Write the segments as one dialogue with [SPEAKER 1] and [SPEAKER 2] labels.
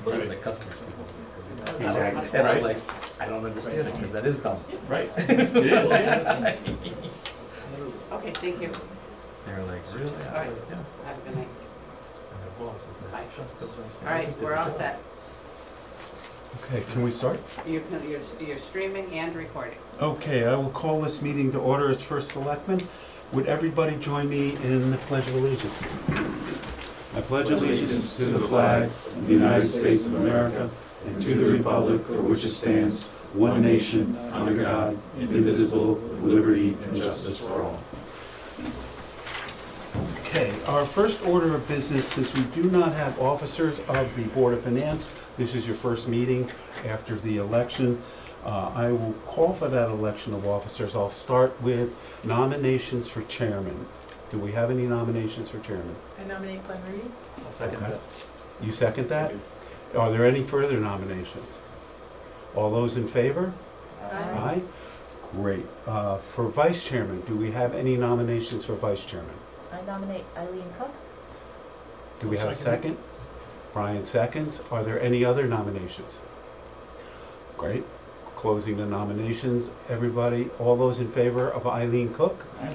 [SPEAKER 1] Look at the customs people.
[SPEAKER 2] Exactly.
[SPEAKER 1] And I was like, I don't understand it, because that is dumb.
[SPEAKER 2] Right. It is, yeah.
[SPEAKER 3] Okay, thank you.
[SPEAKER 1] They were like, really? I was
[SPEAKER 3] All right.
[SPEAKER 1] like, yeah.
[SPEAKER 3] Have a good night.
[SPEAKER 1] And their boss is
[SPEAKER 3] Bye.
[SPEAKER 1] like, trust us,
[SPEAKER 3] All right, we're all set.
[SPEAKER 4] Okay, can we start?
[SPEAKER 3] You're streaming and recording.
[SPEAKER 4] Okay, I will call this meeting to order as first selectman. Would everybody join me in the Pledge of Allegiance? I pledge allegiance to the flag of the United States of America and to the republic for which it stands, one nation, under God, indivisible, with liberty and justice for all. Okay, our first order of business, since we do not have officers of the Board of Finance, this is your first meeting after the election. I will call for that election of officers. I'll start with nominations for chairman. Do we have any nominations for chairman?
[SPEAKER 5] I nominate Glenn Rudy.
[SPEAKER 1] I'll second
[SPEAKER 4] Okay.
[SPEAKER 1] that.
[SPEAKER 4] You second that? Are there any further nominations? All those in favor? Aye. Great. For vice chairman, do we have any nominations for vice chairman?
[SPEAKER 5] I nominate Eileen Cook.
[SPEAKER 4] Do we have a second? Brian seconds. Are there any other nominations? Great. Closing the nominations. Everybody, all those in favor of Eileen Cook?
[SPEAKER 5] Aye.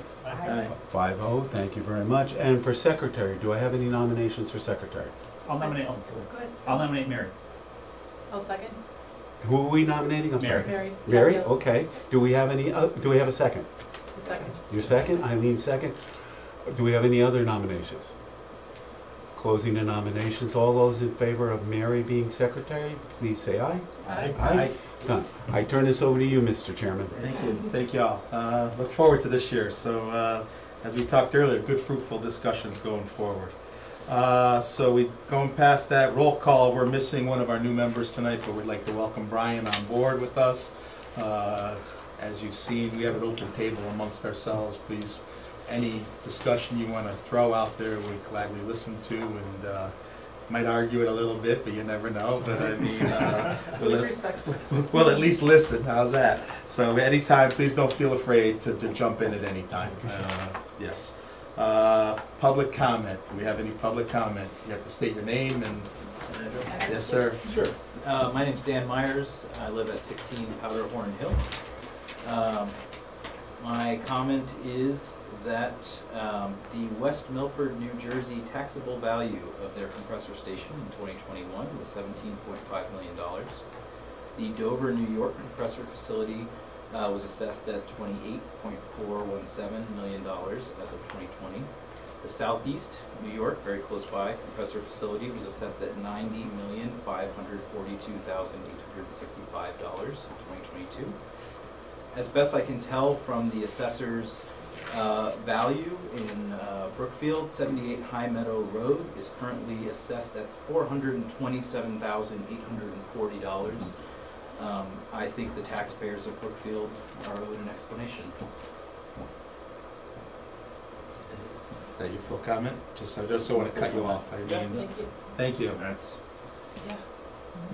[SPEAKER 4] 5-0, thank you very much. And for secretary, do I have any nominations for secretary?
[SPEAKER 2] I'll nominate,
[SPEAKER 5] Good.
[SPEAKER 2] I'll nominate Mary.
[SPEAKER 5] I'll second.
[SPEAKER 4] Who are we nominating? I'm sorry.
[SPEAKER 2] Mary.
[SPEAKER 5] Mary.
[SPEAKER 4] Mary,
[SPEAKER 5] Gabrielle.
[SPEAKER 4] okay. Do we have any, do we have a second?
[SPEAKER 5] A second.
[SPEAKER 4] Your second, Eileen second. Do we have any other nominations? Closing the nominations. All those in favor of Mary being secretary, please say aye.
[SPEAKER 5] Aye.
[SPEAKER 4] Aye. Done. I turn this over to you, Mr. Chairman.
[SPEAKER 1] Thank you all. Look forward to this year. So, as we talked earlier, good fruitful discussions going forward. So we, going past that roll call, we're missing one of our new members tonight, but we'd like to welcome Brian on board with us. As you've seen, we have an open table amongst ourselves. Please, any discussion you want to throw out there, we gladly listen to, and might argue it a little bit, but you never know. But I mean,
[SPEAKER 5] So he's respectful.
[SPEAKER 1] we'll at least listen. How's that? So anytime, please don't feel afraid to jump in at any time. Yes. Public comment. Do we have any public comment? You have to state your name and, yes, sir.
[SPEAKER 6] Sure. My name's Dan Myers. I live at 16 Powderhorn Hill. My comment is that the West Milford, New Jersey taxable value of their compressor station in 2021 was $17.5 million. The Dover, New York compressor facility was assessed at $28.417 million as of 2020. The Southeast, New York, very close by, compressor facility was assessed at $90,542,865 in 2022. As best I can tell from the assessor's value in Brookfield, 78 High Meadow Road is currently assessed at $427,840. I think the taxpayers of Brookfield are owed an explanation.
[SPEAKER 1] Is that your full comment? Just, I just don't want to cut you off. I mean,
[SPEAKER 5] Thank you.
[SPEAKER 1] thank you.
[SPEAKER 2] That's,
[SPEAKER 5] Yeah.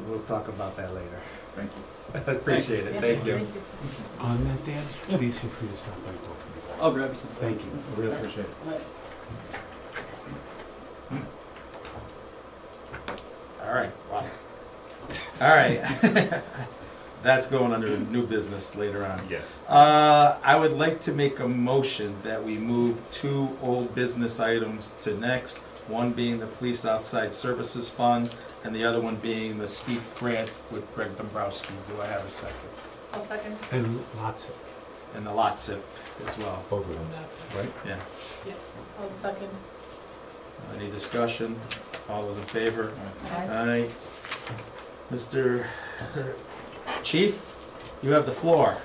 [SPEAKER 1] We'll talk about that later.
[SPEAKER 2] thank you.
[SPEAKER 1] Appreciate it.
[SPEAKER 5] Yeah,
[SPEAKER 1] Thank you.
[SPEAKER 4] On that, Dan, please feel free to stop by and talk to me.
[SPEAKER 6] I'll grab you some.
[SPEAKER 4] Thank you.
[SPEAKER 1] I really appreciate it. All right. Wow. All right. That's going under new business later on.
[SPEAKER 2] Yes.
[SPEAKER 1] I would like to make a motion that we move 2 old business items to next. One being the Police Outside Services Fund, and the other one being the steep grant with Greg Dombrowski. Do I have a second?
[SPEAKER 5] I'll second.
[SPEAKER 4] And lots of,
[SPEAKER 1] And the lot SIP as well.
[SPEAKER 4] both of them, right?
[SPEAKER 1] Yeah.
[SPEAKER 5] I'll second.
[SPEAKER 1] Any discussion? All those in favor?
[SPEAKER 5] Aye.
[SPEAKER 1] Aye. Mr. Chief, you have the floor.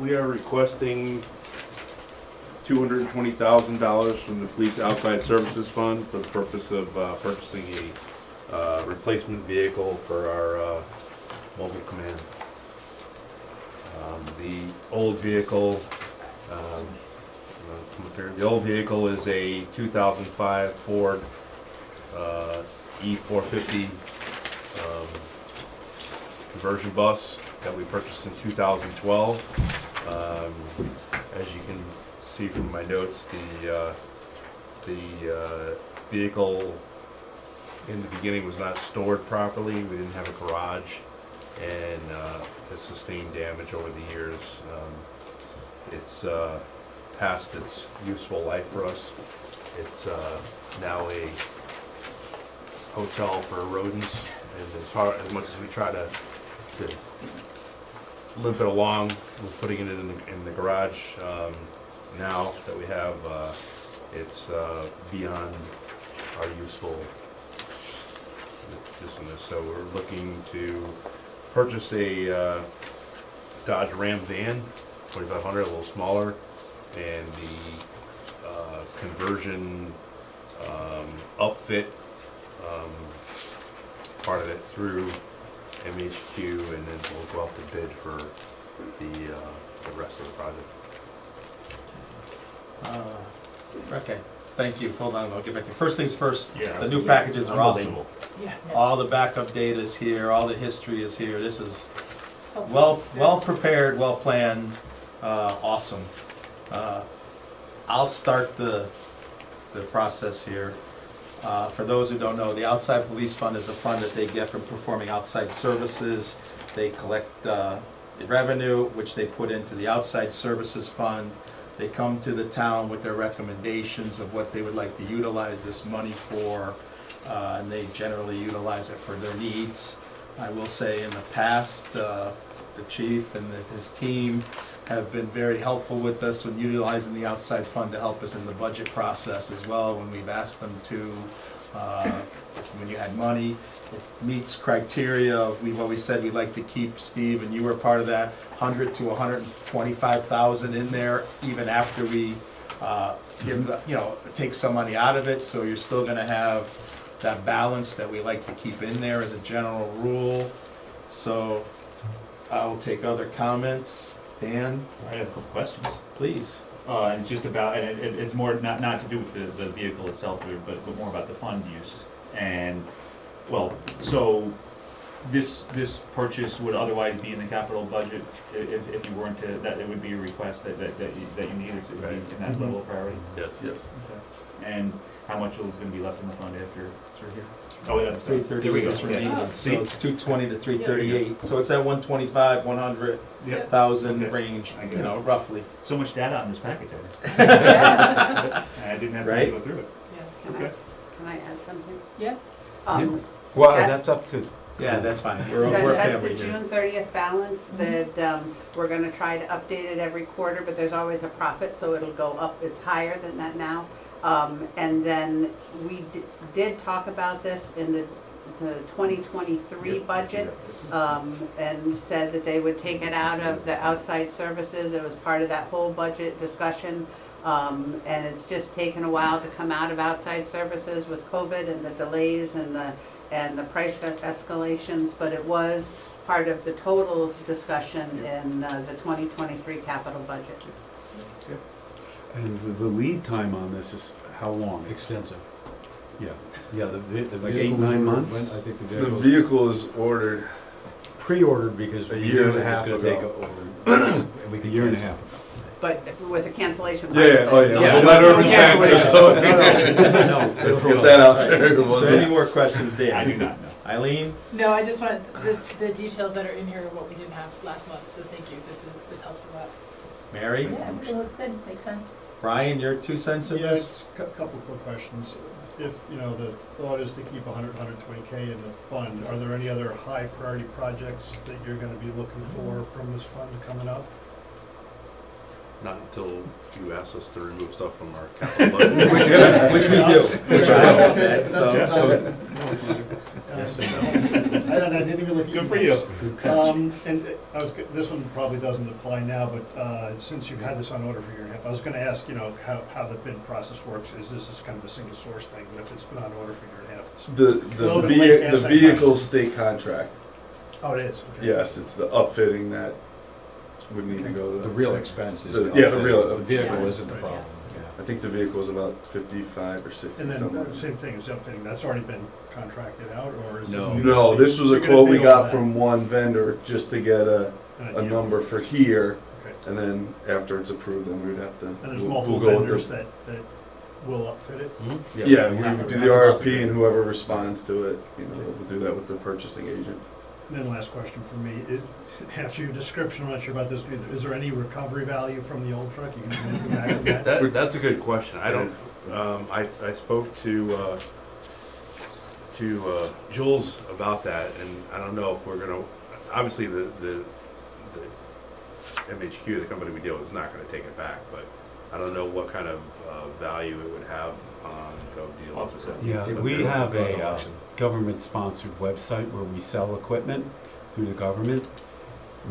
[SPEAKER 7] We are requesting $220,000 from the Police Outside Services Fund for the purpose of purchasing a replacement vehicle for our mobile command. The old vehicle, is a 2005 Ford E450 conversion bus that we purchased in 2012. As you can see from my notes, the vehicle in the beginning was not stored properly. We didn't have a garage, and has sustained damage over the years. It's past its useful life for us. It's now a hotel for rodents, and as much as we try to limp it along with putting it in the garage, now that we have, it's beyond our useful usefulness. So we're looking to purchase a Dodge Ram van, 2500, a little smaller, and the conversion upfit part of it through MHQ, and then we'll go out to bid for the rest of the project.
[SPEAKER 1] Okay, thank you. Hold on, I'll get back to you. First things first,
[SPEAKER 2] Yeah.
[SPEAKER 1] the new packages are awesome.
[SPEAKER 2] Unbelievable.
[SPEAKER 5] Yeah.
[SPEAKER 1] All the backup data is here, all the history is here. This is well prepared, well planned, awesome. I'll start the process here. For those who don't know, the outside police fund is a fund that they get from performing outside services. They collect the revenue, which they put into the outside services fund. They come to the town with their recommendations of what they would like to utilize this money for, and they generally utilize it for their needs. I will say in the past, the chief and his team have been very helpful with us when utilizing the outside fund to help us in the budget process as well, when we've asked them to, when you had money, it meets criteria of, we've always said we'd like to keep, Steve, and you were part of that, 100 to 125,000 in there, even after we give, take some money out of it, so you're still gonna have that balance that we like to keep in there as a general rule. So I will take other comments. Dan,
[SPEAKER 2] I have a couple questions.
[SPEAKER 1] please.
[SPEAKER 2] And just about, and it's more not to do with the vehicle itself, but more about the fund use. And, well, so this purchase would otherwise be in the capital budget if you weren't to, that it would be a request that you needed, it would be in that level of priority?
[SPEAKER 7] Yes.
[SPEAKER 2] Okay. And how much is gonna be left in the fund after it's right here? Oh, yeah, sorry.
[SPEAKER 1] 338
[SPEAKER 2] There we go.
[SPEAKER 1] is remaining,
[SPEAKER 5] Oh.
[SPEAKER 1] so it's 220 to 338. So it's that 125, 100,000
[SPEAKER 2] Okay.
[SPEAKER 1] range,
[SPEAKER 2] I get it.
[SPEAKER 1] roughly.
[SPEAKER 2] So much data on this packet there.
[SPEAKER 5] Yeah.
[SPEAKER 2] And I didn't have time
[SPEAKER 1] Right?
[SPEAKER 2] to go through it.
[SPEAKER 3] Can
[SPEAKER 2] Okay.
[SPEAKER 3] I add something?
[SPEAKER 5] Yeah.
[SPEAKER 4] Well,
[SPEAKER 3] That's-
[SPEAKER 4] that's up to,
[SPEAKER 1] Yeah, that's fine. We're a
[SPEAKER 3] That's
[SPEAKER 1] family
[SPEAKER 3] the
[SPEAKER 1] here.
[SPEAKER 3] June 30th balance that we're gonna try to update it every quarter, but there's always a profit, so it'll go up, it's higher than that now. And then we did talk about this in the 2023 budget, and said that they would take it out of the outside services. It was part of that whole budget discussion. And it's just taken a while to come out of outside services with COVID and the delays and the price escalations, but it was part of the total discussion in the 2023 capital budget.
[SPEAKER 4] and the lead time on this is how long?
[SPEAKER 8] Extensive.
[SPEAKER 4] Yeah,
[SPEAKER 8] Yeah, the
[SPEAKER 4] Like
[SPEAKER 8] vehicle
[SPEAKER 4] 8-9
[SPEAKER 8] was ordered
[SPEAKER 4] months?
[SPEAKER 8] when- I think the
[SPEAKER 9] The
[SPEAKER 8] vehicle was
[SPEAKER 9] vehicle is ordered,
[SPEAKER 8] pre-ordered because
[SPEAKER 9] A
[SPEAKER 8] we
[SPEAKER 9] year
[SPEAKER 8] knew
[SPEAKER 9] and a
[SPEAKER 8] it was
[SPEAKER 9] half
[SPEAKER 8] gonna
[SPEAKER 9] ago.
[SPEAKER 8] take over. And we
[SPEAKER 4] a
[SPEAKER 8] could
[SPEAKER 4] year and a
[SPEAKER 8] cancel.
[SPEAKER 4] half ago.
[SPEAKER 3] But with a cancellation.
[SPEAKER 9] yeah, yeah, oh yeah, it was a
[SPEAKER 1] Yeah.
[SPEAKER 9] letter of
[SPEAKER 3] No
[SPEAKER 9] intent, just so.
[SPEAKER 8] No,
[SPEAKER 9] Let's get that out there. It
[SPEAKER 1] So any
[SPEAKER 9] wasn't,
[SPEAKER 1] more questions,
[SPEAKER 2] I do
[SPEAKER 1] Dan?
[SPEAKER 2] not know.
[SPEAKER 1] Eileen?
[SPEAKER 5] No, I just wanted, the details that are in here are what we didn't have last month, so thank you, this helps a lot.
[SPEAKER 1] Mary?
[SPEAKER 5] Yeah, everything looks good, makes sense.
[SPEAKER 1] Brian, your 2 cents in
[SPEAKER 10] Yeah,
[SPEAKER 1] this?
[SPEAKER 10] just a couple of quick questions. If, the thought is to keep 120K in the fund, are there any other high priority projects that you're gonna be looking for from this fund coming up?
[SPEAKER 7] Not until you ask us to remove stuff from our capital budget.
[SPEAKER 1] Which we do. Which I
[SPEAKER 10] Okay,
[SPEAKER 1] will,
[SPEAKER 10] that's
[SPEAKER 1] so-
[SPEAKER 10] what
[SPEAKER 1] so-
[SPEAKER 8] Yes,
[SPEAKER 10] I didn't even look at
[SPEAKER 2] Good
[SPEAKER 10] you.
[SPEAKER 2] for you.
[SPEAKER 10] And this one probably doesn't apply now, but since you've had this on order for a year and a half, I was gonna ask, how the bid process works. Is this kind of a single source thing? And if it's been on order for a year and a half, it's,
[SPEAKER 9] the
[SPEAKER 10] Little bit late to
[SPEAKER 9] the
[SPEAKER 10] ask that
[SPEAKER 9] vehicle state contract,
[SPEAKER 10] oh, it is? Okay.
[SPEAKER 9] yes, it's the upfitting that would need to go
[SPEAKER 8] The
[SPEAKER 9] to.
[SPEAKER 8] real expense is
[SPEAKER 9] The-
[SPEAKER 8] the
[SPEAKER 9] yeah, the
[SPEAKER 8] outfit.
[SPEAKER 9] real-
[SPEAKER 8] The vehicle
[SPEAKER 3] Yeah.
[SPEAKER 8] isn't the
[SPEAKER 10] Right.
[SPEAKER 8] problem.
[SPEAKER 9] I think the vehicle was about 55 or 60
[SPEAKER 10] And then
[SPEAKER 9] something.
[SPEAKER 10] same thing as upfitting, that's already been contracted out, or is it?
[SPEAKER 1] No.
[SPEAKER 10] new?
[SPEAKER 9] No, this was a
[SPEAKER 10] You're gonna
[SPEAKER 9] quote we
[SPEAKER 10] bid all
[SPEAKER 9] got
[SPEAKER 10] that?
[SPEAKER 9] from one vendor just to get a
[SPEAKER 10] An
[SPEAKER 9] a
[SPEAKER 10] idea.
[SPEAKER 9] number for here,
[SPEAKER 10] Okay.
[SPEAKER 9] and then after it's approved, then we'd have to.
[SPEAKER 10] And there's
[SPEAKER 9] we'll
[SPEAKER 10] multiple
[SPEAKER 9] go with
[SPEAKER 10] vendors
[SPEAKER 9] the-
[SPEAKER 10] that we'll upfit it.
[SPEAKER 9] Yeah, we
[SPEAKER 8] we have
[SPEAKER 9] would
[SPEAKER 8] to-
[SPEAKER 9] do the RFP and whoever responds to it, you know, we'll do that with the purchasing agent.
[SPEAKER 10] And then last question for me, is, after your description, I'm not sure about this either, is there any recovery value from the old truck? You can go back to that?
[SPEAKER 7] That's a good question. I don't, I spoke to Jules about that, and I don't know if we're gonna, obviously the MHQ, the company we deal with, is not gonna take it back, but I don't know what kind of value it would have on GovDeals. or-
[SPEAKER 4] Yeah,
[SPEAKER 8] It would
[SPEAKER 4] we
[SPEAKER 8] be
[SPEAKER 4] have
[SPEAKER 8] an
[SPEAKER 4] a
[SPEAKER 8] auction.
[SPEAKER 4] government-sponsored website where we sell equipment through the government.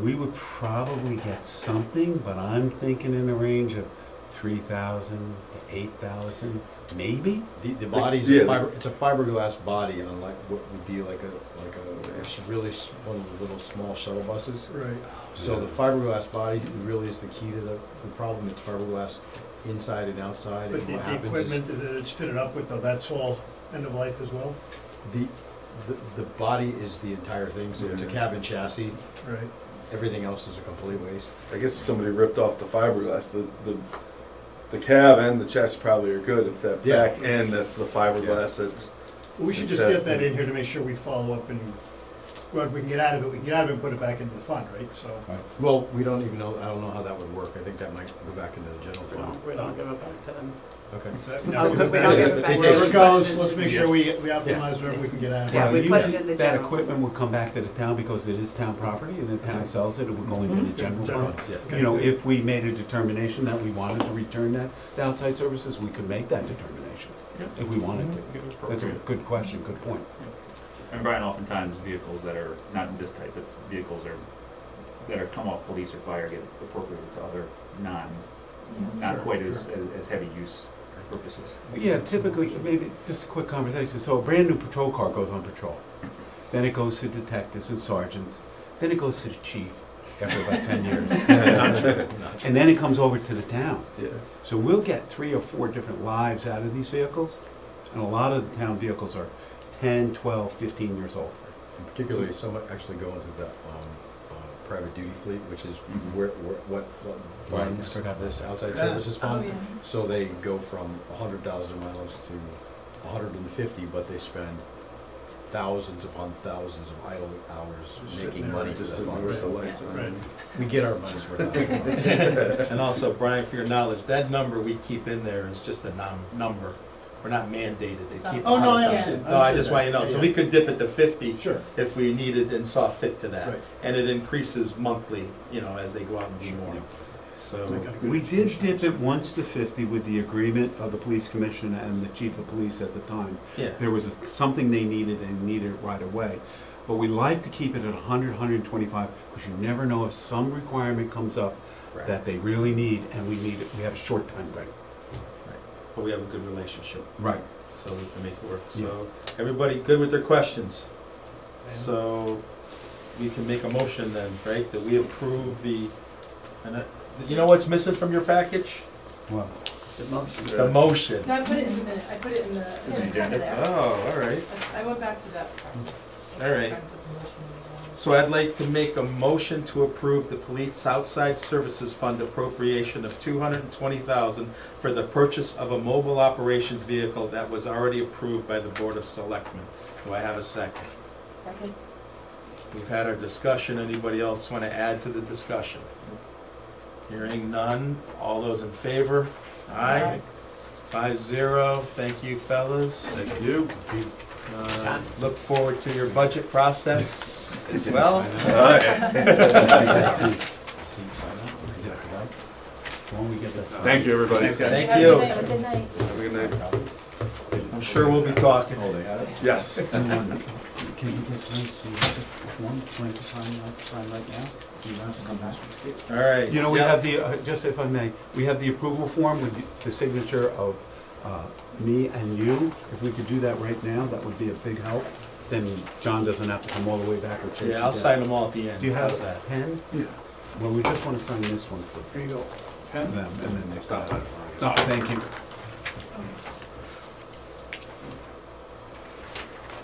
[SPEAKER 4] We would probably get something, but I'm thinking in the range of 3,000 to 8,000, maybe?
[SPEAKER 8] The body's
[SPEAKER 9] Yeah.
[SPEAKER 8] it's a fiberglass body on like what would be like a really one of the little small shuttle buses.
[SPEAKER 10] Right.
[SPEAKER 8] So the fiberglass body really is the key to the problem. It's fiberglass inside and outside.
[SPEAKER 10] But
[SPEAKER 8] And
[SPEAKER 10] the
[SPEAKER 8] what happens
[SPEAKER 10] equipment that it's fitted up with, though, that's all end of life as well?
[SPEAKER 8] is the body is the entire thing. So it's a
[SPEAKER 9] Yeah.
[SPEAKER 8] cabin chassis.
[SPEAKER 10] Right.
[SPEAKER 8] Everything else is a complete waste.
[SPEAKER 9] I guess somebody ripped off the fiberglass, the cab and the chest probably are good, it's that
[SPEAKER 8] Yeah.
[SPEAKER 9] back end that's the fiberglass that's,
[SPEAKER 10] We should just get that in here to make sure we follow up and, well, if we can get out of it, we can get out of it and put it back into the fund, right? So,
[SPEAKER 8] Well, we don't even know. I don't know how that would work. I think that might go back into the general fund.
[SPEAKER 3] We don't give it back to them.
[SPEAKER 8] Okay.
[SPEAKER 10] is that-
[SPEAKER 3] Oh, we don't give it back.
[SPEAKER 10] Wherever it goes, let's make sure we optimize whatever we can get out of it.
[SPEAKER 3] Yeah,
[SPEAKER 4] Well,
[SPEAKER 3] we put it
[SPEAKER 4] usually
[SPEAKER 3] in the
[SPEAKER 4] that
[SPEAKER 3] general.
[SPEAKER 4] equipment would come back to the town because it is town property and the town sells it, it would go into the general fund.
[SPEAKER 10] Okay.
[SPEAKER 4] You know, if we made a determination that we wanted to return that to outside services, we could make that determination, if we wanted to. That's a good question, good point.
[SPEAKER 2] And Brian, oftentimes vehicles that are not in this type, it's vehicles that are come off police or fire get appropriated to other not quite as heavy use purposes.
[SPEAKER 4] Yeah, typically, maybe just a quick conversation. So a brand new patrol car goes on patrol. Then it goes to detectives and sergeants. Then it goes to the chief after about 10 years. And then it comes over to the town.
[SPEAKER 9] yeah.
[SPEAKER 4] So we'll get 3 or 4 different lives out of these vehicles. And a lot of the town vehicles are 10, 12, 15 years old.
[SPEAKER 8] And particularly, some actually go into the private duty fleet, which is what
[SPEAKER 4] Right, I
[SPEAKER 8] funds
[SPEAKER 4] forgot
[SPEAKER 8] this outside
[SPEAKER 10] Yeah.
[SPEAKER 8] services
[SPEAKER 5] Oh,
[SPEAKER 8] fund.
[SPEAKER 5] yeah.
[SPEAKER 8] So they go from 100,000 miles to 150, but they spend thousands upon thousands of idle hours
[SPEAKER 10] Just sitting
[SPEAKER 8] making
[SPEAKER 10] there,
[SPEAKER 8] money
[SPEAKER 10] right,
[SPEAKER 8] for
[SPEAKER 9] Just
[SPEAKER 8] that
[SPEAKER 9] sitting there with the
[SPEAKER 8] fund.
[SPEAKER 9] lights on.
[SPEAKER 10] Right.
[SPEAKER 8] We get our money's worth.
[SPEAKER 1] And also, Brian, for your knowledge, that number we keep in there is just a number. We're not mandated to keep.
[SPEAKER 10] Oh, no, I
[SPEAKER 1] 100,000.
[SPEAKER 10] understand.
[SPEAKER 1] No, I just want you to know, so we could dip it to 50
[SPEAKER 10] Sure.
[SPEAKER 1] if we needed and saw fit to that.
[SPEAKER 10] Right.
[SPEAKER 1] And it increases monthly, as they go out and do more. So,
[SPEAKER 4] We did dip it once to 50 with the agreement of the police commissioner and the chief of police at the time.
[SPEAKER 1] yeah.
[SPEAKER 4] There was something they needed and needed it right away. But we like to keep it at 100, 125, because you never know if some requirement comes up that they really need, and we need it, we have a short time frame.
[SPEAKER 1] But we have a good relationship,
[SPEAKER 4] Right.
[SPEAKER 1] so we can make it work.
[SPEAKER 4] Yeah.
[SPEAKER 1] So, everybody good with their questions? So, we can make a motion then, right, that we approve you know what's missing from your package?
[SPEAKER 4] Well,
[SPEAKER 1] The motion.
[SPEAKER 5] No, I put it in the minute, I put it in the agenda there.
[SPEAKER 1] Oh, all right.
[SPEAKER 5] I went back to that.
[SPEAKER 1] All right. So I'd like to make a motion to approve the Police Outside Services Fund appropriation of $220,000 for the purchase of a mobile operations vehicle that was already approved by the Board of Selectmen. Do I have a second?
[SPEAKER 5] Second.
[SPEAKER 1] We've had our discussion. Anybody else want to add to the discussion? Hearing none. All those in favor? Aye. 5-0. Thank you, fellas.
[SPEAKER 9] Thank you.
[SPEAKER 1] Look forward to your budget process as well.
[SPEAKER 4] When we get that.
[SPEAKER 9] Thank you, everybody.
[SPEAKER 2] Thanks, guys.
[SPEAKER 1] Thank you.
[SPEAKER 5] Have a good night.
[SPEAKER 9] Have a good night.
[SPEAKER 1] I'm sure we'll be talking.
[SPEAKER 9] Yes.
[SPEAKER 4] Can you get Frank the form, Frank to sign right now? Do you have to come back?
[SPEAKER 1] All right.
[SPEAKER 4] You know, we
[SPEAKER 1] Yep.
[SPEAKER 4] have the, just if I may, we have the approval form with the signature of me and you. If we could do that right now, that would be a big help. Then John doesn't have to come all the way back or chase you
[SPEAKER 1] Yeah, I'll
[SPEAKER 4] down.
[SPEAKER 1] sign them all at the end.
[SPEAKER 4] Do you have
[SPEAKER 1] How's
[SPEAKER 4] a
[SPEAKER 1] that?
[SPEAKER 4] pen? Yeah. Well, we just want to sign this one for
[SPEAKER 10] There you go.
[SPEAKER 4] them, and then they
[SPEAKER 7] Stop
[SPEAKER 4] stop.
[SPEAKER 7] that.
[SPEAKER 4] Oh, thank you.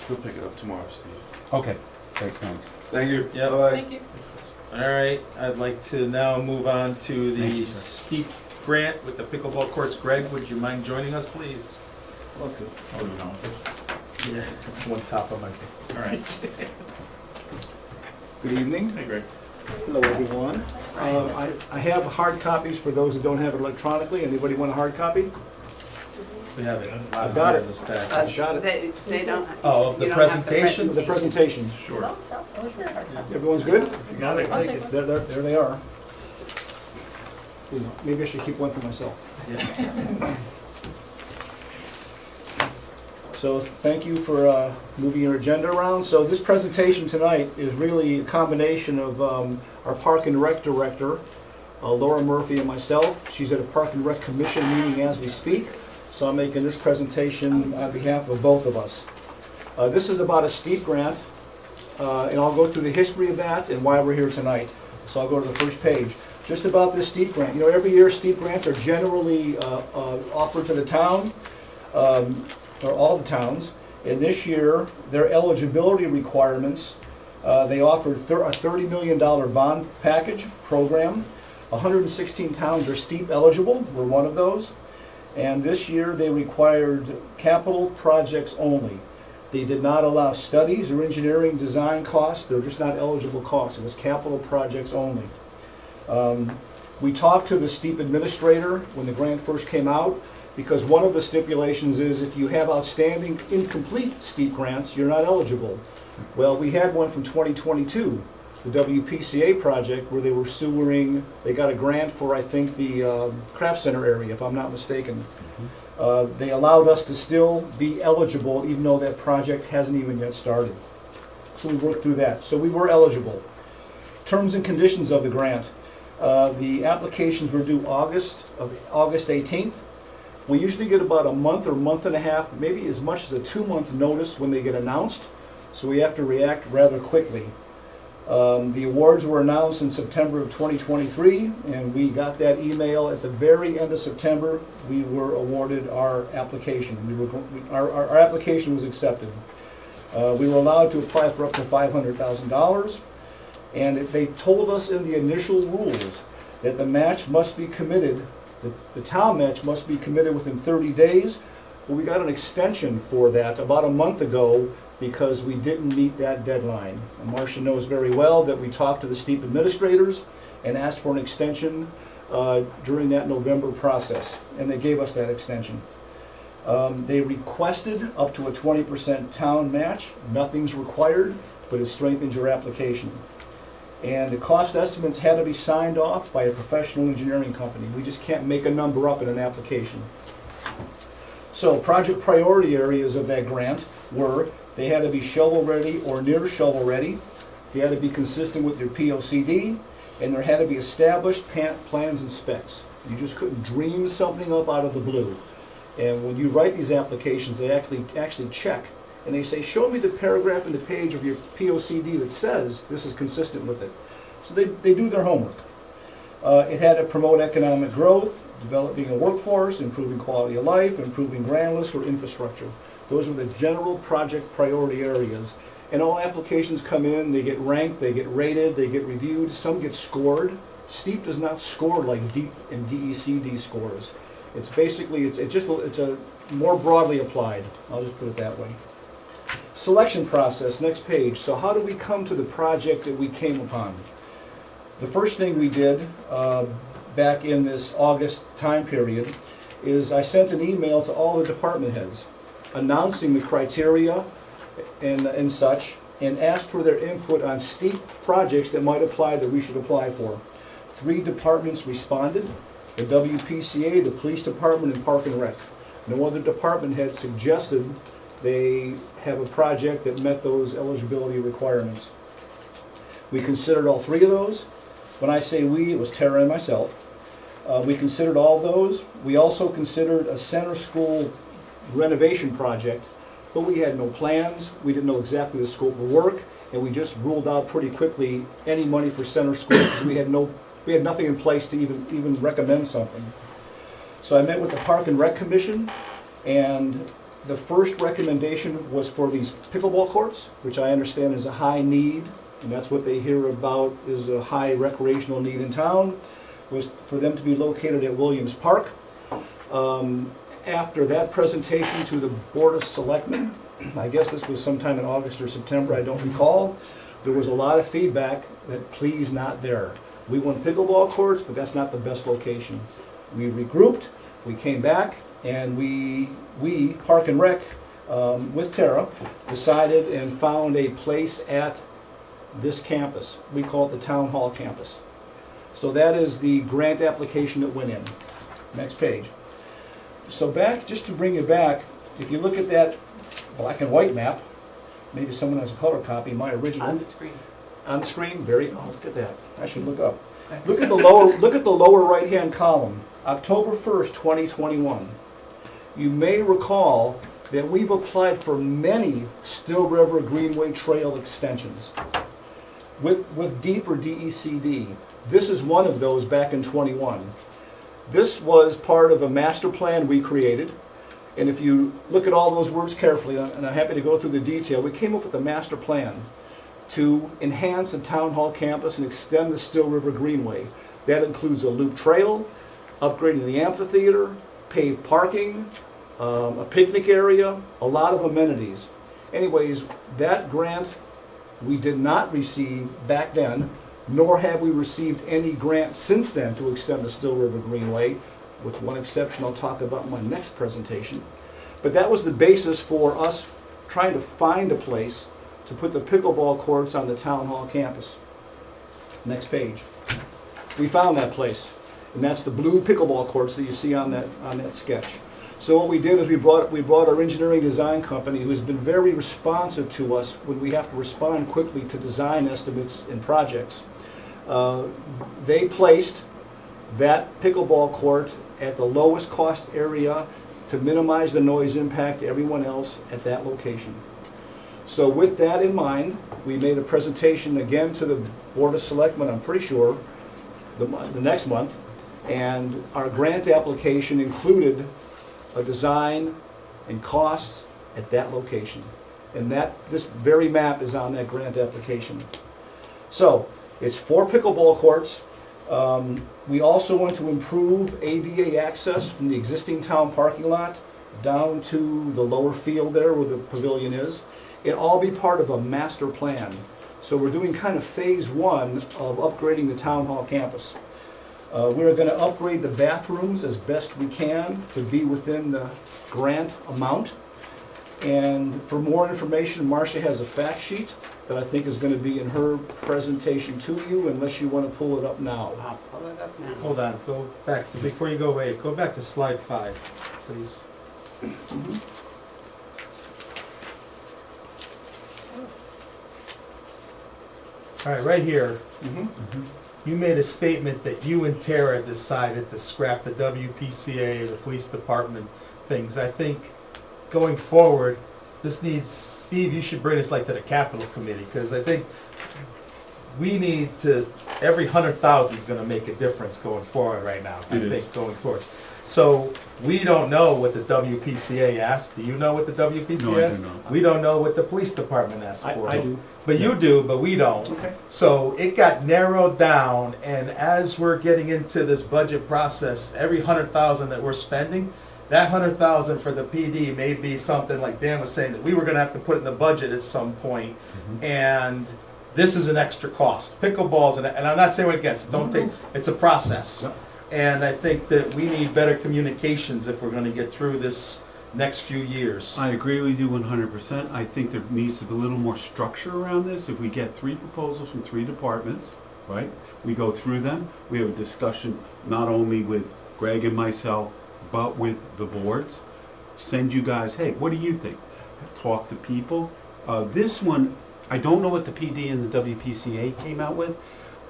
[SPEAKER 9] We'll pick it up tomorrow, Steve.
[SPEAKER 4] Okay, great, thanks.
[SPEAKER 9] Thank you.
[SPEAKER 1] Yep.
[SPEAKER 9] Bye.
[SPEAKER 5] Thank you.
[SPEAKER 1] All right, I'd like to now move on to
[SPEAKER 4] Thank
[SPEAKER 1] the
[SPEAKER 4] you, sir.
[SPEAKER 1] grant with the pickleball courts. Greg, would you mind joining us, please?
[SPEAKER 2] Oh, no.
[SPEAKER 1] Yeah, that's the one top of my thing.
[SPEAKER 2] All right.
[SPEAKER 11] Good evening.
[SPEAKER 2] Hey, Greg.
[SPEAKER 11] Hello, everyone. I have hard copies for those who don't have it electronically. Anybody want a hard copy?
[SPEAKER 1] We have it.
[SPEAKER 11] I've got it.
[SPEAKER 1] In this package.
[SPEAKER 11] I shot it.
[SPEAKER 3] They don't.
[SPEAKER 1] Oh, of the
[SPEAKER 3] you don't have
[SPEAKER 1] presentation?
[SPEAKER 11] The presentations.
[SPEAKER 1] Sure.
[SPEAKER 11] Everyone's good?
[SPEAKER 10] If you got it,
[SPEAKER 5] I'll
[SPEAKER 10] take
[SPEAKER 5] take
[SPEAKER 10] it.
[SPEAKER 5] one.
[SPEAKER 11] There they are. Maybe I should keep one for myself.
[SPEAKER 1] Yeah.
[SPEAKER 11] So thank you for moving your agenda around. So this presentation tonight is really a combination of our Park and Rec Director, Laura Murphy, and myself. She's at a Park and Rec Commission meeting as we speak. So I'm making this presentation on behalf of both of us. This is about a STEEP grant, and I'll go through the history of that and why we're here tonight. So I'll go to the first page. Just about this STEEP grant. You know, every year STEEP grants are generally offered to the town, or all the towns. And this year, their eligibility requirements, they offered a $30 million bond package program. 116 towns are STEEP eligible. We're one of those. And this year, they required capital projects only. They did not allow studies or engineering design costs. They're just not eligible costs. It was capital projects only. We talked to the STEEP administrator when the grant first came out, because one of the stipulations is if you have outstanding incomplete STEEP grants, you're not eligible. Well, we had one from 2022, the WPCA project, where they were sewering, they got a grant for, I think, the craft center area, if I'm not mistaken. They allowed us to still be eligible even though that project hasn't even yet started. So we worked through that. So we were eligible. Terms and conditions of the grant. The applications were due August 18th. We usually get about a month or month and a half, maybe as much as a 2-month notice when they get announced, so we have to react rather quickly. The awards were announced in September of 2023, and we got that email at the very end of September. We were awarded our application. Our application was accepted. We were allowed to apply for up to $500,000, and they told us in the initial rules that the match must be committed. The town match must be committed within 30 days. Well, we got an extension for that about a month ago because we didn't meet that deadline. And Marcia knows very well that we talked to the STEEP administrators and asked for an extension during that November process, and they gave us that extension. They requested up to a 20% town match. Nothing's required, but it strengthens your application. And the cost estimates had to be signed off by a professional engineering company. We just can't make a number up in an application. So project priority areas of that grant were, they had to be shovel-ready or near shovel-ready. They had to be consistent with their POCD, and there had to be established plans and specs. You just couldn't dream something up out of the blue. And when you write these applications, they actually check. And they say, show me the paragraph in the page of your POCD that says this is consistent with it. So they do their homework. It had to promote economic growth, developing a workforce, improving quality of life, improving grand list or infrastructure. Those were the general project priority areas. And all applications come in, they get ranked, they get rated, they get reviewed, some get scored. STEEP does not score like DEEP and DECD scores. It's basically, it's a more broadly applied. I'll just put it that way. Selection process, next page. So how do we come to the project that we came upon? The first thing we did back in this August time period is I sent an email to all the department heads announcing the criteria and such, and asked for their input on STEEP projects that might apply that we should apply for. 3 departments responded: the WPCA, the Police Department, and Park and Rec. No other department head suggested they have a project that met those eligibility requirements. We considered all 3 of those. When I say we, it was Tara and myself. We considered all of those. We also considered a center school renovation project, but we had no plans. We didn't know exactly the scope of work, and we just ruled out pretty quickly any money for center school because we had nothing in place to even recommend something. So I met with the Park and Rec Commission, and the first recommendation was for these pickleball courts, which I understand is a high need, and that's what they hear about is a high recreational need in town. was for them to be located at Williams Park. After that presentation to the Board of Selectmen, I guess this was sometime in August or September, I don't recall, there was a lot of feedback that please not there. We want pickleball courts, but that's not the best location. We regrouped, we came back, and we Park and Rec, with Tara, decided and found a place at this campus. We call it the Town Hall campus. So that is the grant application that went in. Next page. So back, just to bring you back, if you look at that black and white map, maybe someone has a color copy, my original.
[SPEAKER 3] On the screen.
[SPEAKER 11] On the screen, oh, look at that. I should look up. Look at the lower right-hand column, October 1st, 2021. You may recall that we've applied for many Still River Greenway Trail extensions with DEEP or DECD. This is one of those back in 21. This was part of a master plan we created. And if you look at all those words carefully, and I'm happy to go through the detail, we came up with a master plan to enhance the Town Hall campus and extend the Still River Greenway. That includes a loop trail, upgrading the amphitheater, paved parking, a picnic area, a lot of amenities. Anyways, that grant we did not receive back then, nor have we received any grant since then to extend the Still River Greenway, with one exception I'll talk about in my next presentation. But that was the basis for us trying to find a place to put the pickleball courts on the Town Hall campus. Next page. We found that place, and that's the blue pickleball courts that you see on that sketch. So what we did is we brought our engineering design company, who has been very responsive to us when we have to respond quickly to design estimates and projects. They placed that pickleball court at the lowest cost area to minimize the noise impact to everyone else at that location. So with that in mind, we made a presentation again to the Board of Selectmen, I'm pretty sure, the next month, and our grant application included a design and costs at that location. And this very map is on that grant application. So, it's 4 pickleball courts. We also want to improve ADA access from the existing town parking lot down to the lower field there where the pavilion is. It all be part of a master plan. So we're doing kind of phase 1 of upgrading the town hall campus. We're going to upgrade the bathrooms as best we can to be within the grant amount. And for more information, Marcia has a fact sheet that I think is going to be in her presentation to you, unless you want to pull it up now.
[SPEAKER 3] I'll pull it up now.
[SPEAKER 1] Hold on, go back, before you go away, go back to slide 5, please. All right, right here, you made a statement that you and Tara decided to scrap the WPCA, the police department things. I think going forward, this needs, Steve, you should bring this like to the capital committee, because I think we need to, every 100,000 is gonna make a difference going forward right now, I think, going towards. So, we don't know what the WPCA asked. Do you know what the WPCA
[SPEAKER 4] No, I do
[SPEAKER 1] asked?
[SPEAKER 4] not.
[SPEAKER 1] We don't know what the police department asked for.
[SPEAKER 11] I do.
[SPEAKER 1] But you do, but we don't.
[SPEAKER 11] Okay.
[SPEAKER 1] So it got narrowed down, and as we're getting into this budget process, every 100,000 that we're spending, that 100,000 for the PD may be something like Dan was saying that we were gonna have to put in the budget at some point, and this is an extra cost. Pickleballs, and I'm not saying we're against it, don't take, it's a process.
[SPEAKER 11] Yep.
[SPEAKER 1] And I think that we need better communications if we're gonna get through this next few years.
[SPEAKER 4] I agree with you 100%. I think there needs to be a little more structure around this. If we get 3 proposals from 3 departments, right? We go through them. We have a discussion not only with Greg and myself, but with the boards. Send you guys, hey, what do you think? Talk to people. This one, I don't know what the PD and the WPCA came out with.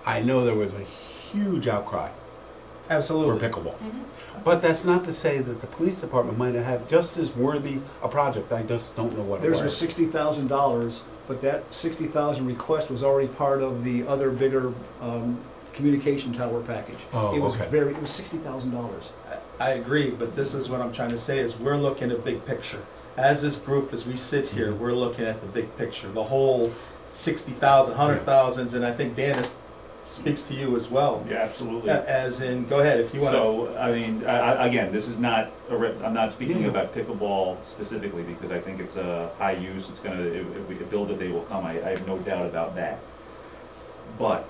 [SPEAKER 4] I know there was a huge outcry for
[SPEAKER 1] Absolutely.
[SPEAKER 4] pickleball. But that's not to say that the police department might have just as worthy a project. I just don't know what it
[SPEAKER 11] Theirs
[SPEAKER 4] was.
[SPEAKER 11] was $60,000, but that 60,000 request was already part of the other bigger communication tower package.
[SPEAKER 4] Oh,
[SPEAKER 11] It was
[SPEAKER 4] okay.
[SPEAKER 11] it was $60,000.
[SPEAKER 1] I agree, but this is what I'm trying to say is we're looking at big picture. As this group, as we sit here, we're looking at the big picture, the whole 60,000, 100,000s, and I think Dan has speaks to you as well.
[SPEAKER 2] Yeah, absolutely.
[SPEAKER 1] As in, go ahead, if you want to.
[SPEAKER 2] So, I mean, again, this is not, I'm not speaking
[SPEAKER 4] Yeah.
[SPEAKER 2] about pickleball specifically, because I think it's a high use, it's gonna, if we build it, they will come, I have no doubt about that. But,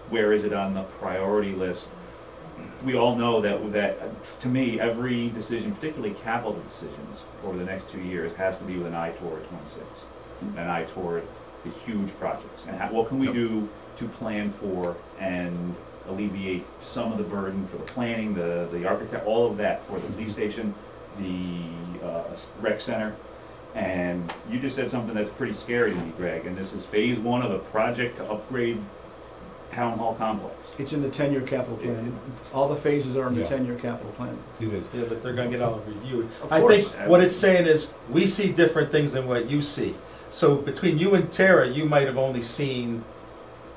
[SPEAKER 2] where is it on the priority list? We all know that, to me, every decision, particularly capital decisions over the next 2 years, has to be with an eye toward '26, an eye toward the huge projects, and what can we do to plan for and alleviate some of the burden for the planning, the architect, all of that for the police station, the rec center. And you just said something that's pretty scary to me, Greg, and this is phase 1 of a project to upgrade town hall complex.
[SPEAKER 11] It's in the 10-year capital plan. All the phases are in the
[SPEAKER 4] Yeah.
[SPEAKER 11] 10-year capital plan.
[SPEAKER 4] It is.
[SPEAKER 1] Yeah, but they're gonna get all reviewed.
[SPEAKER 11] Of
[SPEAKER 1] I
[SPEAKER 11] course.
[SPEAKER 1] think what it's saying is, we see different things than what you see. So between you and Tara, you might have only seen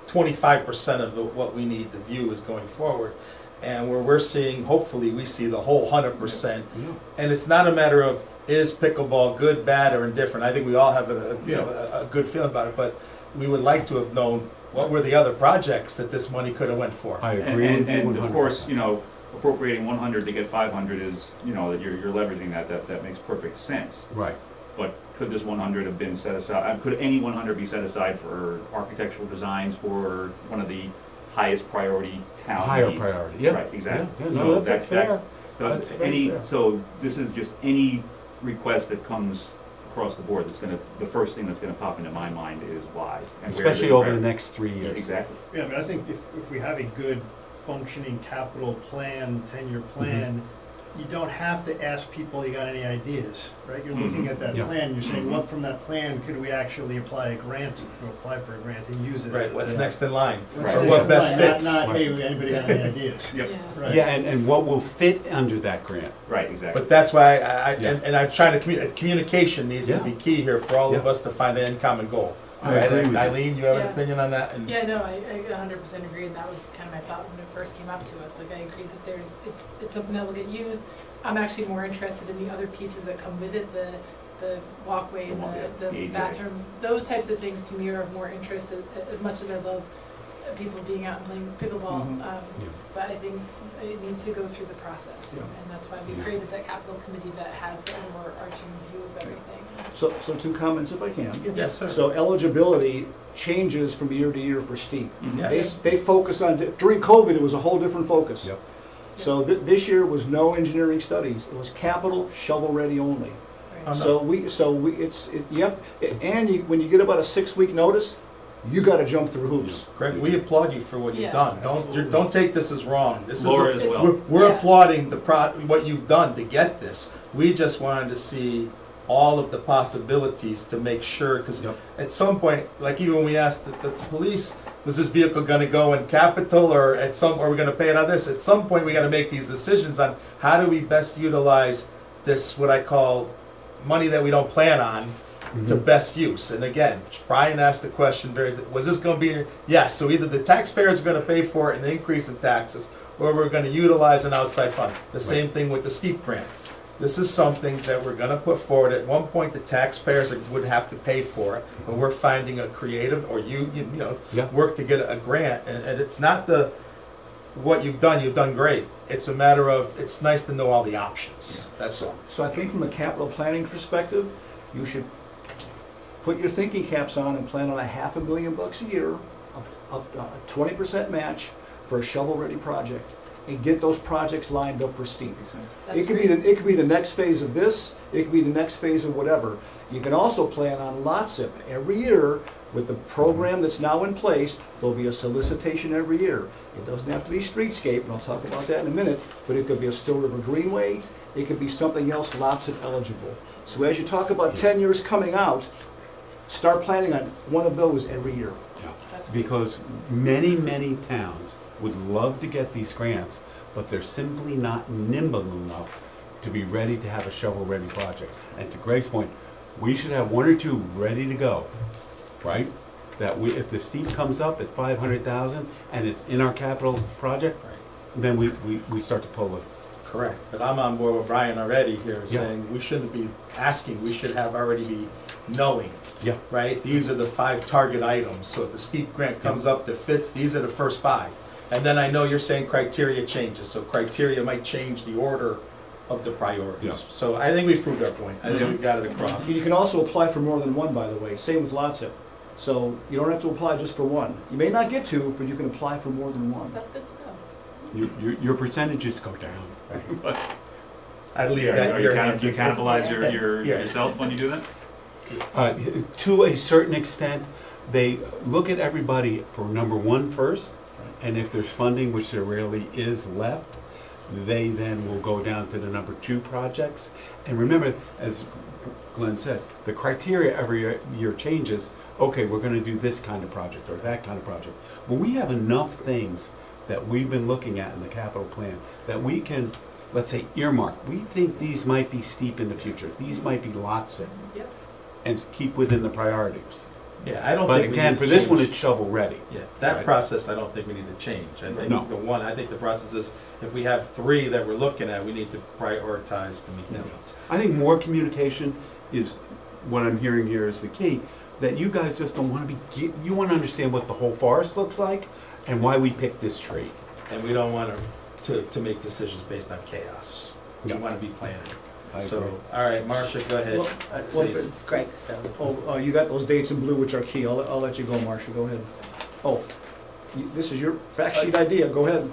[SPEAKER 1] 25% of what we need to view is going forward. And where we're seeing, hopefully, we see the whole 100%.
[SPEAKER 4] Yeah.
[SPEAKER 1] And it's not a matter of, is pickleball good, bad, or indifferent? I think we all have a good feeling about it, but we would like to have known what were the other projects that this money could have went for.
[SPEAKER 4] I agree with you
[SPEAKER 2] And of course,
[SPEAKER 4] 100%.
[SPEAKER 2] you know, appropriating 100 to get 500 is, you know, that you're leveraging that makes perfect sense.
[SPEAKER 4] Right.
[SPEAKER 2] But could this 100 have been set aside, could any 100 be set aside for architectural designs for one of the highest priority town
[SPEAKER 4] Higher
[SPEAKER 2] needs?
[SPEAKER 4] priority, yeah.
[SPEAKER 2] Right, exactly.
[SPEAKER 4] Yeah,
[SPEAKER 2] So
[SPEAKER 4] no, that's a
[SPEAKER 2] that-
[SPEAKER 4] fair,
[SPEAKER 2] the-
[SPEAKER 4] that's very
[SPEAKER 2] any,
[SPEAKER 4] fair.
[SPEAKER 2] so this is just any request that comes across the board that's gonna, the first thing that's gonna pop into my mind is why. And where
[SPEAKER 4] especially
[SPEAKER 2] the-
[SPEAKER 4] over the next 3 years.
[SPEAKER 2] Exactly.
[SPEAKER 10] Yeah, I mean, I think if we have a good functioning capital plan, 10-year plan, you don't have to ask people, you got any ideas, right? You're looking at that
[SPEAKER 4] Yeah.
[SPEAKER 10] plan, you're saying, what from that plan could we actually apply a grant, or apply for a grant and use it?
[SPEAKER 1] Right, what's next in line?
[SPEAKER 10] What's
[SPEAKER 2] Right.
[SPEAKER 1] Or
[SPEAKER 10] next
[SPEAKER 1] what
[SPEAKER 10] in
[SPEAKER 1] best
[SPEAKER 10] line?
[SPEAKER 1] fits?
[SPEAKER 10] Not, hey, anybody got any ideas?
[SPEAKER 2] Yep,
[SPEAKER 10] Right.
[SPEAKER 4] Yeah, and what will fit under that grant.
[SPEAKER 2] right, exactly.
[SPEAKER 1] But that's why
[SPEAKER 4] Yeah.
[SPEAKER 1] and I'm trying to communication needs to
[SPEAKER 4] Yeah.
[SPEAKER 1] be key here for all of
[SPEAKER 4] Yeah.
[SPEAKER 1] us to find an end common goal.
[SPEAKER 4] I
[SPEAKER 1] Right?
[SPEAKER 4] agree with you.
[SPEAKER 1] Eileen, you have an
[SPEAKER 5] Yeah.
[SPEAKER 1] opinion on that? And-
[SPEAKER 5] Yeah, no, I 100% agree, and that was kind of my thought when it first came up to us. Like, I agree that it's something that will get used. I'm actually more interested in the other pieces that come with it, the walkway and the
[SPEAKER 2] AJ.
[SPEAKER 5] bathroom. Those types of things to me are of more interest, as much as I love people being out and playing pickleball. But I think it needs to go through the process,
[SPEAKER 1] Yeah.
[SPEAKER 5] and that's why we created that capital committee that has the overarching view of everything.
[SPEAKER 11] So 2 comments if I can.
[SPEAKER 1] Yes, sir.
[SPEAKER 11] So eligibility changes from year to year for STEEP.
[SPEAKER 2] Mhm.
[SPEAKER 1] Yes.
[SPEAKER 11] They focus on, during COVID, it was a whole different focus.
[SPEAKER 4] Yep.
[SPEAKER 11] So this year was no engineering studies, it was capital, shovel-ready only.
[SPEAKER 5] Right.
[SPEAKER 11] When you get about a 6-week notice, you gotta jump through hoops.
[SPEAKER 1] Greg, we applaud you for what you've
[SPEAKER 5] Yeah.
[SPEAKER 1] done. Don't take this as wrong. This
[SPEAKER 2] Laura
[SPEAKER 1] is
[SPEAKER 2] as well.
[SPEAKER 1] we're
[SPEAKER 5] Yeah.
[SPEAKER 1] applauding what you've done to get this. We just wanted to see all of the possibilities to make sure, because
[SPEAKER 4] Yep.
[SPEAKER 1] at some point, like even when we asked the police, was this vehicle gonna go in capital or are we gonna pay it on this? At some point, we gotta make these decisions on how do we best utilize this, what I call money that we don't plan on, to best use. And again, Brian asked the question, was this gonna be, yes, so either the taxpayers are gonna pay for it and the increase in taxes, or we're gonna utilize an outside fund. The same thing with the STEEP grant. This is something that we're gonna put forward. At one point, the taxpayers would have to pay for it, but we're finding a creative, or you
[SPEAKER 4] Yeah.
[SPEAKER 1] work to get a grant, and it's not what you've done great. It's a matter of, it's nice to know all the options, that's all.
[SPEAKER 11] So I think from a capital planning perspective, you should put your thinking caps on and plan on $500,000 a year, a 20% match for a shovel-ready project, and get those projects lined up for STEEP.
[SPEAKER 5] That's
[SPEAKER 11] It could be the next phase of this, it could be the next phase of whatever. You can also plan on lot SIP. Every year, with the program that's now in place, there'll be a solicitation every year. It doesn't have to be streetscape, and I'll talk about that in a minute, but it could be a Still River Greenway, it could be something else lot SIP eligible. So as you talk about 10 years coming out, start planning on one of those every year.
[SPEAKER 5] That's
[SPEAKER 4] Because many towns would love to get these grants, but they're simply not nimble enough to be ready to have a shovel-ready project. And to Greg's point, we should have 1 or 2 ready to go, right? That if the STEEP comes up at 500,000 and it's in our capital project, then we start to pull it.
[SPEAKER 1] Correct, but I'm on board with Brian already here,
[SPEAKER 4] Yeah.
[SPEAKER 1] saying we shouldn't be asking, we should have already be knowing,
[SPEAKER 4] Yeah.
[SPEAKER 1] right? These are the 5 target items, so if the steep grant comes up that fits, these are the first 5. And then I know you're saying criteria changes, so criteria might change the order of the priorities.
[SPEAKER 4] Yeah.
[SPEAKER 1] So I think we've proved our point, I think
[SPEAKER 2] Yeah.
[SPEAKER 1] we've got it across.
[SPEAKER 11] So you can also apply for more than one, by the way, same with LOTSIP. So you don't have to apply just for one. You may not get to, but you can apply for more than one.
[SPEAKER 5] That's good to know.
[SPEAKER 4] Your percentages go down. Right?
[SPEAKER 1] I'd leave
[SPEAKER 2] Yeah,
[SPEAKER 1] that
[SPEAKER 2] are
[SPEAKER 1] in
[SPEAKER 2] you
[SPEAKER 1] your hands.
[SPEAKER 2] you cannibalize
[SPEAKER 1] Yeah.
[SPEAKER 2] yourself when you do that?
[SPEAKER 4] To a certain extent, they look at everybody for number one first, and if there's funding, which there rarely is left, they then will go down to the number 2 projects. And remember, as Glenn said, the criteria every year changes. Okay, we're gonna do this kind of project or that kind of project. Well, we have enough things that we've been looking at in the capital plan that we can, let's say, earmark. We think these might be steep in the future. These might be lots of,
[SPEAKER 5] Yep.
[SPEAKER 4] and keep within the priorities.
[SPEAKER 1] Yeah, I don't
[SPEAKER 4] But
[SPEAKER 1] think we
[SPEAKER 4] again,
[SPEAKER 1] need
[SPEAKER 4] for
[SPEAKER 1] to
[SPEAKER 4] this one,
[SPEAKER 1] change.
[SPEAKER 4] it's shovel ready.
[SPEAKER 1] Yeah, that
[SPEAKER 4] Right.
[SPEAKER 1] process, I don't think we need to change. I think
[SPEAKER 4] No.
[SPEAKER 1] I think the process is, if we have 3 that we're looking at, we need to prioritize to meet the
[SPEAKER 4] Yeah.
[SPEAKER 1] needs.
[SPEAKER 4] I think more communication is, what I'm hearing here is the key, that you guys just don't want to be, you want to understand what the whole forest looks like and why we picked this tree.
[SPEAKER 1] And we don't want to make decisions based on chaos. We
[SPEAKER 4] No.
[SPEAKER 1] want to be planning.
[SPEAKER 4] I
[SPEAKER 1] So,
[SPEAKER 4] agree.
[SPEAKER 1] all right, Marcia, go ahead.
[SPEAKER 11] Well,
[SPEAKER 1] Please.
[SPEAKER 3] Greg, so.
[SPEAKER 11] Oh, you got those dates in blue, which are key. I'll let you go, Marcia, go ahead. Oh, this is your fact sheet idea, go ahead.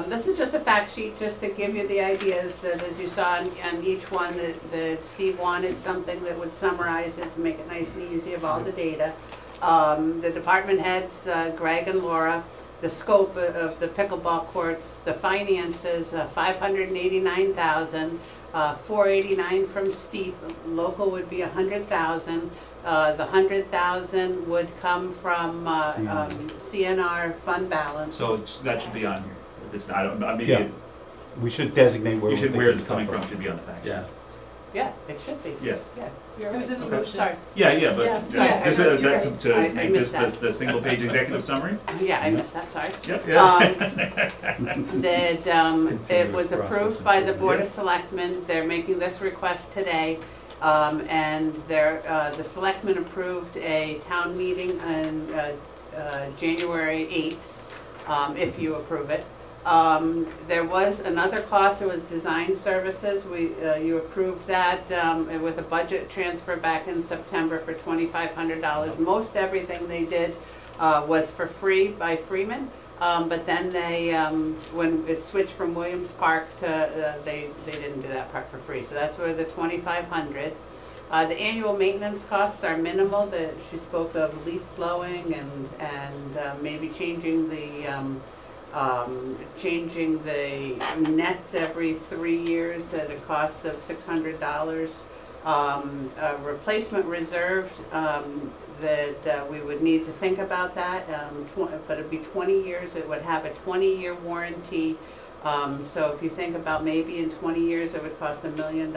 [SPEAKER 3] This is just a fact sheet, just to give you the ideas that, as you saw on each one, that Steve wanted something that would summarize it to make it nice and easy of all the data. The department heads, Greg and Laura, the scope of the pickleball courts, the finances, 589,000, 489 from Steve, local would be 100,000. The 100,000 would come from CNR fund balance.
[SPEAKER 2] So that should be on here. If it's not, I mean,
[SPEAKER 4] Yeah. We should designate where
[SPEAKER 2] you
[SPEAKER 4] we
[SPEAKER 2] should,
[SPEAKER 4] think
[SPEAKER 2] where it's
[SPEAKER 4] it's
[SPEAKER 2] coming from should be on the fact sheet.
[SPEAKER 1] Yeah.
[SPEAKER 3] Yeah, it should be.
[SPEAKER 2] Yeah.
[SPEAKER 3] Yeah, you're
[SPEAKER 5] It was
[SPEAKER 3] right.
[SPEAKER 5] in the
[SPEAKER 2] Okay.
[SPEAKER 5] motion.
[SPEAKER 3] Sorry,
[SPEAKER 2] Yeah,
[SPEAKER 5] Yeah,
[SPEAKER 2] but
[SPEAKER 5] sorry,
[SPEAKER 2] this,
[SPEAKER 5] I know, you're
[SPEAKER 2] that,
[SPEAKER 5] right.
[SPEAKER 2] to
[SPEAKER 3] I
[SPEAKER 2] make this,
[SPEAKER 3] missed that.
[SPEAKER 2] the single page executive summary?
[SPEAKER 3] yeah, I missed that, sorry.
[SPEAKER 2] Yep.
[SPEAKER 3] That it was
[SPEAKER 1] Continuous
[SPEAKER 3] approved
[SPEAKER 1] process
[SPEAKER 3] by the Board of
[SPEAKER 1] improvement.
[SPEAKER 3] Selectmen, they're making this request today. And the Selectmen approved a town meeting on January 8th, if you approve it. There was another cost, it was design services, you approved that with a budget transfer back in September for $2,500. Most everything they did was for free by Freeman, but then they, when it switched from Williams Park to, they didn't do that part for free, so that's where the $2,500. The annual maintenance costs are minimal, she spoke of leaf blowing and maybe changing the nets every 3 years at a cost of $600. A replacement reserve, that we would need to think about that, but it'd be 20 years, it would have a 20-year warranty. So if you think about maybe in 20 years it would cost $1 million,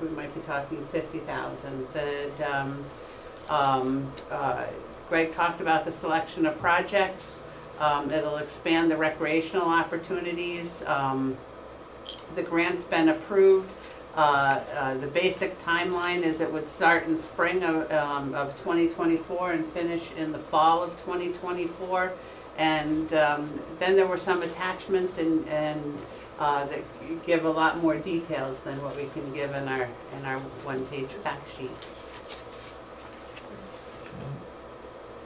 [SPEAKER 3] we might be talking 50,000. Greg talked about the selection of projects. It'll expand the recreational opportunities. The grant's been approved. The basic timeline is it would start in spring of 2024 and finish in the fall of 2024. And then there were some attachments and that give a lot more details than what we can give in our one-page fact sheet.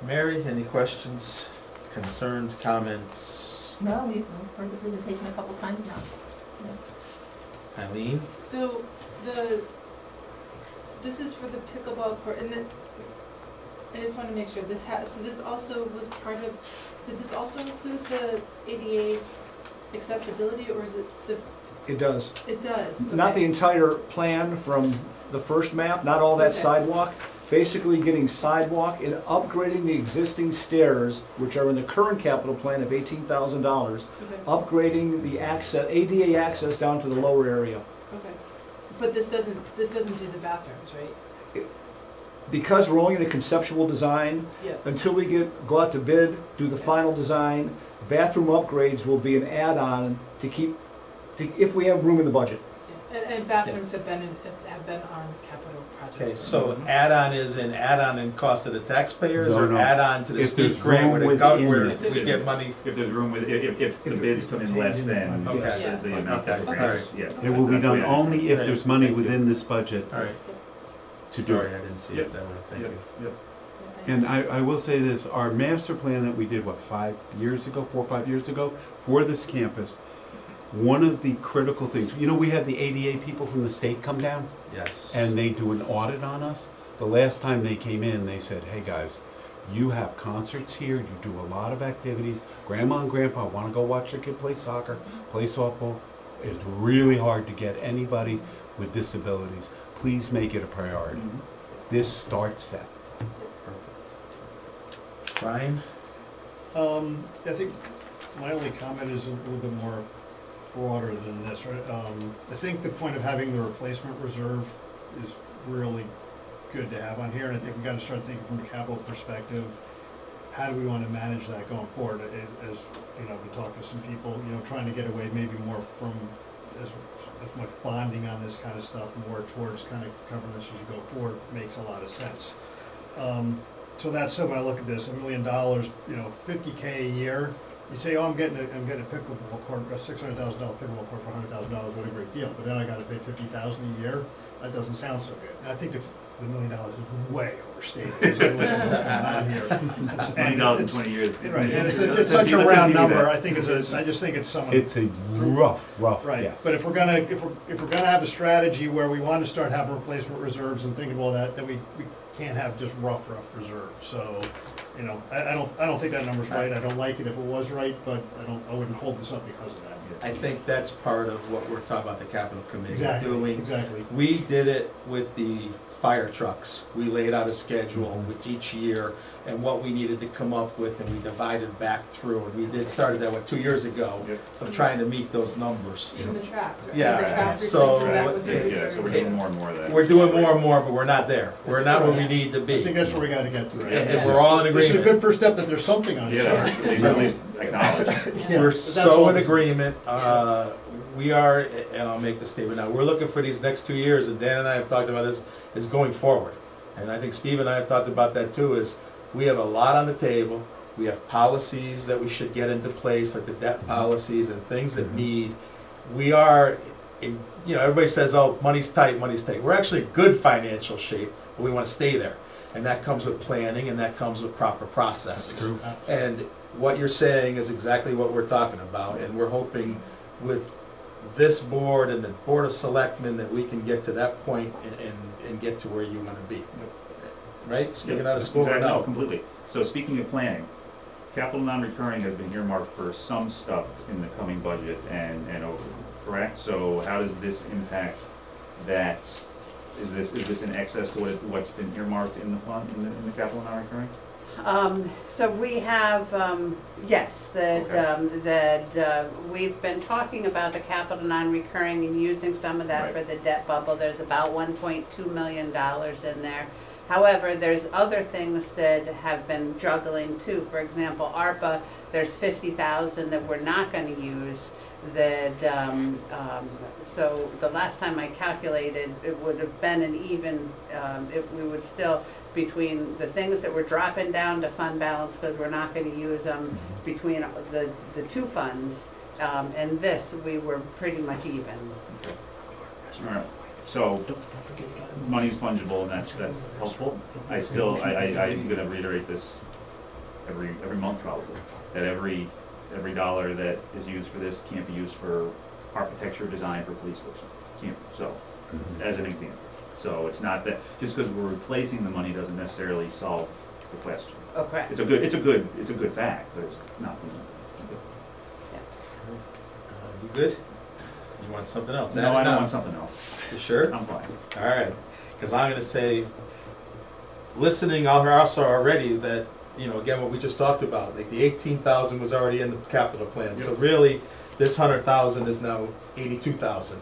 [SPEAKER 1] Mary, any questions, concerns, comments?
[SPEAKER 12] No, we've heard the presentation a couple times now.
[SPEAKER 1] Eileen?
[SPEAKER 5] So this is for the pickleball court, and then I just want to make sure so this also was part of, did this also include the ADA accessibility, or is it
[SPEAKER 11] It does.
[SPEAKER 5] it does?
[SPEAKER 11] Not the
[SPEAKER 5] okay.
[SPEAKER 11] entire plan from the first map, not all that
[SPEAKER 5] Okay.
[SPEAKER 11] sidewalk. Basically getting sidewalk and upgrading the existing stairs, which are in the current capital plan of $18,000.
[SPEAKER 5] Okay,
[SPEAKER 11] Upgrading the access, ADA access down to the lower area.
[SPEAKER 5] okay. But this doesn't do the bathrooms, right?
[SPEAKER 11] Because we're only in a conceptual design,
[SPEAKER 5] Yeah.
[SPEAKER 11] until we go out to bid, do the final design, bathroom upgrades will be an add-on to keep, if we have room in the budget.
[SPEAKER 5] And bathrooms have been on capital projects.
[SPEAKER 1] Okay, so add-on is an add-on in cost of the taxpayers,
[SPEAKER 4] No,
[SPEAKER 1] or
[SPEAKER 4] no.
[SPEAKER 1] add-on to the
[SPEAKER 4] If
[SPEAKER 1] steep
[SPEAKER 4] there's
[SPEAKER 1] grant where
[SPEAKER 4] room
[SPEAKER 1] the government,
[SPEAKER 4] within
[SPEAKER 1] where
[SPEAKER 4] this.
[SPEAKER 1] we get money?
[SPEAKER 2] If there's room with, if the bids come in less than
[SPEAKER 1] Okay.
[SPEAKER 2] the amount that we're
[SPEAKER 1] Okay.
[SPEAKER 2] granting, yeah.
[SPEAKER 4] It will be
[SPEAKER 2] That's
[SPEAKER 4] done
[SPEAKER 2] the-
[SPEAKER 4] only if
[SPEAKER 1] Right.
[SPEAKER 4] there's money
[SPEAKER 1] Thank you.
[SPEAKER 4] within this budget
[SPEAKER 1] All right,
[SPEAKER 4] to do
[SPEAKER 1] sorry,
[SPEAKER 4] it.
[SPEAKER 1] I didn't see
[SPEAKER 2] Yep.
[SPEAKER 1] it that way, thank
[SPEAKER 2] Yep,
[SPEAKER 1] you.
[SPEAKER 2] yep.
[SPEAKER 4] And I will say this, our master plan that we did, what, 5 years ago, 4 or 5 years ago, for this campus, one of the critical things, you know, we had the ADA people from the state come down
[SPEAKER 1] Yes.
[SPEAKER 4] and they do an audit on us. The last time they came in, they said, hey guys, you have concerts here, you do a lot of activities. Grandma and grandpa want to go watch their kid play soccer, play softball. It's really hard to get anybody with disabilities. Please make it a priority. This starts that.
[SPEAKER 1] Brian?
[SPEAKER 10] I think my only comment is a little bit more broader than this, right? I think the point of having the replacement reserve is really good to have on here, and I think we gotta start thinking from a capital perspective, how do we wanna manage that going forward? As, you know, we talked to some people, you know, trying to get away maybe more from as much bonding on this kind of stuff, more towards kind of covering this as you go forward, makes a lot of sense. So that said, when I look at this, $1 million, you know, $50K a year, you say, oh, I'm getting a pickleball court, a $600,000 pickleball court for $100,000, what a great deal, but then I gotta pay $50,000 a year, that doesn't sound so good. And I think the $1 million is way overstated, as I look at what's going on here.
[SPEAKER 2] $20 in 20 years.
[SPEAKER 10] Right, and it's such a round number, I think I just think it's someone.
[SPEAKER 4] It's a rough
[SPEAKER 10] Right,
[SPEAKER 4] guess.
[SPEAKER 10] but if we're gonna have a strategy where we want to start having replacement reserves and think of all that, then we can't have just rough reserves. So, you know, I don't think that number's right. I don't like it if it was right, but I wouldn't hold this up because of that.
[SPEAKER 1] I think that's part of what we're talking about the capital committee doing.
[SPEAKER 10] Exactly.
[SPEAKER 1] We did it with the fire trucks. We laid out a schedule with each year and what we needed to come up with, and we divided back through. And we started that, 2 years ago,
[SPEAKER 2] Yep.
[SPEAKER 1] of trying to meet those numbers.
[SPEAKER 5] Even the tracks, right?
[SPEAKER 1] Yeah,
[SPEAKER 5] The track
[SPEAKER 1] so-
[SPEAKER 5] replacement, that was a
[SPEAKER 2] Yeah, so we're
[SPEAKER 5] reserve.
[SPEAKER 2] doing more and more of that.
[SPEAKER 1] We're doing more and more, but we're not there. We're not where we need to
[SPEAKER 10] I
[SPEAKER 1] be.
[SPEAKER 10] think that's where we gotta get to.
[SPEAKER 1] And we're all in
[SPEAKER 10] This is a
[SPEAKER 1] agreement.
[SPEAKER 10] good first step that there's something on it.
[SPEAKER 2] Yeah, at least acknowledge.
[SPEAKER 10] Yeah,
[SPEAKER 1] We're
[SPEAKER 10] but that's
[SPEAKER 1] so
[SPEAKER 10] all
[SPEAKER 1] in
[SPEAKER 10] this is.
[SPEAKER 1] agreement. We are, and I'll make the statement now, we're looking for these next 2 years, and Dan and I have talked about this, is going forward. And I think Steve and I have talked about that too, is we have a lot on the table. We have policies that we should get into place, like the debt policies and things that need. We are, in, you know, everybody says, oh, money's tight, money's tight. We're actually in good financial shape, but we want to stay there. And that comes with planning, and that comes with proper processes.
[SPEAKER 4] That's true.
[SPEAKER 1] And what you're saying is exactly what we're talking about, and we're hoping with this board and the Board of Selectmen that we can get to that point and get to where you want to be. Right? Speaking out of school right
[SPEAKER 2] Exactly, no,
[SPEAKER 1] now.
[SPEAKER 2] completely. So speaking of planning, capital non-recurring has been earmarked for some stuff in the coming budget and over, correct? So how does this impact that? Is this in excess to what's been earmarked in the fund, in the capital non-recurring?
[SPEAKER 3] So we have, yes, we've been talking about the capital non-recurring and using some of that
[SPEAKER 2] Right.
[SPEAKER 3] for the debt bubble. There's about $1.2 million in there. However, there's other things that have been juggling too. For example, ARPA, there's 50,000 that we're not gonna use. So the last time I calculated, it would have been an even, we would still, between the things that we're dropping down to fund balance because we're not going to use them, between the two funds and this, we were pretty much even.
[SPEAKER 2] All right, so money's fungible and that's helpful. I'm gonna reiterate this every month probably, that every dollar that is used for this can't be used for architecture design for police station. Can't, so, as an example. So it's not that, just because we're replacing the money doesn't necessarily solve the question.
[SPEAKER 3] Okay.
[SPEAKER 2] It's a good fact, but it's not the
[SPEAKER 1] You good? You want something else?
[SPEAKER 2] No, I don't want something else.
[SPEAKER 1] You sure?
[SPEAKER 2] I'm fine.
[SPEAKER 1] All right, because I'm gonna say, listening also already that, you know, again, what we just talked about, like the 18,000 was already in the capital plan. So really, this 100,000 is now 82,000.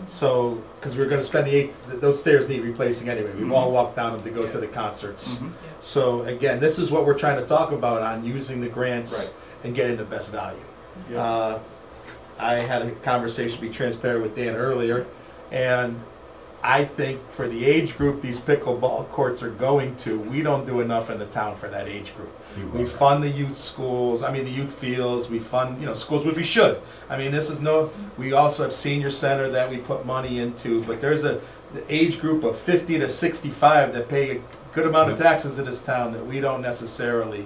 [SPEAKER 1] So, because we're gonna spend those stairs need replacing anyway. We've all walked down them to go to the concerts.
[SPEAKER 2] Mhm.
[SPEAKER 1] So again, this is what we're trying to talk about on using the grants
[SPEAKER 2] Right.
[SPEAKER 1] and getting the best value.
[SPEAKER 2] Yeah.
[SPEAKER 1] I had a conversation, to be transparent with Dan earlier, And I think for the age group these pickleball courts are going to, we don't do enough in the town for that age group. We fund the youth schools, the youth fields, we fund, schools, which we should. We also have senior center that we put money into, but there's the age group of 50 to 65 that pay a good amount of taxes in this town that we don't necessarily,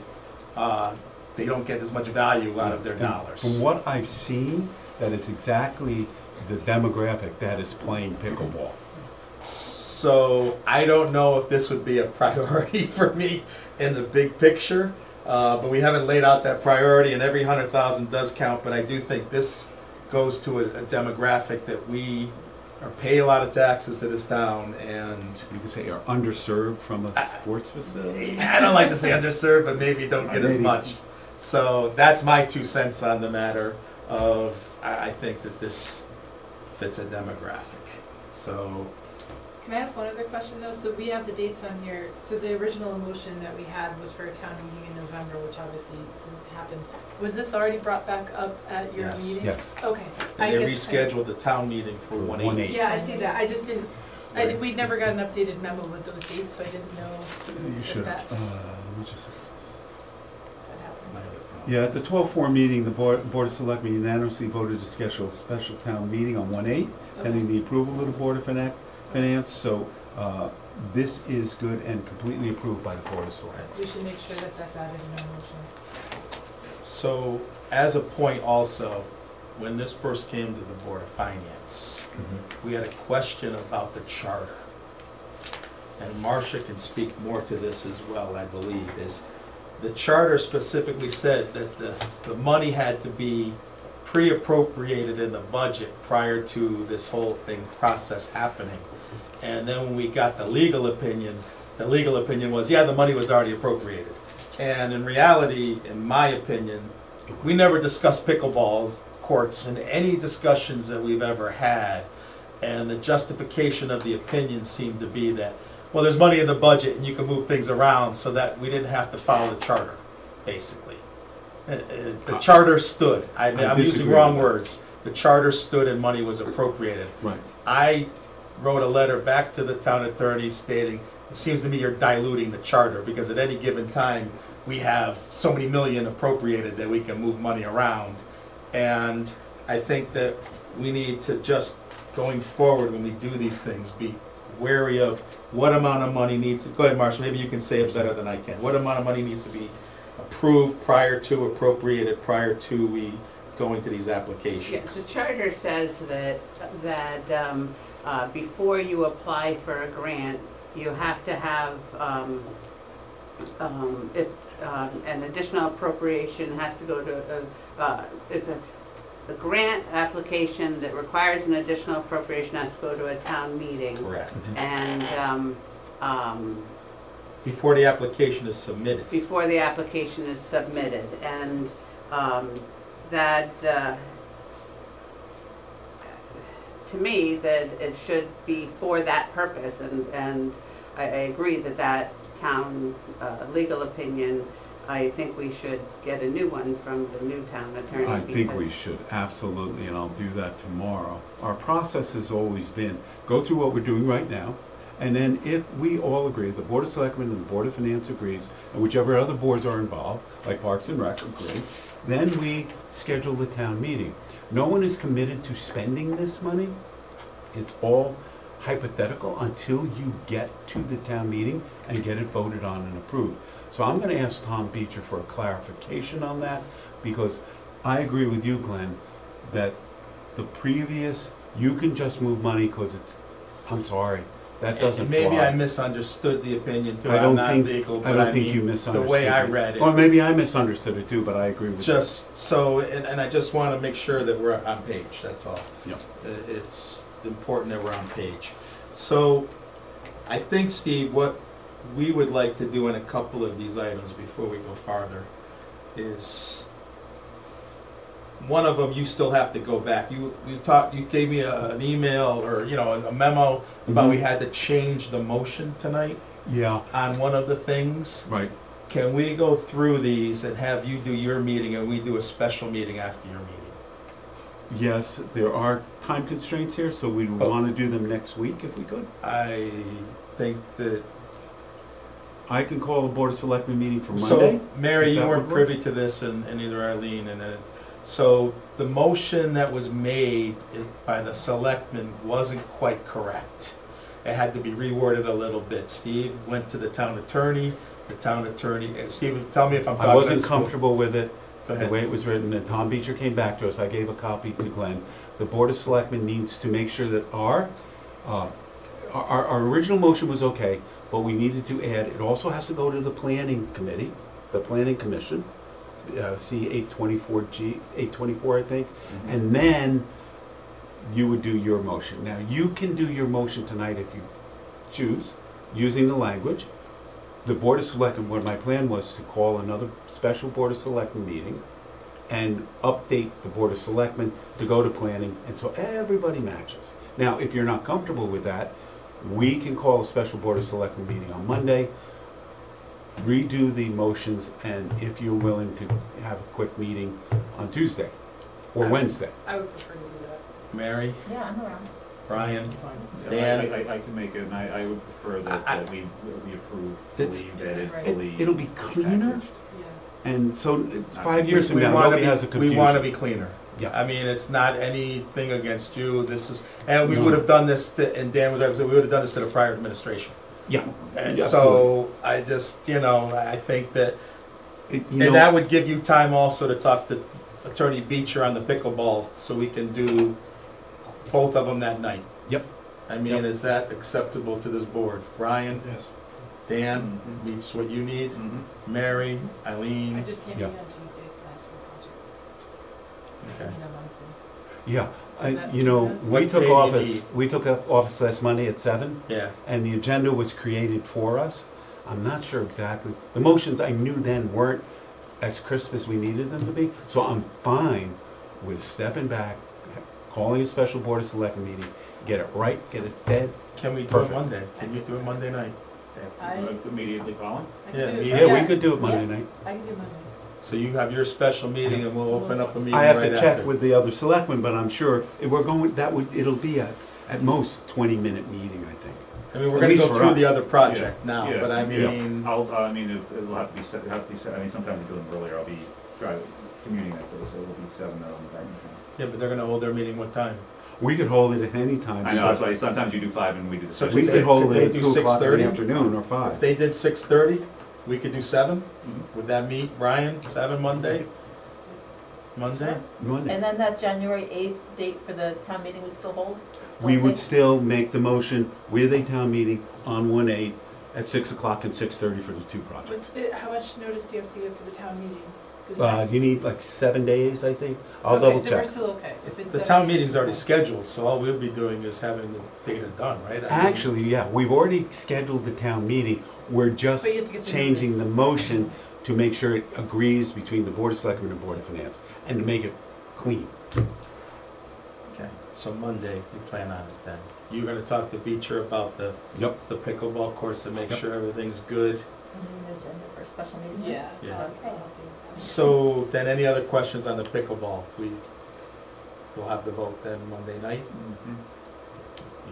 [SPEAKER 1] they don't get as much value out of their dollars.
[SPEAKER 4] From what I've seen, that is exactly the demographic that is playing pickleball.
[SPEAKER 1] So I don't know if this would be a priority for me in the big picture, but we haven't laid out that priority, and every 100,000 does count. But I do think this goes to a demographic that we pay a lot of taxes to this town, and
[SPEAKER 4] You could say are underserved from a sports facility.
[SPEAKER 1] I don't like to say underserved, but maybe don't get as
[SPEAKER 4] Maybe.
[SPEAKER 1] much. So that's my 2 cents on the matter of I think that this fits a demographic. So.
[SPEAKER 5] Can I ask one other question though? So we have the dates on here. So the original motion that we had was for a town meeting in November, which obviously didn't happen. Was this already brought back up at your
[SPEAKER 1] Yes.
[SPEAKER 5] meeting?
[SPEAKER 4] Yes.
[SPEAKER 5] Okay.
[SPEAKER 1] And they rescheduled the town meeting for 1/8.
[SPEAKER 5] Yeah, I see that. I just didn't, we never got an updated memo with those dates, so I didn't know
[SPEAKER 4] You should.
[SPEAKER 5] that
[SPEAKER 4] Let me just.
[SPEAKER 5] that happened.
[SPEAKER 4] Yeah, at the 12-4 meeting, the Board of Selectmen unanimously voted to schedule a special town meeting on 1/8, pending the approval of the Board of Finance. So this is good and completely approved by the Board of Selectmen.
[SPEAKER 5] We should make sure that that's added in our motion.
[SPEAKER 1] So, as a point also, when this first came to the Board of Finance, we had a question about the charter. And Marcia can speak more to this as well, I believe, is the charter specifically said that the money had to be pre-appropriated in the budget prior to this whole thing process happening. And then when we got the legal opinion was, yeah, the money was already appropriated. And in reality, in my opinion, we never discussed pickleball courts in any discussions that we've ever had. And the justification of the opinion seemed to be that, well, there's money in the budget and you can move things around so that we didn't have to follow the charter, basically. The charter stood. I'm using
[SPEAKER 4] disagree
[SPEAKER 1] wrong
[SPEAKER 4] with that.
[SPEAKER 1] words. The charter stood and money was appropriated.
[SPEAKER 4] Right.
[SPEAKER 1] I wrote a letter back to the town attorney stating, it seems to me you're diluting the charter because at any given time, we have so many million appropriated that we can move money around. And I think that we need to just, going forward when we do these things, be wary of what amount of money needs, go ahead Marcia, maybe you can say it better than I can. What amount of money needs to be approved prior to, appropriated prior to we going to these applications?
[SPEAKER 3] Yes, the charter says that before you apply for a grant, you have to have, an additional appropriation has to go to, if a grant application that requires an additional appropriation has to go to a town meeting.
[SPEAKER 1] Correct.
[SPEAKER 3] And,
[SPEAKER 1] Before the application is submitted.
[SPEAKER 3] before the application is submitted. And to me, that it should be for that purpose, and I agree that town legal opinion, I think we should get a new one from the new town attorney.
[SPEAKER 4] I think we
[SPEAKER 3] because-
[SPEAKER 4] should, absolutely, and I'll do that tomorrow. Our process has always been, go through what we're doing right now, and then if we all agree, the Board of Selectmen and the Board of Finance agrees, and whichever other boards are involved, like Parks and Rec agree, then we schedule the town meeting. No one is committed to spending this money. It's all hypothetical until you get to the town meeting and get it voted on and approved. So I'm gonna ask Tom Beecher for a clarification on that, because I agree with you, Glenn, that the previous, you can just move money because it's, I'm sorry, that doesn't fly.
[SPEAKER 1] Maybe I misunderstood the opinion too.
[SPEAKER 4] I don't
[SPEAKER 1] I'm
[SPEAKER 4] think-
[SPEAKER 1] not legal,
[SPEAKER 4] I
[SPEAKER 1] but
[SPEAKER 4] don't think you misunderstood
[SPEAKER 1] the way I
[SPEAKER 4] it.
[SPEAKER 1] read it.
[SPEAKER 4] Or maybe I misunderstood it too, but I agree with you.
[SPEAKER 1] Just so, and I just want to make sure that we're on page, that's all.
[SPEAKER 4] Yep.
[SPEAKER 1] It's important that we're on page. So, I think, Steve, what we would like to do in a couple of these items before we go farther is, one of them, you still have to go back. You gave me an email or, a memo about we had to change the motion tonight
[SPEAKER 4] Yeah,
[SPEAKER 1] on one of the things.
[SPEAKER 4] right.
[SPEAKER 1] Can we go through these and have you do your meeting and we do a special meeting after your meeting?
[SPEAKER 4] Yes, there are time constraints here, so we'd
[SPEAKER 1] Oh.
[SPEAKER 4] want to do them next week if we could.
[SPEAKER 1] I think that,
[SPEAKER 4] I can call a Board of Selectmen meeting for Monday.
[SPEAKER 1] so, Mary,
[SPEAKER 4] if
[SPEAKER 1] you
[SPEAKER 4] that
[SPEAKER 1] weren't
[SPEAKER 4] would work.
[SPEAKER 1] privy to this, and neither Eileen, and so the motion that was made by the selectmen wasn't quite correct. It had to be reworded a little bit. Steve went to the town attorney, Steve, tell me if I'm talking.
[SPEAKER 4] I wasn't
[SPEAKER 1] about-
[SPEAKER 4] comfortable with it,
[SPEAKER 1] Go
[SPEAKER 4] the
[SPEAKER 1] ahead.
[SPEAKER 4] way it was written, and Tom Beecher came back to us, I gave a copy to Glenn. The Board of Selectmen needs to make sure that our original motion was okay, but we needed to add, it also has to go to the planning committee, the planning commission, C 824G, 824, I think, and then you would do your motion. Now, you can do your motion tonight if you choose, using the language. The Board of Selectmen, what my plan was to call another special Board of Selectmen meeting and update the Board of Selectmen to go to planning, and so everybody matches. Now, if you're not comfortable with that, we can call a special Board of Selectmen meeting on Monday, redo the motions, and if you're willing to have a quick meeting on Tuesday or Wednesday.
[SPEAKER 5] I would prefer to do that.
[SPEAKER 1] Mary,
[SPEAKER 12] Yeah, I'm around.
[SPEAKER 1] Brian,
[SPEAKER 2] Yeah,
[SPEAKER 1] Dan?
[SPEAKER 2] I can make it, and I would prefer that we approve
[SPEAKER 4] It's-
[SPEAKER 2] fully vetted,
[SPEAKER 5] Right.
[SPEAKER 2] fully.
[SPEAKER 4] It'll be cleaner,
[SPEAKER 2] packaged.
[SPEAKER 5] Yeah.
[SPEAKER 4] and so it's 5 years from
[SPEAKER 1] We
[SPEAKER 4] now,
[SPEAKER 1] wanna
[SPEAKER 4] nobody
[SPEAKER 1] be-
[SPEAKER 4] has a confusion.
[SPEAKER 1] We want to be cleaner.
[SPEAKER 4] Yeah.
[SPEAKER 1] I mean, it's not anything against you, this is, and we
[SPEAKER 4] No.
[SPEAKER 1] would have done this, and Dan was, we would have done this to the prior administration.
[SPEAKER 4] Yeah.
[SPEAKER 1] And
[SPEAKER 4] Yeah,
[SPEAKER 1] so, I just, I think that,
[SPEAKER 4] You
[SPEAKER 1] and
[SPEAKER 4] know,
[SPEAKER 1] that would give you time also to talk to Attorney Beecher on the pickleball, so we can do both of them that night.
[SPEAKER 4] Yep.
[SPEAKER 1] I mean,
[SPEAKER 4] Yep.
[SPEAKER 1] is that acceptable to this board? Brian,
[SPEAKER 10] Yes.
[SPEAKER 1] Dan,
[SPEAKER 2] Mhm.
[SPEAKER 1] meets what you need,
[SPEAKER 2] Mhm.
[SPEAKER 1] Mary,
[SPEAKER 5] I
[SPEAKER 1] Eileen,
[SPEAKER 5] just can't
[SPEAKER 4] Yeah.
[SPEAKER 5] meet on Tuesdays, the high school concert. I
[SPEAKER 1] okay.
[SPEAKER 5] can meet on Wednesday.
[SPEAKER 4] yeah,
[SPEAKER 5] Is that
[SPEAKER 4] you know,
[SPEAKER 5] soon?
[SPEAKER 1] What
[SPEAKER 4] we took
[SPEAKER 1] day do you
[SPEAKER 4] office,
[SPEAKER 1] need?
[SPEAKER 4] office last Monday at 7,
[SPEAKER 1] Yeah,
[SPEAKER 4] and the agenda was created for us. I'm not sure exactly, the motions I knew then weren't as crisp as we needed them to be, so I'm fine with stepping back, calling a special Board of Selectmen meeting, get it right, get it dead.
[SPEAKER 1] can we do it
[SPEAKER 4] Perfect.
[SPEAKER 1] Monday? Can you do it Monday night?
[SPEAKER 2] Immediately following?
[SPEAKER 5] I can
[SPEAKER 1] Yeah,
[SPEAKER 5] do it.
[SPEAKER 1] meeting.
[SPEAKER 4] Yeah, we could do it Monday night.
[SPEAKER 5] I can do Monday.
[SPEAKER 1] So you have your special meeting and we'll open up a meeting
[SPEAKER 4] I
[SPEAKER 1] right
[SPEAKER 4] have
[SPEAKER 1] after.
[SPEAKER 4] to check with the other selectmen, but I'm sure if we're going, it'll be at most 20-minute meeting, I think.
[SPEAKER 1] I mean, we're
[SPEAKER 4] at
[SPEAKER 1] gonna
[SPEAKER 4] least
[SPEAKER 1] go
[SPEAKER 4] for
[SPEAKER 1] through
[SPEAKER 4] us.
[SPEAKER 1] the other project
[SPEAKER 2] Yeah,
[SPEAKER 1] now,
[SPEAKER 2] yeah,
[SPEAKER 1] but I
[SPEAKER 4] yeah.
[SPEAKER 1] mean,
[SPEAKER 2] I mean, it'll have to be set, I mean, sometime we do them earlier, I'll be driving, commuting that day, so it'll be 7 on the back.
[SPEAKER 1] yeah, but they're gonna hold their meeting what time?
[SPEAKER 4] We could hold it at any time.
[SPEAKER 2] I know, that's why sometimes you do 5 and we do the
[SPEAKER 1] So
[SPEAKER 2] special.
[SPEAKER 4] We
[SPEAKER 1] Could
[SPEAKER 4] could
[SPEAKER 1] they-
[SPEAKER 4] hold
[SPEAKER 1] could
[SPEAKER 4] it
[SPEAKER 1] they
[SPEAKER 4] at
[SPEAKER 1] do
[SPEAKER 4] 2 o'clock in the
[SPEAKER 1] 6:30?
[SPEAKER 4] afternoon or
[SPEAKER 1] If
[SPEAKER 4] 5.
[SPEAKER 1] they did 6:30, we could do 7?
[SPEAKER 2] Mhm.
[SPEAKER 1] Would that meet, Brian, 7 Monday? Monday?
[SPEAKER 4] Monday.
[SPEAKER 12] And then that January 8th date for the town meeting we still hold? It's still
[SPEAKER 4] We would
[SPEAKER 12] okay?
[SPEAKER 4] still make the motion with a town meeting on 1/8 at 6 o'clock and 6:30 for the two projects.
[SPEAKER 5] How much notice do you have to give for the town meeting? Does
[SPEAKER 4] You need like 7 days, I think. I'll
[SPEAKER 5] Okay,
[SPEAKER 4] double
[SPEAKER 5] then we're
[SPEAKER 4] check.
[SPEAKER 5] still okay. If it's
[SPEAKER 1] The
[SPEAKER 5] 7
[SPEAKER 1] town
[SPEAKER 5] days,
[SPEAKER 1] meeting's already
[SPEAKER 5] we're-
[SPEAKER 1] scheduled, so all we'll be doing is having the data done, right? I mean,
[SPEAKER 4] Actually, yeah, we've already scheduled the town meeting. We're just
[SPEAKER 5] But you have to get the
[SPEAKER 4] changing
[SPEAKER 5] notice.
[SPEAKER 4] the motion to make sure it agrees between the Board of Selectmen and Board of Finance and to make it clean.
[SPEAKER 1] Okay, so Monday, you plan on it then. You're gonna talk to Beecher about the
[SPEAKER 4] Yep.
[SPEAKER 1] pickleball course to make
[SPEAKER 4] Yep.
[SPEAKER 1] sure everything's good.
[SPEAKER 12] And then the agenda for a special meeting?
[SPEAKER 5] Yeah.
[SPEAKER 1] Yeah.
[SPEAKER 12] Okay.
[SPEAKER 1] So then any other questions on the pickleball? We'll have the vote then Monday night.
[SPEAKER 2] Mhm.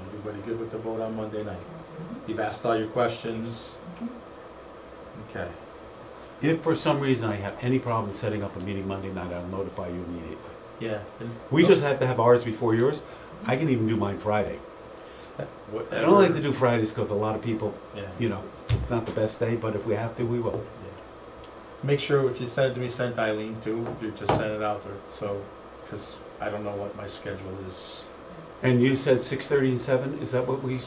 [SPEAKER 1] Everybody good with the vote on Monday night? You've asked all your questions? Okay.
[SPEAKER 4] If for some reason I have any problem setting up a meeting Monday night, I'll notify you immediately.
[SPEAKER 1] Yeah. and-
[SPEAKER 4] We just have to have ours before yours. I can even do mine Friday. I
[SPEAKER 1] Whatever.
[SPEAKER 4] don't like to do Fridays because a lot of people,
[SPEAKER 1] Yeah.
[SPEAKER 4] it's not the best day, but if we have to, we will.
[SPEAKER 1] Make sure if you send it to me, send to Eileen too, if you just send it out there, so, because I don't know what my schedule is.
[SPEAKER 4] And you said 6:30 and 7, is that what we?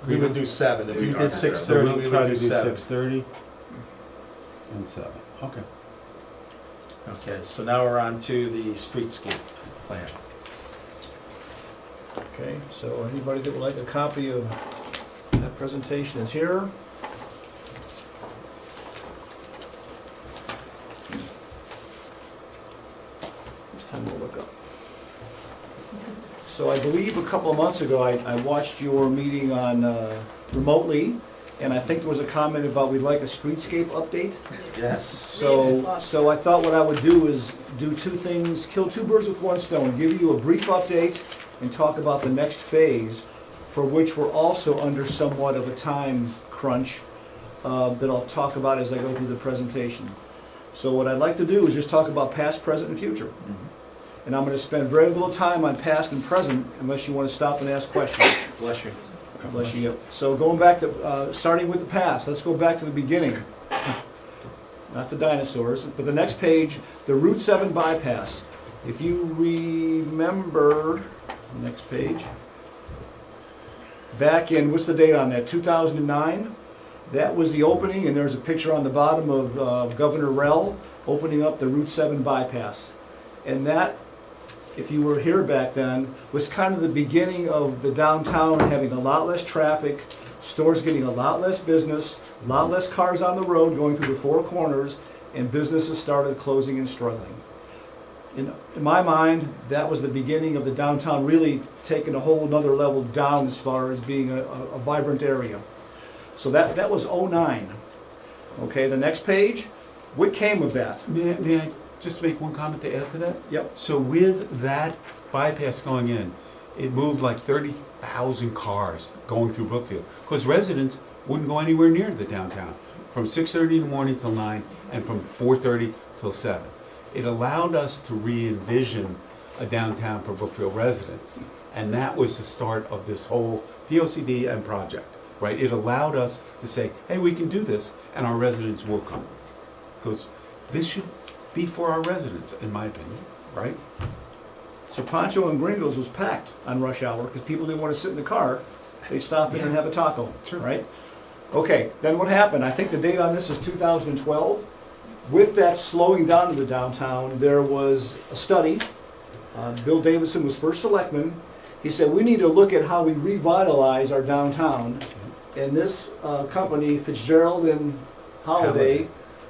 [SPEAKER 1] We would do 7, if you
[SPEAKER 2] Yeah.
[SPEAKER 1] did
[SPEAKER 2] So
[SPEAKER 1] 6:30,
[SPEAKER 4] we'll
[SPEAKER 1] we
[SPEAKER 4] try
[SPEAKER 1] would
[SPEAKER 4] to
[SPEAKER 1] do 7.
[SPEAKER 4] 6:30 and 7, okay.
[SPEAKER 1] Okay, so now we're on to the streetscape plan.
[SPEAKER 11] Okay, so anybody that would like a copy of that presentation is here. This time we'll look up. So I believe a couple of months ago, I watched your meeting on remotely, and I think there was a comment about we'd like a streetscape update.
[SPEAKER 1] Yes.
[SPEAKER 11] So I thought what I would do is do two things, kill two birds with one stone, give you a brief update and talk about the next phase, for which we're also under somewhat of a time crunch that I'll talk about as I go through the presentation. So what I'd like to do is just talk about past, present, and future. And I'm going to spend very little time on past and present unless you want to stop and ask questions.
[SPEAKER 1] Bless you.
[SPEAKER 11] Bless you. So going back to, starting with the past, let's go back to the beginning. Not the dinosaurs, but the next page, the Route 7 bypass. If you remember, next page, back in, what's the date on that, 2009? That was the opening, and there's a picture on the bottom of Governor Rell opening up the Route 7 bypass. And that, if you were here back then, was kind of the beginning of the downtown having a lot less traffic, stores getting a lot less business, a lot less cars on the road going through the four corners, and businesses started closing and struggling. In my mind, that was the beginning of the downtown really taking a whole another level down as far as being a vibrant area. So that was 09. Okay, the next page, what came of that?
[SPEAKER 4] May I just make one comment to add to that?
[SPEAKER 11] Yep.
[SPEAKER 4] So with that bypass going in, it moved like 30,000 cars going through Brookfield, because residents wouldn't go anywhere near the downtown from 6:30 in the morning till 9 and from 4:30 till 7. It allowed us to re-envision a downtown for Brookfield residents, and that was the start of this whole POCD and project, right? It allowed us to say, hey, we can do this, and our residents will come, because this should be for our residents, in my opinion, right?
[SPEAKER 11] So Pancho and Gringos was packed on rush hour because people didn't want to sit in the car. They stopped in and have a taco, right? Okay, then what happened? I think the date on this is 2012. With that slowing down of the downtown, there was a study. Bill Davidson was first selectman. He said, we need to look at how we revitalize our downtown. And this company, Fitzgerald and Holiday,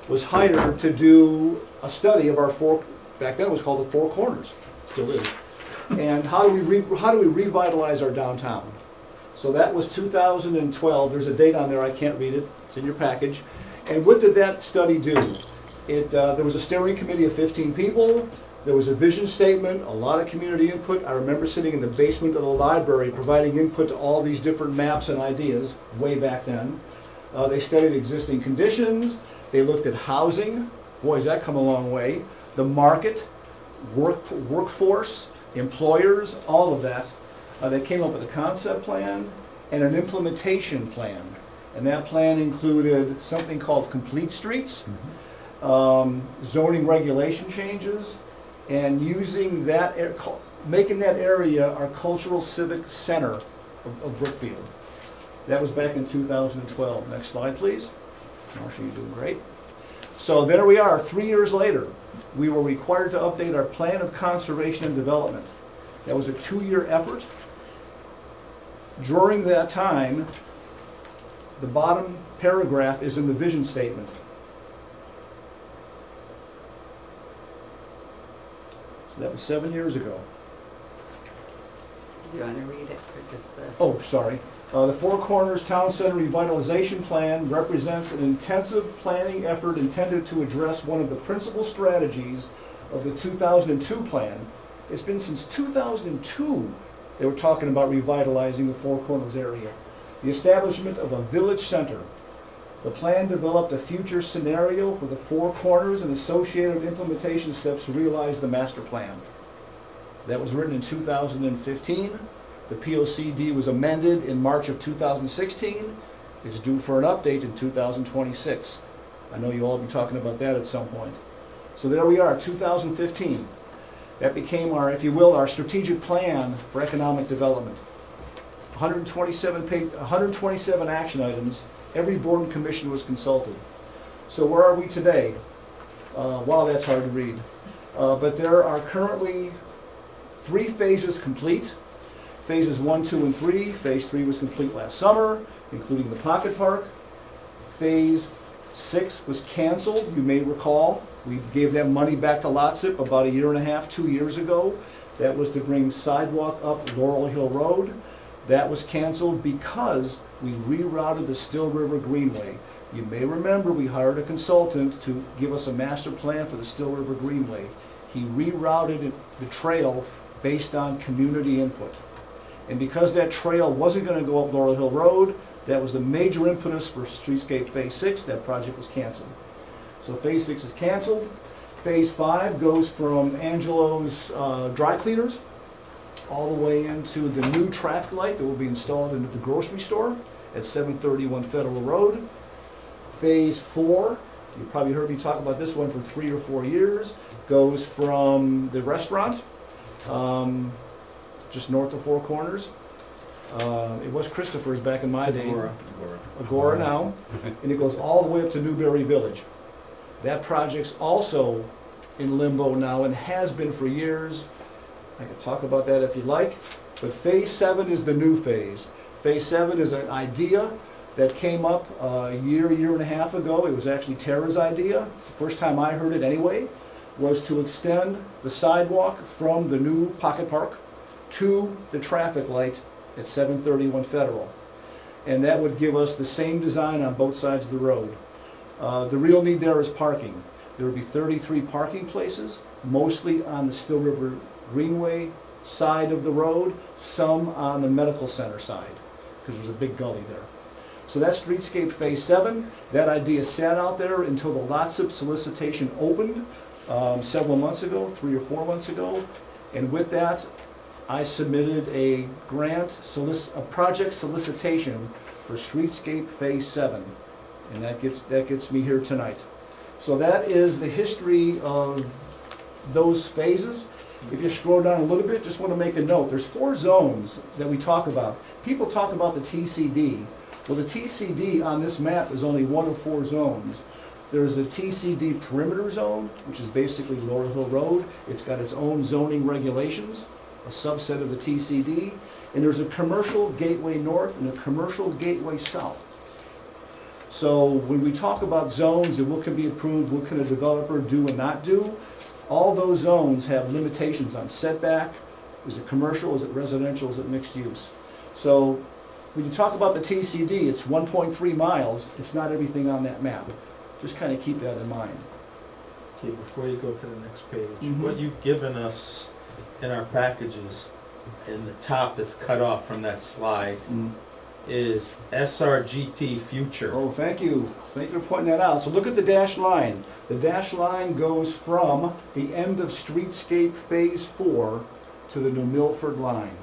[SPEAKER 11] was hired to do a study of our back then it was called the Four Corners, still is. And how do we revitalize our downtown? So that was 2012. There's a date on there, I can't read it. It's in your package. And what did that study do? There was a steering committee of 15 people. There was a vision statement, a lot of community input. I remember sitting in the basement of the library providing input to all these different maps and ideas way back then. They studied existing conditions. They looked at housing. Boy, has that come a long way. The market, workforce, employers, all of that. They came up with a concept plan and an implementation plan. And that plan included something called Complete Streets, zoning regulation changes, and using that, making that area our cultural civic center of Brookfield. That was back in 2012. Next slide, please. Marcia, you're doing great. So there we are, 3 years later. We were required to update our plan of conservation and development. That was a 2-year effort. During that time, the bottom paragraph is in the vision statement. So that was 7 years ago.
[SPEAKER 3] Do you want to read it or just the?
[SPEAKER 11] Oh, sorry. The Four Corners Town Center Revitalization Plan represents an intensive planning effort intended to address one of the principal strategies of the 2002 plan. It's been since 2002 they were talking about revitalizing the Four Corners area. The establishment of a village center. The plan developed a future scenario for the Four Corners and associated implementation steps to realize the master plan. That was written in 2015. The POCD was amended in March of 2016. It's due for an update in 2026. I know you'll all be talking about that at some point. So there we are, 2015. That became our, if you will, our strategic plan for economic development. 127 action items. Every board and commission was consulted. So where are we today? Wow, that's hard to read. But there are currently 3 phases complete. Phases 1, 2, and 3. Phase 3 was complete last summer, including the Pocket Park. Phase 6 was canceled, you may recall. We gave them money back to LOTSIP about 1.5 years, 2 years ago. That was to bring sidewalk up Laurel Hill Road. That was canceled because we rerouted the Still River Greenway. You may remember we hired a consultant to give us a master plan for the Still River Greenway. He rerouted the trail based on community input. And because that trail wasn't gonna go up Laurel Hill Road, that was the major impetus for Streetscape Phase 6, that project was canceled. So Phase 6 is canceled. Phase 5 goes from Angelo's dry cleaners all the way into the new traffic light that will be installed into the grocery store at 731 Federal Road. Phase 4, you probably heard me talk about this one for 3 or 4 years, goes from the restaurant, just north of Four Corners. It was Christopher's back in my day. Agora now, and it goes all the way up to Newberry Village. That project's also in limbo now and has been for years. I can talk about that if you like, but Phase 7 is the new phase. Phase 7 is an idea that came up a year and a half ago. It was actually Tara's idea. The first time I heard it anyway, was to extend the sidewalk from the new Pocket Park to the traffic light at 731 Federal. And that would give us the same design on both sides of the road. The real need there is parking. There would be 33 parking places, mostly on the Still River Greenway side of the road, some on the medical center side, because there's a big gully there. So that's Streetscape Phase 7. That idea sat out there until the LOTSIP solicitation opened several months ago, 3 or 4 months ago. And with that, I submitted a project solicitation for Streetscape Phase 7. And that gets me here tonight. So that is the history of those phases. If you scroll down a little bit, just want to make a note. There's 4 zones that we talk about. People talk about the TCD. Well, the TCD on this map is only one of 4 zones. There's a TCD perimeter zone, which is basically Laurel Hill Road. It's got its own zoning regulations, a subset of the TCD. And there's a commercial gateway north and a commercial gateway south. So when we talk about zones and what can be approved, what can a developer do and not do, all those zones have limitations on setback. Is it commercial, is it residential, is it mixed use? So when you talk about the TCD, it's 1.3 miles. It's not everything on that map. Just kind of keep that in mind.
[SPEAKER 1] Okay, before you go to the next page,
[SPEAKER 11] Mhm.
[SPEAKER 1] what you've given us in our packages, in the top that's cut off from that slide, is SRGT Future.
[SPEAKER 11] Oh, thank you. Thank you for pointing that out. So look at the dashed line. The dashed line goes from the end of Streetscape Phase 4 to the New Milford line.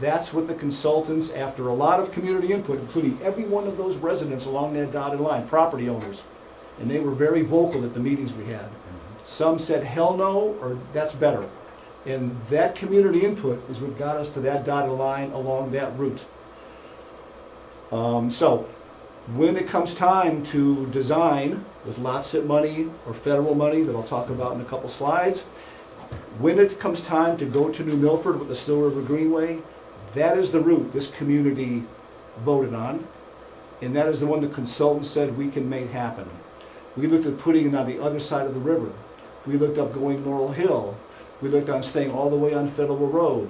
[SPEAKER 11] That's what the consultants, after a lot of community input, including every one of those residents along that dotted line, property owners, and they were very vocal at the meetings we had. Some said, hell no, or that's better. And that community input is what got us to that dotted line along that route. So when it comes time to design with LOTSIP money or federal money that I'll talk about in a couple slides, when it comes time to go to New Milford with the Still River Greenway, that is the route this community voted on, and that is the one the consultant said we can make happen. We looked at putting it on the other side of the river. We looked up going Laurel Hill. We looked on staying all the way on Federal Road.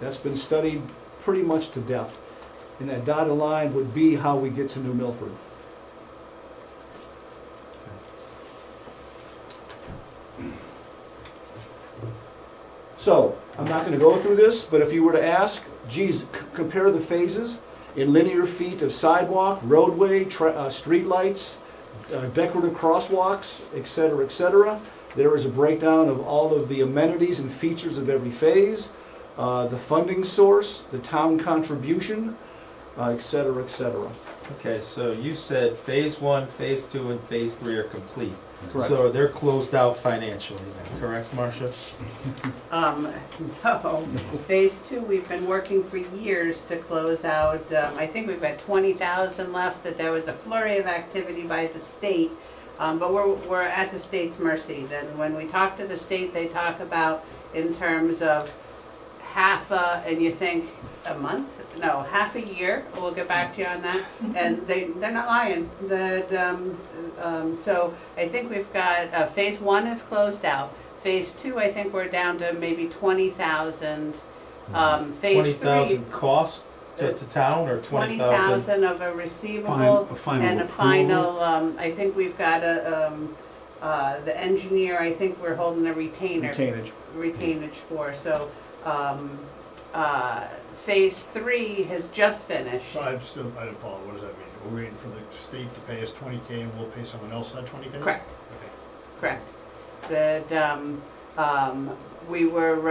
[SPEAKER 11] That's been studied pretty much to death. And that dotted line would be how we get to New Milford. So, I'm not going to go through this, but if you were to ask, geez, compare the phases in linear feet of sidewalk, roadway, street lights, decorative crosswalks, etc., etc. There is a breakdown of all of the amenities and features of every phase, the funding source, the town contribution, etc., etc.
[SPEAKER 1] Okay, so you said Phase 1, Phase 2, and Phase 3 are complete.
[SPEAKER 11] Correct.
[SPEAKER 1] So they're closed out financially then, correct, Marcia?
[SPEAKER 3] No. Phase 2, we've been working for years to close out. I think we've got 20,000 left, that there was a flurry of activity by the state. But we're at the state's mercy. Then when we talk to the state, they talk about in terms of and you think a month? No, half a year. We'll get back to you on that. And they're not lying. So I think we've got, Phase 1 is closed out. Phase 2, I think we're down to maybe 20,000. Phase 3.
[SPEAKER 1] 20,000 cost to town, or
[SPEAKER 3] 20,000
[SPEAKER 1] 20,000?
[SPEAKER 3] of a receivable
[SPEAKER 4] Final
[SPEAKER 3] and a
[SPEAKER 4] approval?
[SPEAKER 3] final, I think we've got the engineer, I think we're holding a retainage for, so, phase 3 has just finished.
[SPEAKER 10] So I didn't follow, what does that mean? We're waiting for the state to pay us 20K and we'll pay someone else that 20K?
[SPEAKER 3] Correct,
[SPEAKER 10] Okay.
[SPEAKER 3] correct. That, we were,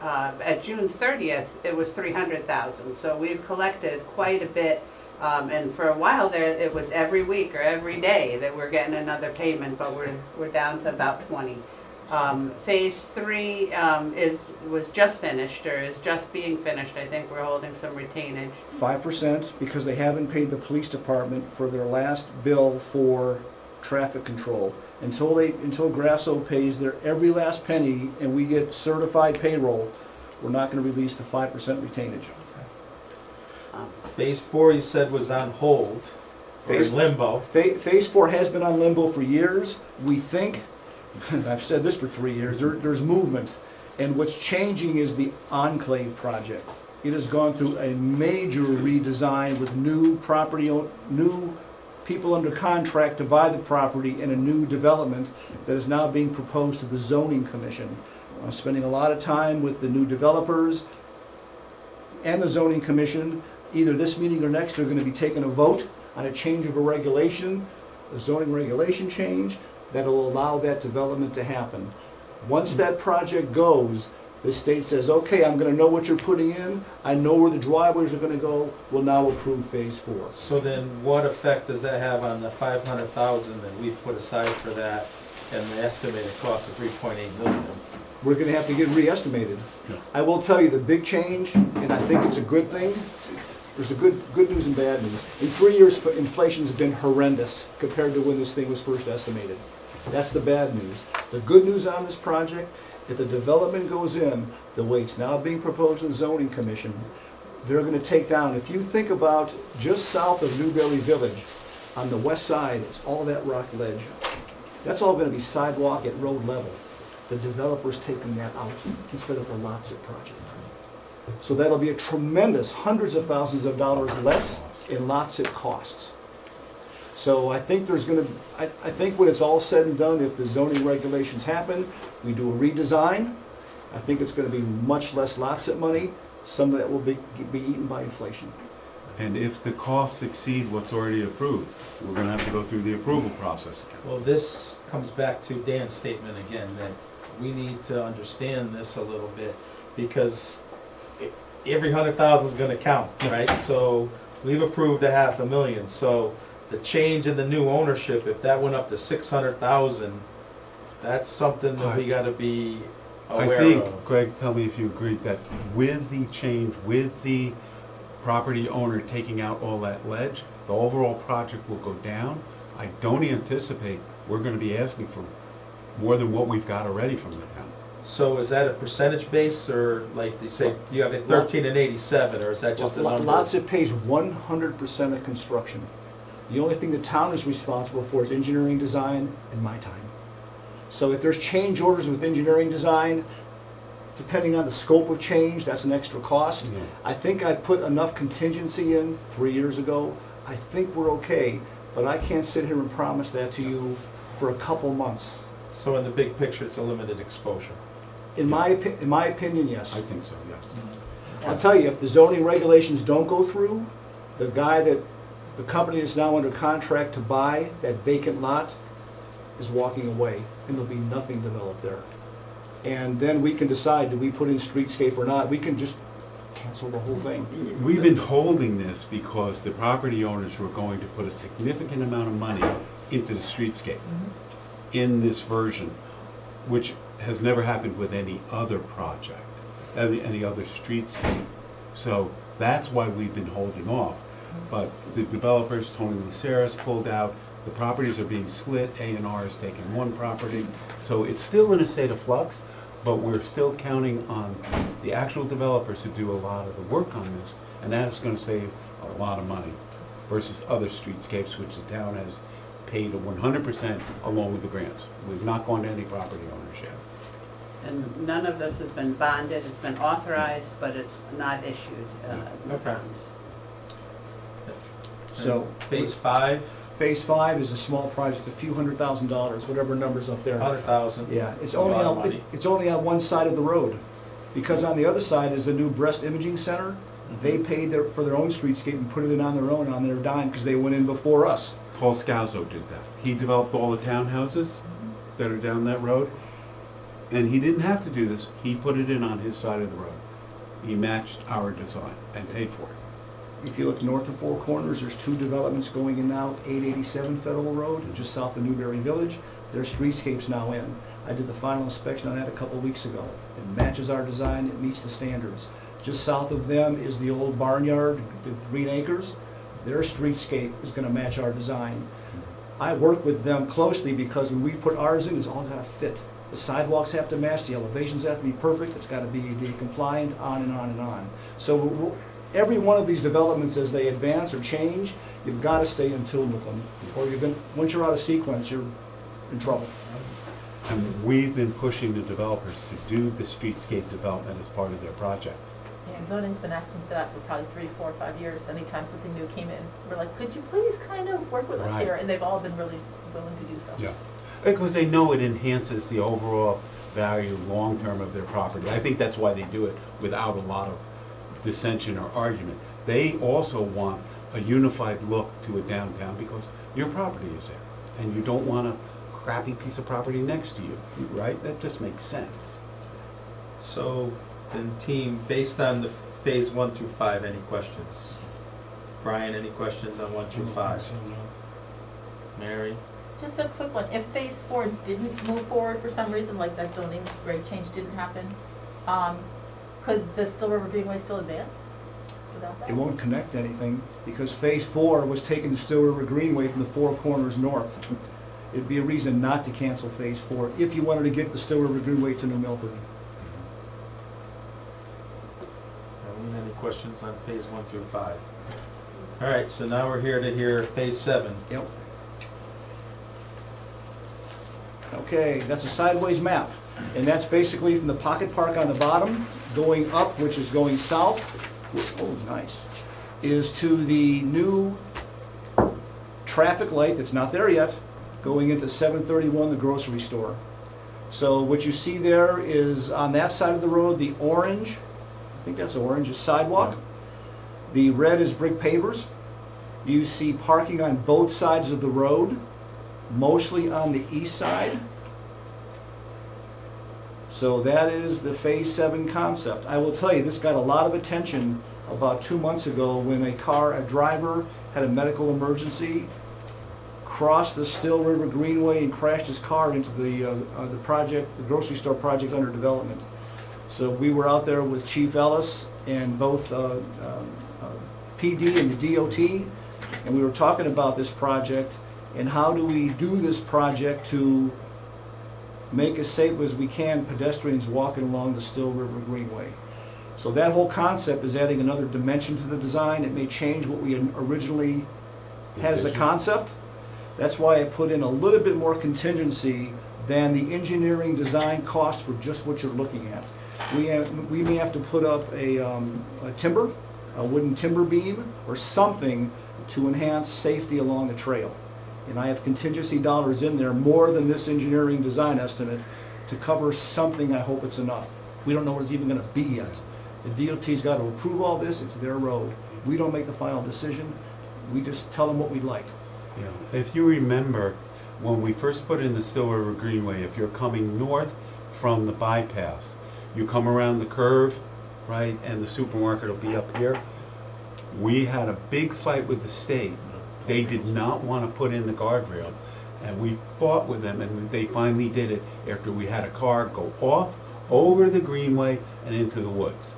[SPEAKER 3] at June 30th, it was 300,000, so we've collected quite a bit. And for a while there, it was every week or every day that we're getting another payment, but we're down to about 20. Phase 3 was just finished, or is just being finished. I think we're holding some retainage.
[SPEAKER 11] 5% because they haven't paid the police department for their last bill for traffic control. Until Grasso pays their every last penny and we get certified payroll, we're not gonna release the 5% retainage.
[SPEAKER 1] Phase 4, you said, was on hold, or
[SPEAKER 11] Phase-
[SPEAKER 1] in limbo.
[SPEAKER 11] Phase 4 has been on limbo for years. We think, and I've said this for 3 years, there's movement. And what's changing is the Enclave project. It has gone through a major redesign with new new people under contract to buy the property and a new development that is now being proposed to the zoning commission. I'm spending a lot of time with the new developers and the zoning commission. Either this meeting or next, they're gonna be taking a vote on a change of a regulation, a zoning regulation change, that'll allow that development to happen. Once that project goes, the state says, okay, I'm gonna know what you're putting in, I know where the driveways are gonna go, we'll now approve phase 4.
[SPEAKER 1] So then what effect does that have on the 500,000 that we've put aside for that and the estimated cost of 3.8 million?
[SPEAKER 11] We're gonna have to get re-estimated.
[SPEAKER 4] Yeah.
[SPEAKER 11] I will tell you the big change, and I think it's a good thing, there's a good news and bad news. In 3 years, inflation's been horrendous compared to when this thing was first estimated. That's the bad news. The good news on this project, if the development goes in the way it's now being proposed to the zoning commission, they're gonna take down, if you think about just south of Newberry Village, on the west side, it's all that rock ledge. That's all gonna be sidewalk at road level. The developer's taking that out instead of the Lotsit project. So that'll be a tremendous hundreds of thousands of dollars less in Lotsit costs. So I think I think when it's all said and done, if the zoning regulations happen, we do a redesign, I think it's gonna be much less Lotsit money, some of that will be eaten by inflation.
[SPEAKER 4] And if the costs exceed what's already approved, we're gonna have to go through the approval process again.
[SPEAKER 1] Well, this comes back to Dan's statement again, that we need to understand this a little bit, because every 100,000 is gonna count, right? So we've approved 500,000, so the change in the new ownership, if that went up to 600,000, that's something that we gotta be
[SPEAKER 4] I
[SPEAKER 1] aware
[SPEAKER 4] think,
[SPEAKER 1] of.
[SPEAKER 4] Greg, tell me if you agree, that with the change, with the property owner taking out all that ledge, the overall project will go down. I don't anticipate we're gonna be asking for more than what we've got already from the town.
[SPEAKER 1] So is that a percentage base, or like you say, you have it 13 and 87, or is that just a number?
[SPEAKER 11] Lotsit pays 100% of construction. The only thing the town is responsible for is engineering design and my time. So if there's change orders with engineering design, depending on the scope of change, that's an extra cost.
[SPEAKER 4] Yeah.
[SPEAKER 11] I think I put enough contingency in 3 years ago. I think we're okay, but I can't sit here and promise that to you for a couple months.
[SPEAKER 1] So in the big picture, it's a limited exposure.
[SPEAKER 11] In my opinion, yes.
[SPEAKER 4] I think so, yes.
[SPEAKER 11] I'll tell you, if the zoning regulations don't go through, the company that's now under contract to buy that vacant lot is walking away, and there'll be nothing developed there. And then we can decide, do we put in streetscape or not? We can just cancel the whole thing.
[SPEAKER 4] We've been holding this because the property owners were going to put a significant amount of money into the streetscape in this version, which has never happened with any other project, any other streetscape. So that's why we've been holding off. But the developers, Tony Luceris pulled out, the properties are being split, A&R is taking one property. So it's still in a state of flux, but we're still counting on the actual developers to do a lot of the work on this, and that's gonna save a lot of money versus other streetscapes, which the town has paid 100% along with the grants. We've not gone to any property owners yet.
[SPEAKER 3] And none of this has been bonded, it's been authorized, but it's not issued as no
[SPEAKER 1] Okay.
[SPEAKER 3] bonds.
[SPEAKER 11] So
[SPEAKER 1] Phase 5,
[SPEAKER 11] Phase 5 is a small project, a few $100,000, whatever number's up there.
[SPEAKER 1] 100,000.
[SPEAKER 11] Yeah, it's
[SPEAKER 1] A
[SPEAKER 11] only
[SPEAKER 1] lot of
[SPEAKER 11] on,
[SPEAKER 1] money.
[SPEAKER 11] it's only on one side of the road. Because on the other side is the new breast imaging center. They paid for their own streetscape and put it in on their own, on their dime, because they went in before us.
[SPEAKER 4] Paul Scalzo did that. He developed all the townhouses that are down that road. And he didn't have to do this. He put it in on his side of the road. He matched our design and paid for it.
[SPEAKER 11] If you look north of Four Corners, there's two developments going in now, 887 Federal Road, just south of Newberry Village. Their streetscape's now in. I did the final inspection on that a couple weeks ago. It matches our design, it meets the standards. Just south of them is the old barnyard, the Green Acres. Their streetscape is gonna match our design. I work with them closely because when we put ours in, it's all gotta fit. The sidewalks have to match, the elevations have to be perfect, it's gotta be ADA compliant, on and on and on. So every one of these developments, as they advance or change, you've gotta stay in tune with them. Or once you're out of sequence, you're in trouble.
[SPEAKER 4] And we've been pushing the developers to do the streetscape development as part of their project.
[SPEAKER 12] Yeah, zoning's been asking for that for probably 3, 4, 5 years. Anytime something new came in, we're like, could you please kind of work with us
[SPEAKER 4] Right.
[SPEAKER 12] here? And they've all been really willing to do so.
[SPEAKER 4] Yeah. Because they know it enhances the overall value long-term of their property. I think that's why they do it without a lot of dissension or argument. They also want a unified look to a downtown because your property is there. And you don't want a crappy piece of property next to you, right? That just makes sense.
[SPEAKER 1] So, then team, based on the phase 1 through 5, any questions? Brian, any questions on 1 through 5?
[SPEAKER 10] So, no.
[SPEAKER 1] Mary?
[SPEAKER 12] Just a quick one, if phase 4 didn't move forward for some reason, like that zoning grade change didn't happen, could the Still River Greenway still advance without that?
[SPEAKER 11] It won't connect anything because Phase 4 was taking the Still River Greenway from the Four Corners north. It'd be a reason not to cancel Phase 4 if you wanted to get the Still River Greenway to New Milford.
[SPEAKER 1] Any questions on phase 1 through 5? All right, so now we're here to hear phase 7.
[SPEAKER 11] Yep. Okay, that's a sideways map, and that's basically from the Pocket Park on the bottom, going up, which is going south, oh, nice, is to the new traffic light that's not there yet, going into 731, the grocery store. So what you see there is, on that side of the road, the orange, I think that's orange, is sidewalk. The red is brick pavers. You see parking on both sides of the road, mostly on the east side. So that is the Phase 7 concept. I will tell you, this got a lot of attention about 2 months ago when a driver had a medical emergency, crossed the Still River Greenway and crashed his car into the grocery store project under development. So we were out there with Chief Ellis and both PD and the DOT, and we were talking about this project and how do we do this project to make as safe as we can pedestrians walking along the Still River Greenway. So that whole concept is adding another dimension to the design. It may change what we originally had as a concept. That's why I put in a little bit more contingency than the engineering design cost for just what you're looking at. We may have to put up a wooden timber beam or something to enhance safety along the trail. And I have contingency dollars in there, more than this engineering design estimate, to cover something. I hope it's enough. We don't know what it's even gonna be yet. The DOT's got to approve all this, it's their road. We don't make the final decision, we just tell them what we'd like.
[SPEAKER 4] Yeah. If you remember, when we first put in the Still River Greenway, if you're coming north from the bypass, you come around the curve, right, and the supermarket will be up here. We had a big fight with the state. They did not want to put in the guardrail, and we fought with them, and they finally did it after we had a car go off, over the greenway, and into the woods.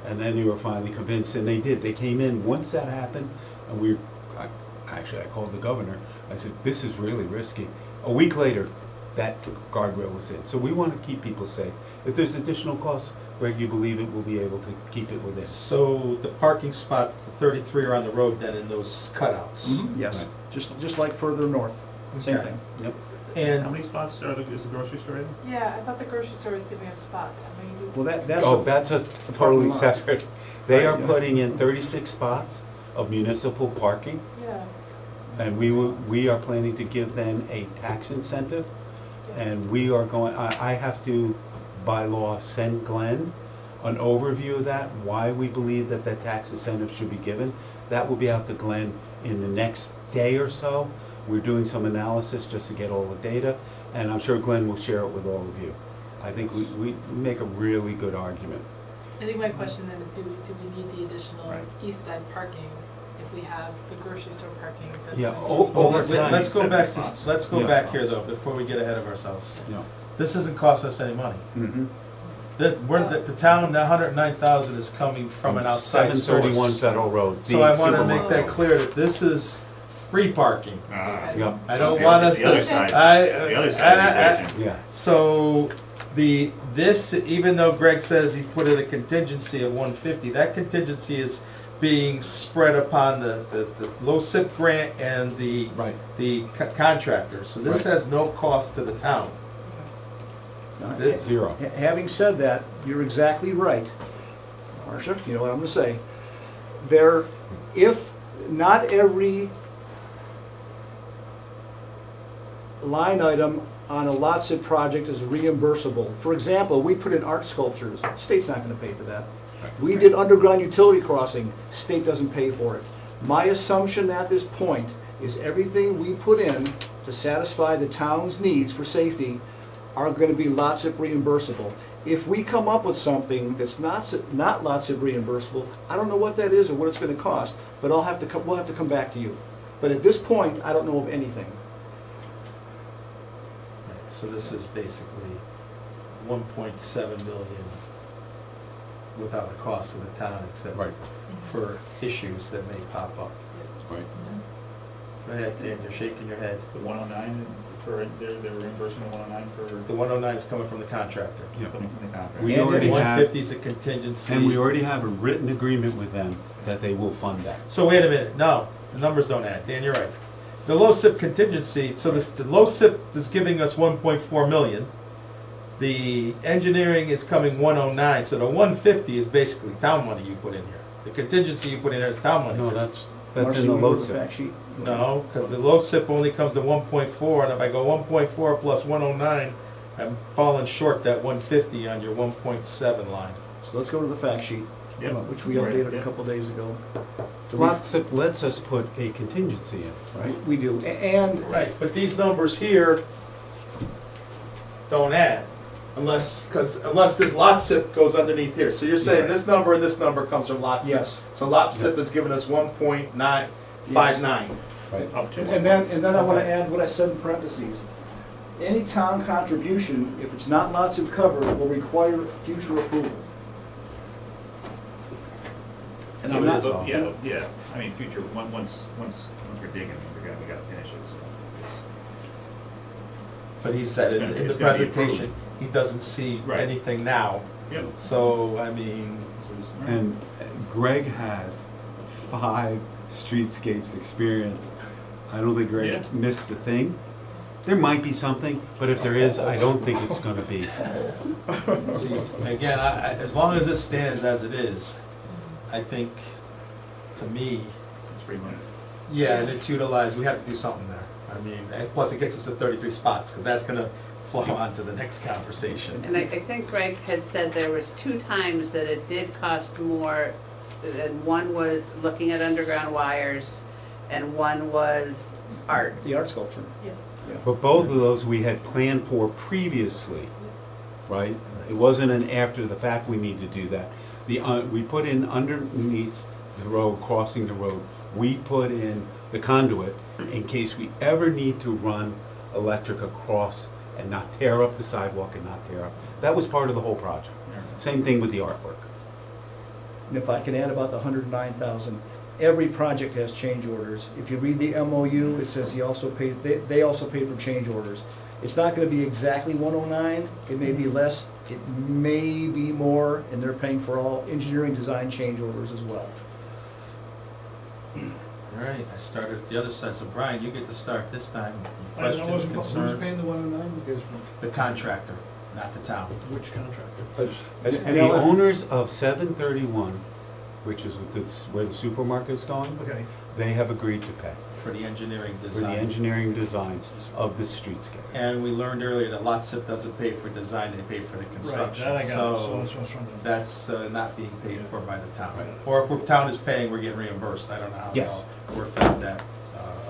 [SPEAKER 4] And then they were finally convinced, and they did. They came in. Once that happened, and I called the governor. I said, this is really risky. A week later, that guardrail was in. So we want to keep people safe. If there's additional costs, Greg, you believe it will be able to keep it within?
[SPEAKER 1] So the parking spot, the 33 are on the road then in those cutouts?
[SPEAKER 11] Yes,
[SPEAKER 1] Right.
[SPEAKER 11] just like further north. same
[SPEAKER 1] Okay.
[SPEAKER 11] thing.
[SPEAKER 4] Yep.
[SPEAKER 1] And-
[SPEAKER 2] How many spots is the grocery store in?
[SPEAKER 5] Yeah, I thought the grocery store was giving us spots. How many do?
[SPEAKER 11] Well, that's.
[SPEAKER 4] Oh, that's a totally
[SPEAKER 11] parking lot.
[SPEAKER 4] separate. They are
[SPEAKER 11] Right, yeah.
[SPEAKER 4] putting in 36 spots of municipal parking,
[SPEAKER 5] Yeah.
[SPEAKER 4] and we are planning to give them a tax incentive. And we are going, I have to, by law, send Glenn an overview of that, why we believe that that tax incentive should be given. That will be out to Glenn in the next day or so. We're doing some analysis just to get all the data, and I'm sure Glenn will share it with all of you. I think we make a really good argument.
[SPEAKER 5] I think my question then is, do we need the additional
[SPEAKER 2] Right.
[SPEAKER 5] east side parking if we have the grocery store parking? That's
[SPEAKER 4] Yeah,
[SPEAKER 5] going to
[SPEAKER 4] oh,
[SPEAKER 5] be-
[SPEAKER 4] oh,
[SPEAKER 1] Let's go back to,
[SPEAKER 2] Spots.
[SPEAKER 1] let's go
[SPEAKER 4] Yeah.
[SPEAKER 1] back here though, before we get ahead of ourselves.
[SPEAKER 4] Yeah.
[SPEAKER 1] This isn't costing us any money.
[SPEAKER 4] Mm-hmm.
[SPEAKER 1] The town, the 109,000 is coming from an outside
[SPEAKER 4] 731
[SPEAKER 1] source.
[SPEAKER 4] Federal Road.
[SPEAKER 1] So I wanna
[SPEAKER 4] being
[SPEAKER 1] make that
[SPEAKER 5] Supermarket.
[SPEAKER 1] clear that this is free parking.
[SPEAKER 5] Okay.
[SPEAKER 4] Yeah,
[SPEAKER 1] I don't
[SPEAKER 2] Okay,
[SPEAKER 1] want
[SPEAKER 2] it's
[SPEAKER 1] us
[SPEAKER 2] the other
[SPEAKER 1] to,
[SPEAKER 2] side.
[SPEAKER 1] I,
[SPEAKER 2] The other side of the equation.
[SPEAKER 4] yeah.
[SPEAKER 1] So this, even though Greg says he put in a contingency of 150, that contingency is being spread upon the low SIP grant and the
[SPEAKER 4] Right.
[SPEAKER 1] contractor. So this
[SPEAKER 4] Right.
[SPEAKER 1] has no cost to the town. This-
[SPEAKER 4] Zero.
[SPEAKER 11] Having said that, you're exactly right. Marcia, you know what I'm gonna say. There, if not every line item on a lot zip project is reimbursable. For example, we put in art sculptures, state's not gonna pay for that. We did underground utility crossing, state doesn't pay for it. My assumption at this point is everything we put in to satisfy the town's needs for safety are gonna be lot zip reimbursable. If we come up with something that's not lot zip reimbursable, I don't know what that is or what it's gonna cost, but we'll have to come back to you. But at this point, I don't know of anything.
[SPEAKER 1] So this is basically 1.7 million without the cost of the town, except
[SPEAKER 4] Right.
[SPEAKER 1] for issues that may pop up.
[SPEAKER 4] Right.
[SPEAKER 1] Go ahead, Dan, you're shaking your head.
[SPEAKER 2] The 109, they're reimbursing the 109 for
[SPEAKER 1] The 109 is coming from the contractor.
[SPEAKER 4] Yeah.
[SPEAKER 2] coming from the contract.
[SPEAKER 4] We
[SPEAKER 11] And
[SPEAKER 4] already have,
[SPEAKER 1] 150 is a contingency.
[SPEAKER 4] and we already have a written agreement with them that they will fund that.
[SPEAKER 1] So wait a minute, no, the numbers don't add, Dan, you're right. The low SIP contingency, so the low SIP is giving us 1.4 million. The engineering is coming 109, so the 150 is basically town money you put in here. The contingency you put in there is town money.
[SPEAKER 4] No,
[SPEAKER 1] 'cause-
[SPEAKER 4] that's
[SPEAKER 11] Marcia,
[SPEAKER 4] in the
[SPEAKER 11] you go
[SPEAKER 4] low
[SPEAKER 11] to the
[SPEAKER 4] zip.
[SPEAKER 11] fact sheet?
[SPEAKER 1] No, because the low SIP only comes to 1.4, and if I go 1.4 plus 109, I'm falling short that 150 on your 1.7 line.
[SPEAKER 11] So let's go to the fact sheet,
[SPEAKER 2] Yep.
[SPEAKER 11] which we
[SPEAKER 2] Right,
[SPEAKER 11] updated a
[SPEAKER 2] yeah.
[SPEAKER 11] couple days ago. Do we-
[SPEAKER 4] Lot zip lets us put a contingency in, right?
[SPEAKER 11] We do, and
[SPEAKER 1] Right, but these numbers here don't add, unless this lot SIP goes underneath here. So you're saying this number and this number comes from lot SIP.
[SPEAKER 11] yes.
[SPEAKER 1] So lot SIP is giving us 1.959.
[SPEAKER 4] Right.
[SPEAKER 2] Up to.
[SPEAKER 11] And then I want to add what I said in parentheses. Any town contribution, if it's not lot zip covered, will require future approval. And I'm not,
[SPEAKER 2] But, yeah, I mean, future, once we're digging, we gotta finish it, so.
[SPEAKER 1] But he said in the
[SPEAKER 2] It's gonna be
[SPEAKER 1] presentation, he doesn't see
[SPEAKER 2] Right.
[SPEAKER 1] anything now.
[SPEAKER 2] Yep.
[SPEAKER 1] So, I mean,
[SPEAKER 4] And Greg has 5 streetscapes experience. I don't think Greg
[SPEAKER 2] Yeah.
[SPEAKER 4] missed a thing. There might be something, but if there is, I don't think it's gonna be.
[SPEAKER 1] see, again, as long as this stands as it is, I think, to me,
[SPEAKER 2] It's free money.
[SPEAKER 1] yeah, and it's utilized, we have to do something there. I mean, and plus it gets us to 33 spots, because that's gonna flow on to the next conversation.
[SPEAKER 3] And I think Greg had said there was 2 times that it did cost more, and one was looking at underground wires, and one was art.
[SPEAKER 11] the art sculpture.
[SPEAKER 4] But both of those we had planned for previously, right? It wasn't an after the fact we need to do that. We put in underneath the road, crossing the road, we put in the conduit in case we ever need to run electric across and not tear up the sidewalk and not tear up. That was part of the whole project. Same thing with the artwork.
[SPEAKER 11] And if I can add about the 109,000, every project has change orders. If you read the MOU, it says they also paid for change orders. It's not gonna be exactly 109, it may be less, it may be more, and they're paying for all engineering design change orders as well.
[SPEAKER 1] All right, I started the other side, so Brian, you get to start this time.
[SPEAKER 10] I
[SPEAKER 1] Questions,
[SPEAKER 10] wasn't, who's paying
[SPEAKER 1] concerns?
[SPEAKER 10] the 109 because
[SPEAKER 1] The contractor, not the town.
[SPEAKER 10] which contractor?
[SPEAKER 11] And
[SPEAKER 4] The
[SPEAKER 11] I'll-
[SPEAKER 4] owners of 731, which is where the supermarket's going,
[SPEAKER 10] Okay.
[SPEAKER 4] they have agreed to pay
[SPEAKER 1] For the engineering
[SPEAKER 4] for the
[SPEAKER 1] design.
[SPEAKER 4] engineering design of the streetscape.
[SPEAKER 1] And we learned earlier that Lot SIP doesn't pay for design, they pay for the
[SPEAKER 10] Right,
[SPEAKER 1] construction.
[SPEAKER 10] that I got, so
[SPEAKER 1] So
[SPEAKER 10] that's what I was trying to.
[SPEAKER 1] that's not being paid
[SPEAKER 10] Yeah.
[SPEAKER 1] for by the town.
[SPEAKER 10] Right.
[SPEAKER 1] Or if the town is paying, we're getting reimbursed. I don't know how it
[SPEAKER 4] Yes.
[SPEAKER 1] all worked out that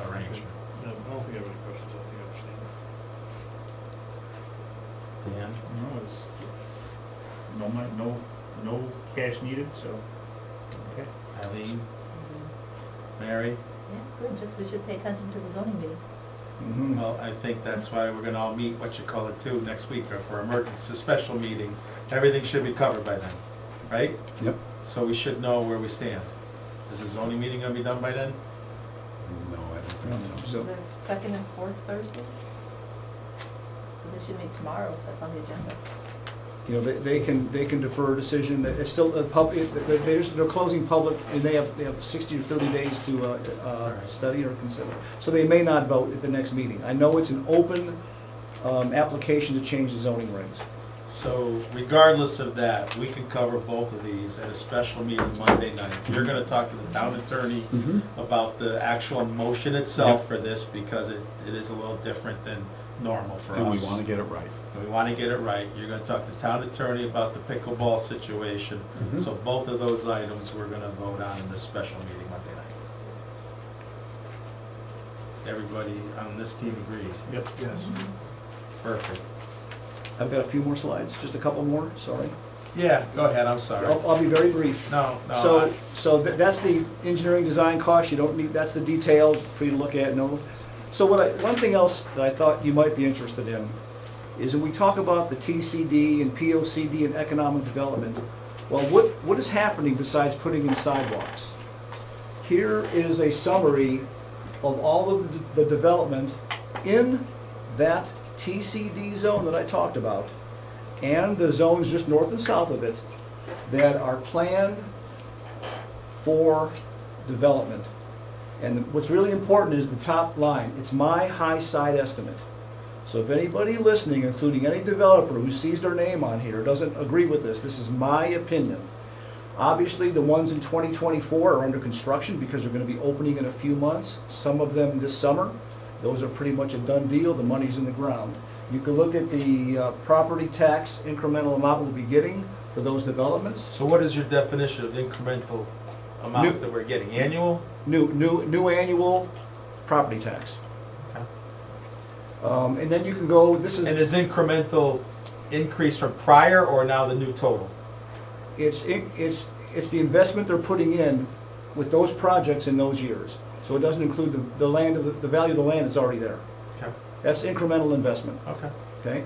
[SPEAKER 1] arrangement.
[SPEAKER 10] No, I don't think I have any questions, I think I understand.
[SPEAKER 1] Dan?
[SPEAKER 2] No, it's, no cash needed, so, okay.
[SPEAKER 1] Eileen? Mary?
[SPEAKER 12] Yeah, good, just we should pay attention to the zoning meeting.
[SPEAKER 11] Mhm.
[SPEAKER 1] Well, I think that's why we're gonna all meet, what you call it too, next week, or for emergency, special meeting. Everything should be covered by then, right?
[SPEAKER 4] Yep.
[SPEAKER 1] So we should know where we stand. Is the zoning meeting gonna be done by then?
[SPEAKER 4] No, I don't think so.
[SPEAKER 11] So,
[SPEAKER 12] The second and fourth Thursdays? So they should meet tomorrow if that's on the agenda.
[SPEAKER 11] you know, they can defer a decision, that it's still, they're closing public, and they have 60 or 30 days to study or consider. So they may not vote at the next meeting. I know it's an open application to change the zoning regs.
[SPEAKER 1] So regardless of that, we can cover both of these at a special meeting Monday night. You're gonna talk to the town attorney about the actual motion itself for this, because it is a little different than normal for us.
[SPEAKER 4] And we want to get it right.
[SPEAKER 1] And we want to get it right. You're going to talk to town attorney about the pickleball situation. So both of those items we're going to vote on in this special meeting Monday night. Everybody on this team agreed?
[SPEAKER 2] Yep.
[SPEAKER 10] Yes.
[SPEAKER 1] Perfect.
[SPEAKER 11] I've got a few more slides, just a couple more, sorry.
[SPEAKER 1] Yeah, go ahead, I'm sorry.
[SPEAKER 11] I'll be very brief.
[SPEAKER 1] No, no.
[SPEAKER 11] That's the engineering design cost, you don't need, that's the detail for you to look at, no. So one thing else that I thought you might be interested in is when we talk about the TCD and POCD and economic development, well, what is happening besides putting in sidewalks? Here is a summary of all of the development in that TCD zone that I talked about, and the zones just north and south of it that are planned for development. And what's really important is the top line. It's my high side estimate. So if anybody listening, including any developer who sees their name on here, doesn't agree with this is my opinion. Obviously, the ones in 2024 are under construction because they're going to be opening in a few months. Some of them this summer. Those are pretty much a done deal. The money's in the ground. You can look at the property tax incremental amount we'll be getting for those developments.
[SPEAKER 1] So what is your definition of incremental amount that we're getting? Annual?
[SPEAKER 11] New annual property tax.
[SPEAKER 1] Okay.
[SPEAKER 11] And then you can go, this
[SPEAKER 1] And
[SPEAKER 11] is,
[SPEAKER 1] is incremental increase from prior or now the new total?
[SPEAKER 11] it's the investment they're putting in with those projects in those years. So it doesn't include the land, the value of the land that's already there.
[SPEAKER 1] Okay.
[SPEAKER 11] That's incremental investment,
[SPEAKER 1] Okay.
[SPEAKER 11] okay?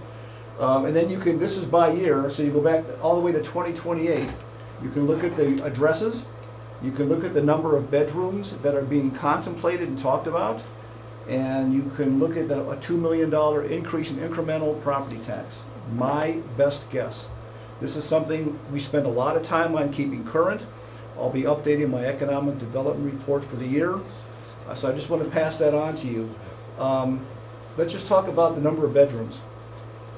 [SPEAKER 11] And then you can, this is by year, so you go back all the way to 2028. You can look at the addresses, you can look at the number of bedrooms that are being contemplated and talked about, and you can look at a $2 million increase in incremental property tax. My best guess. This is something we spend a lot of time on keeping current. I'll be updating my economic development report for the year. So I just want to pass that on to you. Let's just talk about the number of bedrooms.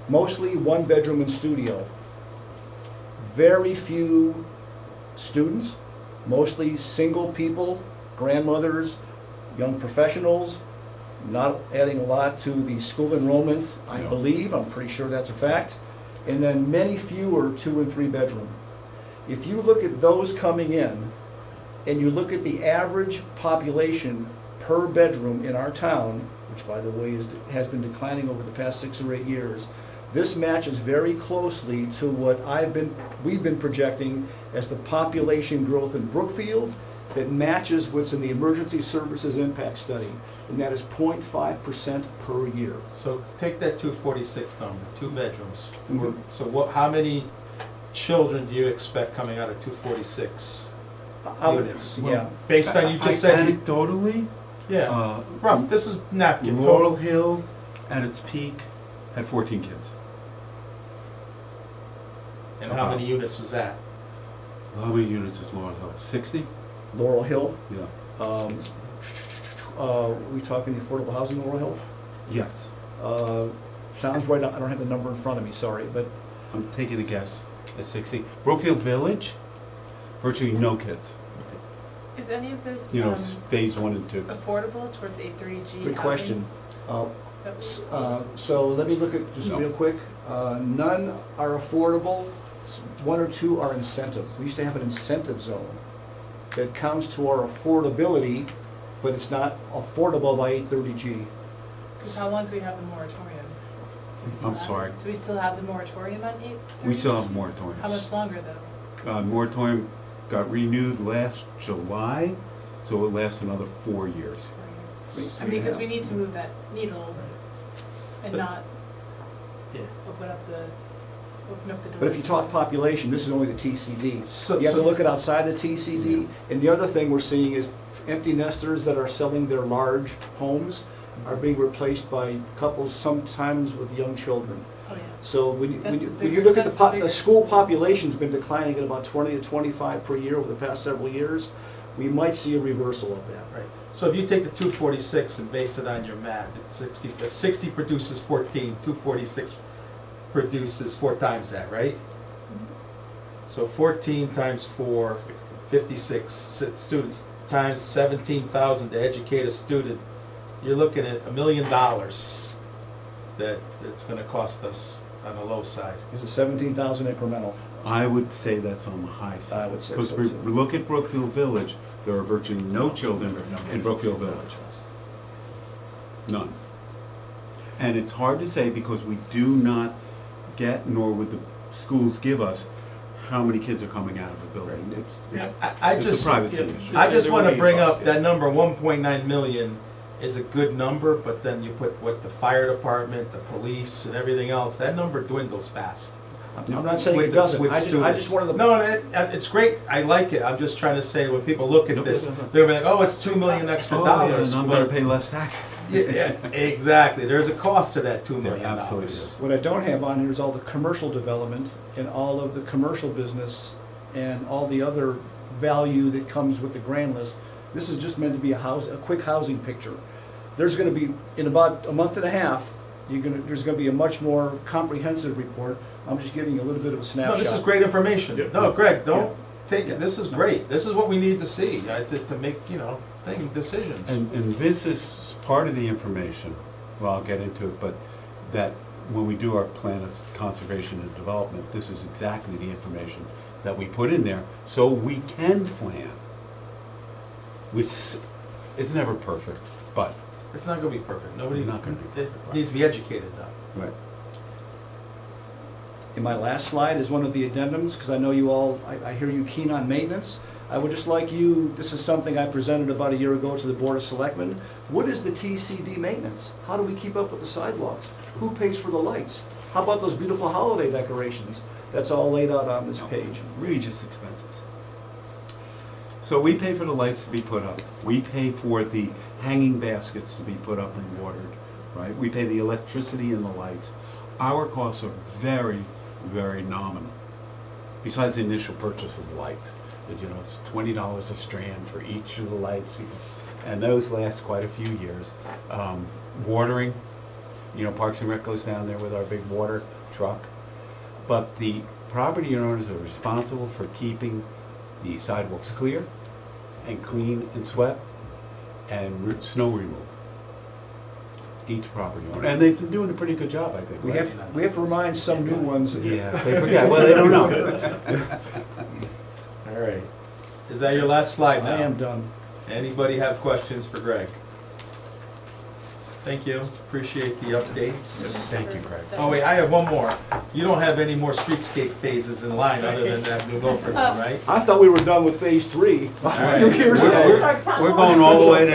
[SPEAKER 11] Mostly one bedroom and studio. Very few students, mostly single people, grandmothers, young professionals, not adding a lot to the school enrollment, I believe, I'm pretty sure that's a fact. And then many fewer 2 and 3 bedroom. If you look at those coming in, and you look at the average population per bedroom in our town, which by the way has been declining over the past 6 or 8 years, this matches very closely to what we've been projecting as the population growth in Brookfield that matches what's in the Emergency Services Impact Study, and that is 0.5% per year.
[SPEAKER 1] So take that 246 number, 2 bedrooms.
[SPEAKER 11] Mhm.
[SPEAKER 1] So how many children do you expect coming out of 246 units?
[SPEAKER 11] Yeah.
[SPEAKER 1] Based on, you just said,
[SPEAKER 4] Anecdotally,
[SPEAKER 1] yeah, rough, this is napkin,
[SPEAKER 4] Laurel
[SPEAKER 1] total.
[SPEAKER 4] Hill at its peak had 14 kids.
[SPEAKER 1] And how many units was that?
[SPEAKER 4] How many units is Laurel Hill? 60?
[SPEAKER 11] Laurel Hill,
[SPEAKER 4] Yeah.
[SPEAKER 11] we talking the affordable housing in Laurel Hill?
[SPEAKER 4] Yes,
[SPEAKER 11] Sounds right, I don't have the number in front of me, sorry, but
[SPEAKER 4] I'm taking a guess at 60. Brookfield Village, virtually no kids.
[SPEAKER 5] Is any of this,
[SPEAKER 4] You know, phase 1 and 2.
[SPEAKER 5] affordable towards A3G housing?
[SPEAKER 11] good question.
[SPEAKER 5] That-
[SPEAKER 11] So let me look at, just
[SPEAKER 4] No.
[SPEAKER 11] real quick, none are affordable, 1 or 2 are incentive. We used to have an incentive zone that counts to our affordability, but it's not affordable by 830G.
[SPEAKER 5] Cause how long do we have the moratorium? Do we still
[SPEAKER 4] I'm
[SPEAKER 5] have it?
[SPEAKER 4] sorry.
[SPEAKER 5] Do we still have the moratorium on 830G?
[SPEAKER 4] We still have moratoriums.
[SPEAKER 5] How much longer though?
[SPEAKER 4] Moratorium got renewed last July, so it lasts another 4 years.
[SPEAKER 5] 4 years. I mean, because we need to move that needle and
[SPEAKER 1] But-
[SPEAKER 5] not
[SPEAKER 1] Yeah.
[SPEAKER 5] open up the doors.
[SPEAKER 11] But if you talk population, this is only the TCD.
[SPEAKER 1] So-
[SPEAKER 11] You have to
[SPEAKER 1] so-
[SPEAKER 11] look at outside the TCD. And the other thing we're seeing is empty nesters that are selling their large homes are being replaced by couples sometimes with young children.
[SPEAKER 5] Oh, yeah.
[SPEAKER 11] So
[SPEAKER 5] That's the
[SPEAKER 11] when
[SPEAKER 5] bigger-
[SPEAKER 11] you look at
[SPEAKER 5] that's
[SPEAKER 11] the
[SPEAKER 5] the bigger
[SPEAKER 11] school
[SPEAKER 5] story.
[SPEAKER 11] population's been declining at about 20 to 25 per year over the past several years, we might see a reversal of that.
[SPEAKER 1] Right, so if you take the 246 and base it on your math, it's 60, if 60 produces 14, 246 produces 4 times that, right? So 14 times 4, 56 students, times 17,000 to educate a student, you're looking at $1 million that it's gonna cost us on the low side.
[SPEAKER 11] Is it 17,000 incremental?
[SPEAKER 4] I would say that's on the high side.
[SPEAKER 11] I would say
[SPEAKER 4] Because
[SPEAKER 11] so,
[SPEAKER 4] we
[SPEAKER 11] too.
[SPEAKER 4] look at Brookfield Village, there are virtually no children in Brookfield Village. None. And it's hard to say because we do not get, nor would the schools give us, how many kids are coming out of the building. It's,
[SPEAKER 1] I
[SPEAKER 4] It's a
[SPEAKER 1] just,
[SPEAKER 4] privacy issue.
[SPEAKER 1] I just wanna bring up that number, 1.9 million is a good number, but then you put what the fire department, the police, and everything else, that number dwindles fast.
[SPEAKER 11] I'm not saying
[SPEAKER 1] With
[SPEAKER 11] it
[SPEAKER 1] the-
[SPEAKER 11] doesn't,
[SPEAKER 1] with
[SPEAKER 11] I just
[SPEAKER 1] students.
[SPEAKER 11] wanted to.
[SPEAKER 1] No, it's great, I like it, I'm just trying to say, when people look at this, they're gonna be like, oh, it's 2 million extra
[SPEAKER 4] oh, yeah,
[SPEAKER 1] dollars.
[SPEAKER 4] and I'm gonna pay less taxes.
[SPEAKER 1] Yeah, exactly, there's a cost to that $2
[SPEAKER 4] There
[SPEAKER 1] million.
[SPEAKER 4] absolutely is.
[SPEAKER 11] What I don't have on here is all the commercial development and all of the commercial business and all the other value that comes with the grand list. This is just meant to be a quick housing picture. There's gonna be, in about a month and a half, there's gonna be a much more comprehensive report. I'm just giving you a little bit of a
[SPEAKER 1] No,
[SPEAKER 11] snapshot.
[SPEAKER 1] this is great information.
[SPEAKER 9] Yep.
[SPEAKER 1] No, Greg, don't take it, this is great, this is what we need to see, to make, decisions.
[SPEAKER 4] And this is part of the information, well, I'll get into it, but that when we do our plan of conservation and development, this is exactly the information that we put in there, so we can plan. It's never perfect, but,
[SPEAKER 1] It's not gonna be perfect, nobody,
[SPEAKER 4] Not gonna be
[SPEAKER 1] it needs to be educated though.
[SPEAKER 4] right.
[SPEAKER 11] And my last slide is one of the addendums, because I know you all, I hear you keen on maintenance. I would just like you, this is something I presented about a year ago to the Board of Selectmen. What is the TCD maintenance? How do we keep up with the sidewalks? Who pays for the lights? How about those beautiful holiday decorations? That's all laid out on this page.
[SPEAKER 4] Outrageous expenses. So we pay for the lights to be put up. We pay for the hanging baskets to be put up and watered, right? We pay the electricity and the lights. Our costs are very, very nominal. Besides the initial purchase of the lights, it's $20 a strand for each of the lights, and those last quite a few years. Watering, Parks and Rec goes down there with our big water truck. But the property owners are responsible for keeping the sidewalks clear and clean and swept and snow removal. Each property owner, and they've been doing a pretty good job, I think.
[SPEAKER 11] We
[SPEAKER 4] right?
[SPEAKER 11] have to remind some new ones.
[SPEAKER 4] Yeah, they forget, well, they don't know.
[SPEAKER 1] All right. Is that your last slide now?
[SPEAKER 11] I am done.
[SPEAKER 1] Anybody have questions for Greg? Thank you, appreciate the updates.
[SPEAKER 4] Thank you, Craig.
[SPEAKER 1] Oh wait, I have one more. You don't have any more streetscape phases in line other than that New Milford one, right?
[SPEAKER 11] I thought we were done with phase 3 a
[SPEAKER 1] right.
[SPEAKER 11] few years ago.
[SPEAKER 4] We're going all the way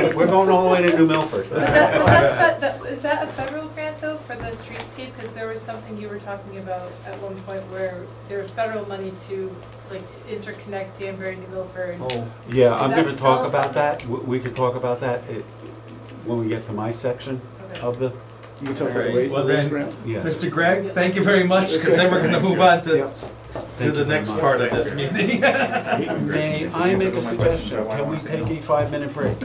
[SPEAKER 4] to, New Milford.
[SPEAKER 5] But that's, is that a federal grant though for the streetscape? Because there was something you were talking about at one point where there's federal money to like interconnect Danbury, New Milford.
[SPEAKER 11] Oh,
[SPEAKER 4] Yeah,
[SPEAKER 5] Is
[SPEAKER 4] I'm
[SPEAKER 5] that
[SPEAKER 4] gonna talk
[SPEAKER 5] still-
[SPEAKER 4] about that, we could talk about that when we get to my section
[SPEAKER 5] Okay.
[SPEAKER 4] of the,
[SPEAKER 11] you can talk about
[SPEAKER 1] All right,
[SPEAKER 11] the
[SPEAKER 1] well
[SPEAKER 11] raise
[SPEAKER 1] then-
[SPEAKER 11] grant?
[SPEAKER 4] yeah.
[SPEAKER 1] Mr. Greg, thank you very much, because then we're gonna move on to
[SPEAKER 11] Yep.
[SPEAKER 4] Thank
[SPEAKER 1] the
[SPEAKER 4] you very
[SPEAKER 1] next
[SPEAKER 4] much.
[SPEAKER 1] part of this meeting.
[SPEAKER 4] May I make a suggestion? Can we take a 5-minute break?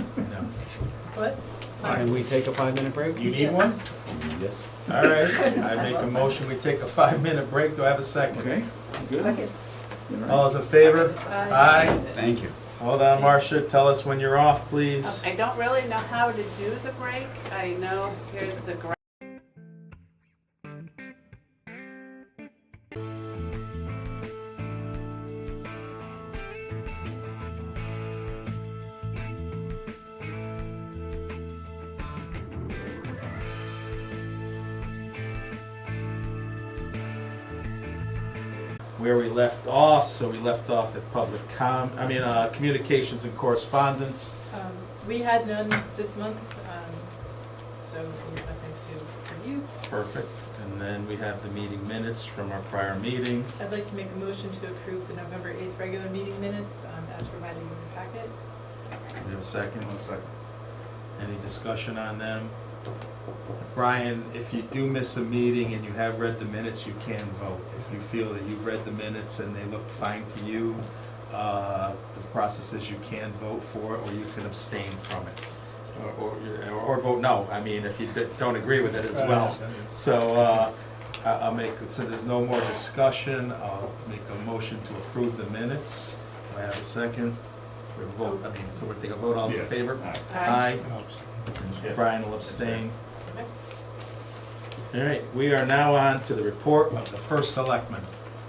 [SPEAKER 5] What?
[SPEAKER 4] Can we take a 5-minute break?
[SPEAKER 1] You need one?
[SPEAKER 4] Yes.
[SPEAKER 1] All right, I make a motion, we take a 5-minute break. Do I have a second?
[SPEAKER 4] Okay, good.
[SPEAKER 1] All those in favor? Aye.
[SPEAKER 4] Thank you.
[SPEAKER 1] Hold on, Marcia, tell us when you're off, please.
[SPEAKER 3] I don't really know how to do the break. I know here's the
[SPEAKER 1] Where we left off, so we left off at communications and correspondence.
[SPEAKER 5] We had none this month, so we have nothing to review.
[SPEAKER 1] Perfect. And then we have the meeting minutes from our prior meeting.
[SPEAKER 5] I'd like to make a motion to approve the November 8th regular meeting minutes as provided in your packet.
[SPEAKER 1] Do we have a second? Any discussion on them? Brian, if you do miss a meeting and you have read the minutes, you can vote. If you feel that you've read the minutes and they look fine to you, the process is you can vote for it or you can abstain from it. Or vote no, I mean, if you don't agree with it as well. So I'll make, so there's no more discussion, I'll make a motion to approve the minutes. Do I have a second? We'll take a vote, all in favor? Aye. Brian will abstain. All right, we are now on to the report of the first selectman.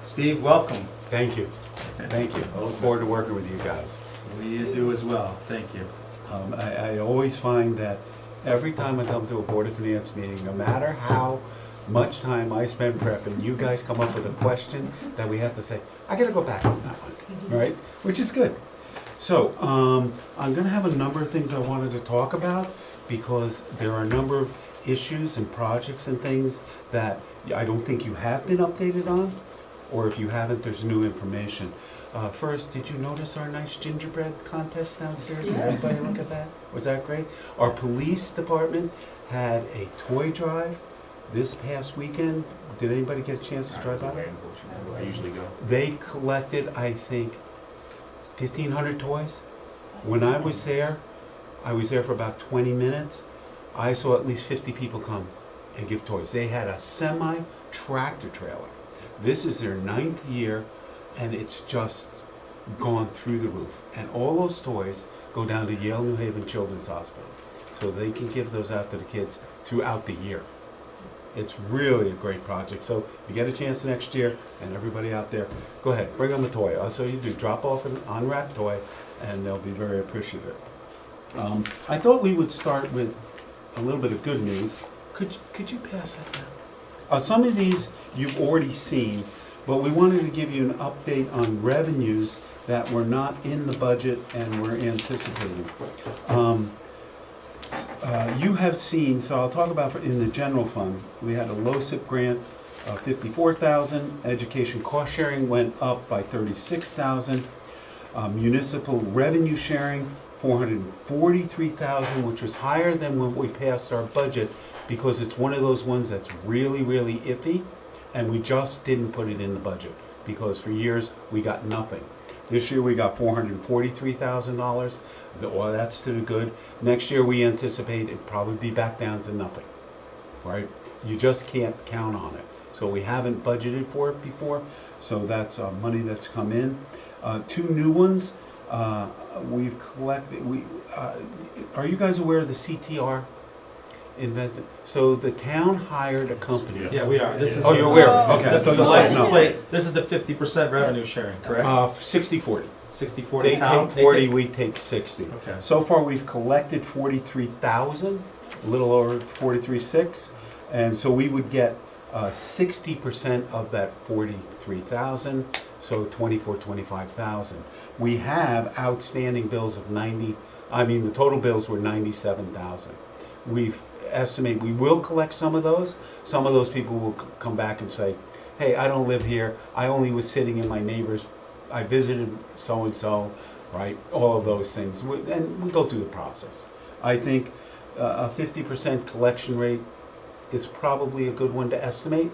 [SPEAKER 1] Steve, welcome.
[SPEAKER 4] Thank you. Thank you. I look forward to working with you guys.
[SPEAKER 1] We do as well, thank you.
[SPEAKER 4] I always find that every time I come to a Board of Finance meeting, no matter how much time I spend prepping, you guys come up with a question that we have to say, I gotta go back on that one, right? Which is good. So, I'm gonna have a number of things I wanted to talk about because there are a number of issues and projects and things that I don't think you have been updated on, or if you haven't, there's new information. First, did you notice our nice gingerbread contest downstairs? Did
[SPEAKER 5] Yes.
[SPEAKER 4] everybody look at that? Was that great? Our police department had a toy drive this past weekend. Did anybody get a chance to drive by?
[SPEAKER 2] Unfortunately, I usually go.
[SPEAKER 4] They collected, I think, 1,500 toys. When I was there for about 20 minutes. I saw at least 50 people come and give toys. They had a semi-tractor trailer. This is their 9th year, and it's just gone through the roof. And all those toys go down to Yale New Haven Children's Hospital, so they can give those out to the kids throughout the year. It's really a great project. So if you get a chance next year, and everybody out there, go ahead, bring them a toy. So you do drop off an unwrapped toy, and they'll be very appreciative. I thought we would start with a little bit of good news. Could you pass that down? Some of these you've already seen, but we wanted to give you an update on revenues that were not in the budget and we're anticipating. You have seen, so I'll talk about in the general fund, we had a LoCIP grant of $54,000. Education cost sharing went up by $36,000. Municipal revenue sharing, $443,000, which was higher than when we passed our budget because it's one of those ones that's really, really iffy, and we just didn't put it in the budget because for years we got nothing. This year we got $443,000. Well, that's to the good. Next year we anticipate it probably be back down to nothing, right? You just can't count on it. So we haven't budgeted for it before, so that's money that's come in. 2 new ones. We've collected, are you guys aware of the CTR invented? So the town hired a company.
[SPEAKER 1] Yeah, we are. This is.
[SPEAKER 4] Oh, you're aware of it, okay.
[SPEAKER 1] This
[SPEAKER 4] So
[SPEAKER 1] is the
[SPEAKER 4] you
[SPEAKER 1] license
[SPEAKER 4] said no.
[SPEAKER 1] plate, this is the 50% revenue sharing, correct?
[SPEAKER 4] 60/40.
[SPEAKER 1] 60/40
[SPEAKER 4] They
[SPEAKER 1] town?
[SPEAKER 4] take 40, we take 60.
[SPEAKER 1] Okay.
[SPEAKER 4] So far, we've collected 43,000, a little over 43.6, and so we would get 60% of that 43,000, so 25,000. We have outstanding bills of the total bills were 97,000. We've estimated we will collect some of those. Some of those people will come back and say, hey, I don't live here. I only was sitting in my neighbor's. I visited so-and-so, right? All of those things. And we go through the process. I think a 50% collection rate is probably a good one to estimate,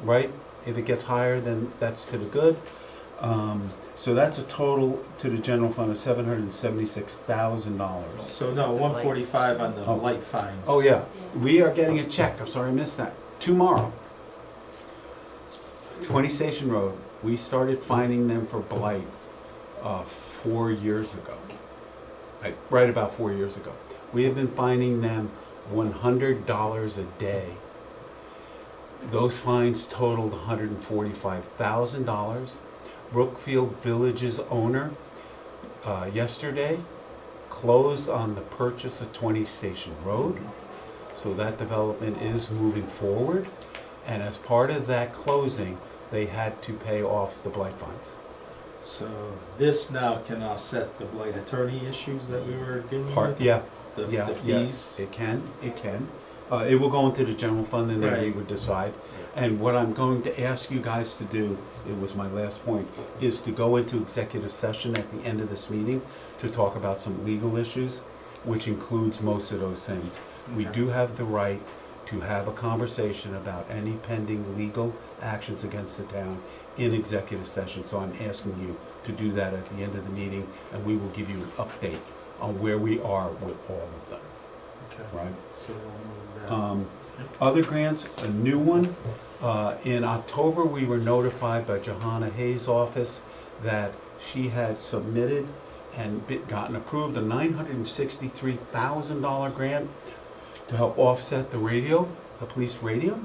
[SPEAKER 4] right? If it gets higher, then that's to the good. So that's a total to the general fund of $776,000.
[SPEAKER 1] So no, 145 on the
[SPEAKER 4] Oh.
[SPEAKER 1] light fines.
[SPEAKER 4] Oh, yeah, we are getting a check, I'm sorry I missed that, tomorrow. 20 Station Road, we started fining them for blight 4 years ago. Right about 4 years ago. We have been fining them $100 a day. Those fines totaled $145,000. Brookfield Village's owner, yesterday, closed on the purchase of 20 Station Road. So that development is moving forward. And as part of that closing, they had to pay off the blight fines.
[SPEAKER 1] So this now can offset the blight attorney issues that we were dealing with?
[SPEAKER 4] Yeah,
[SPEAKER 1] The
[SPEAKER 4] yeah,
[SPEAKER 1] the
[SPEAKER 4] yeah,
[SPEAKER 1] fees?
[SPEAKER 4] it can. It will go into the general fund and then we
[SPEAKER 1] Right.
[SPEAKER 4] would decide. And what I'm going to ask you guys to do, it was my last point, is to go into executive session at the end of this meeting to talk about some legal issues, which includes most of those things. We
[SPEAKER 1] Okay.
[SPEAKER 4] do have the right to have a conversation about any pending legal actions against the town in executive session. So I'm asking you to do that at the end of the meeting, and we will give you an update on where we are with all of them,
[SPEAKER 1] Okay.
[SPEAKER 4] right?
[SPEAKER 1] So we'll move that.
[SPEAKER 4] Other grants, a new one. In October, we were notified by Johanna Hayes' office that she had submitted and gotten approved a $963,000 grant to help offset the radio, the police radio.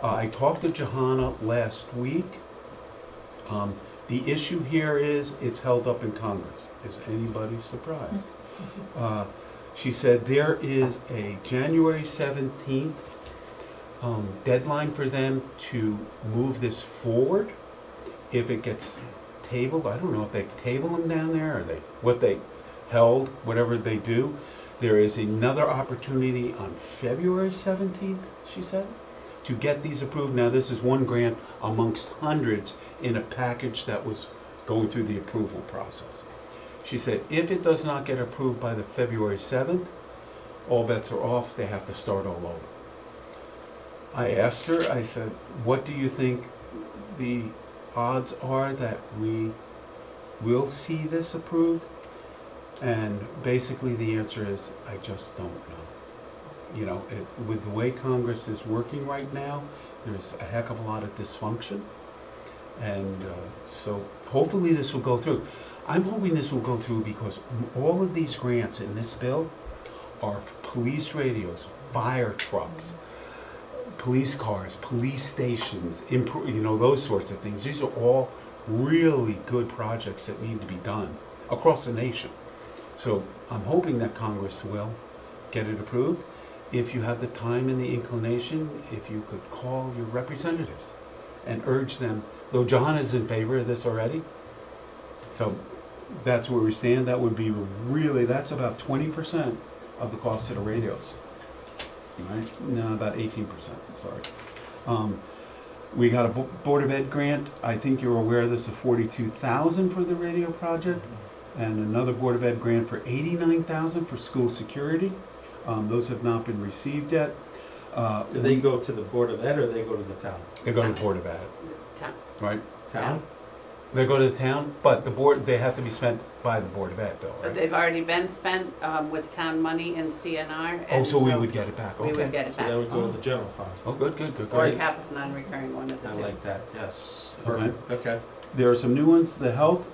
[SPEAKER 4] I talked to Johanna last week. The issue here is it's held up in Congress. Is anybody surprised? She said there is a January 17th deadline for them to move this forward. If it gets tabled, I don't know if they table them down there or what they held, whatever they do. There is another opportunity on February 17th, she said, to get these approved. Now, this is one grant amongst hundreds in a package that was going through the approval process. She said if it does not get approved by the February 7th, all bets are off, they have to start all over. I asked her, I said, what do you think the odds are that we will see this approved? And basically the answer is, I just don't know. You know, with the way Congress is working right now, there's a heck of a lot of dysfunction. And so hopefully this will go through. I'm hoping this will go through because all of these grants in this bill are police radios, fire trucks, police cars, police stations, those sorts of things. These are all really good projects that need to be done across the nation. So I'm hoping that Congress will get it approved. If you have the time and the inclination, if you could call your representatives and urge them, though Johanna's in favor of this already, so that's where we stand. That would be that's about 20% of the cost of the radios. Right? No, about 18%, sorry. We got a Board of Ed grant. I think you're aware of this, of $42,000 for the radio project, and another Board of Ed grant for $89,000 for school security. Those have not been received yet.
[SPEAKER 1] Do they go to the Board of Ed or they go to the town?
[SPEAKER 4] They go to the Board of Ed,
[SPEAKER 3] Town.
[SPEAKER 4] right?
[SPEAKER 1] Town?
[SPEAKER 4] They go to the town, but they have to be spent by the Board of Ed, though, right?
[SPEAKER 3] They've already been spent with town money in CNR.
[SPEAKER 4] Oh,
[SPEAKER 3] and
[SPEAKER 4] so we would get it back,
[SPEAKER 3] We would
[SPEAKER 4] okay.
[SPEAKER 3] get it
[SPEAKER 1] So that
[SPEAKER 3] back.
[SPEAKER 1] would go to the general fund.
[SPEAKER 4] Oh, good,
[SPEAKER 3] Or a
[SPEAKER 4] good.
[SPEAKER 3] capital non-recurring one of the
[SPEAKER 1] I
[SPEAKER 3] two.
[SPEAKER 1] like that, yes.
[SPEAKER 4] Okay.
[SPEAKER 1] Perfect, okay.
[SPEAKER 4] There are some new ones. The Health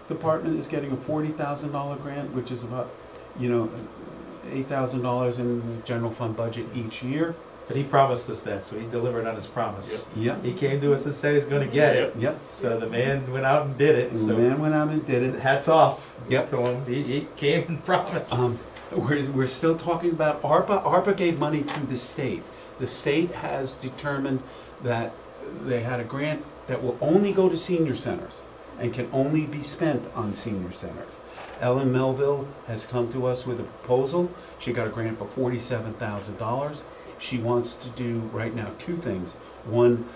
[SPEAKER 4] Department is getting a $40,000 grant, which is about, $8,000 in the general fund budget each year.
[SPEAKER 1] But he promised us that, so he delivered on his promise.
[SPEAKER 4] Yep,
[SPEAKER 1] He came to us and said he's gonna get it,
[SPEAKER 4] yep.
[SPEAKER 1] so the man went out and did it,
[SPEAKER 4] And the
[SPEAKER 1] so
[SPEAKER 4] man went out and did it.
[SPEAKER 1] hats off
[SPEAKER 4] Yep.
[SPEAKER 1] to him. He came and promised.
[SPEAKER 4] We're still talking about ARPA. ARPA gave money to the state. The state has determined that they had a grant that will only go to senior centers and can only be spent on senior centers. Ellen Melville has come to us with a proposal. She got a grant for $47,000. She wants to do right now two things. One,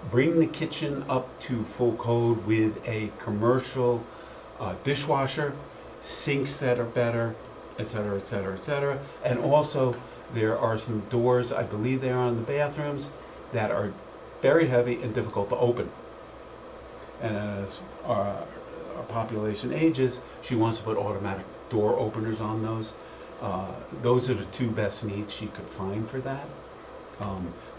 [SPEAKER 4] bring the kitchen up to full code with a commercial dishwasher, sinks that are better, et cetera, et cetera, et cetera. And also, there are some doors, I believe they are on the bathrooms, that are very heavy and difficult to open. And as our population ages, she wants to put automatic door openers on those. Those are the two best needs she could find for that.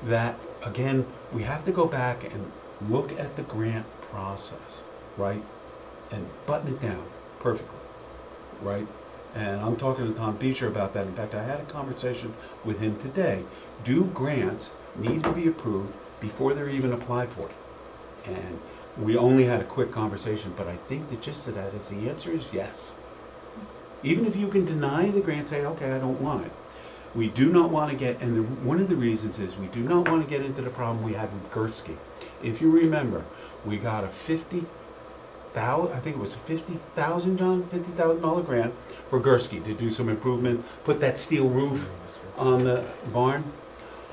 [SPEAKER 4] That, again, we have to go back and look at the grant process, right? And button it down perfectly, right? And I'm talking to Tom Beecher about that. In fact, I had a conversation with him today. Do grants need to be approved before they're even applied for? And we only had a quick conversation, but I think the gist of that is the answer is yes. Even if you can deny the grant, say, okay, I don't want it. We do not want to get, and one of the reasons is we do not want to get into the problem we had with Gursky. If you remember, we got a I think it was $50,000, John, $50,000 grant for Gursky to do some improvement, put that steel roof on the barn.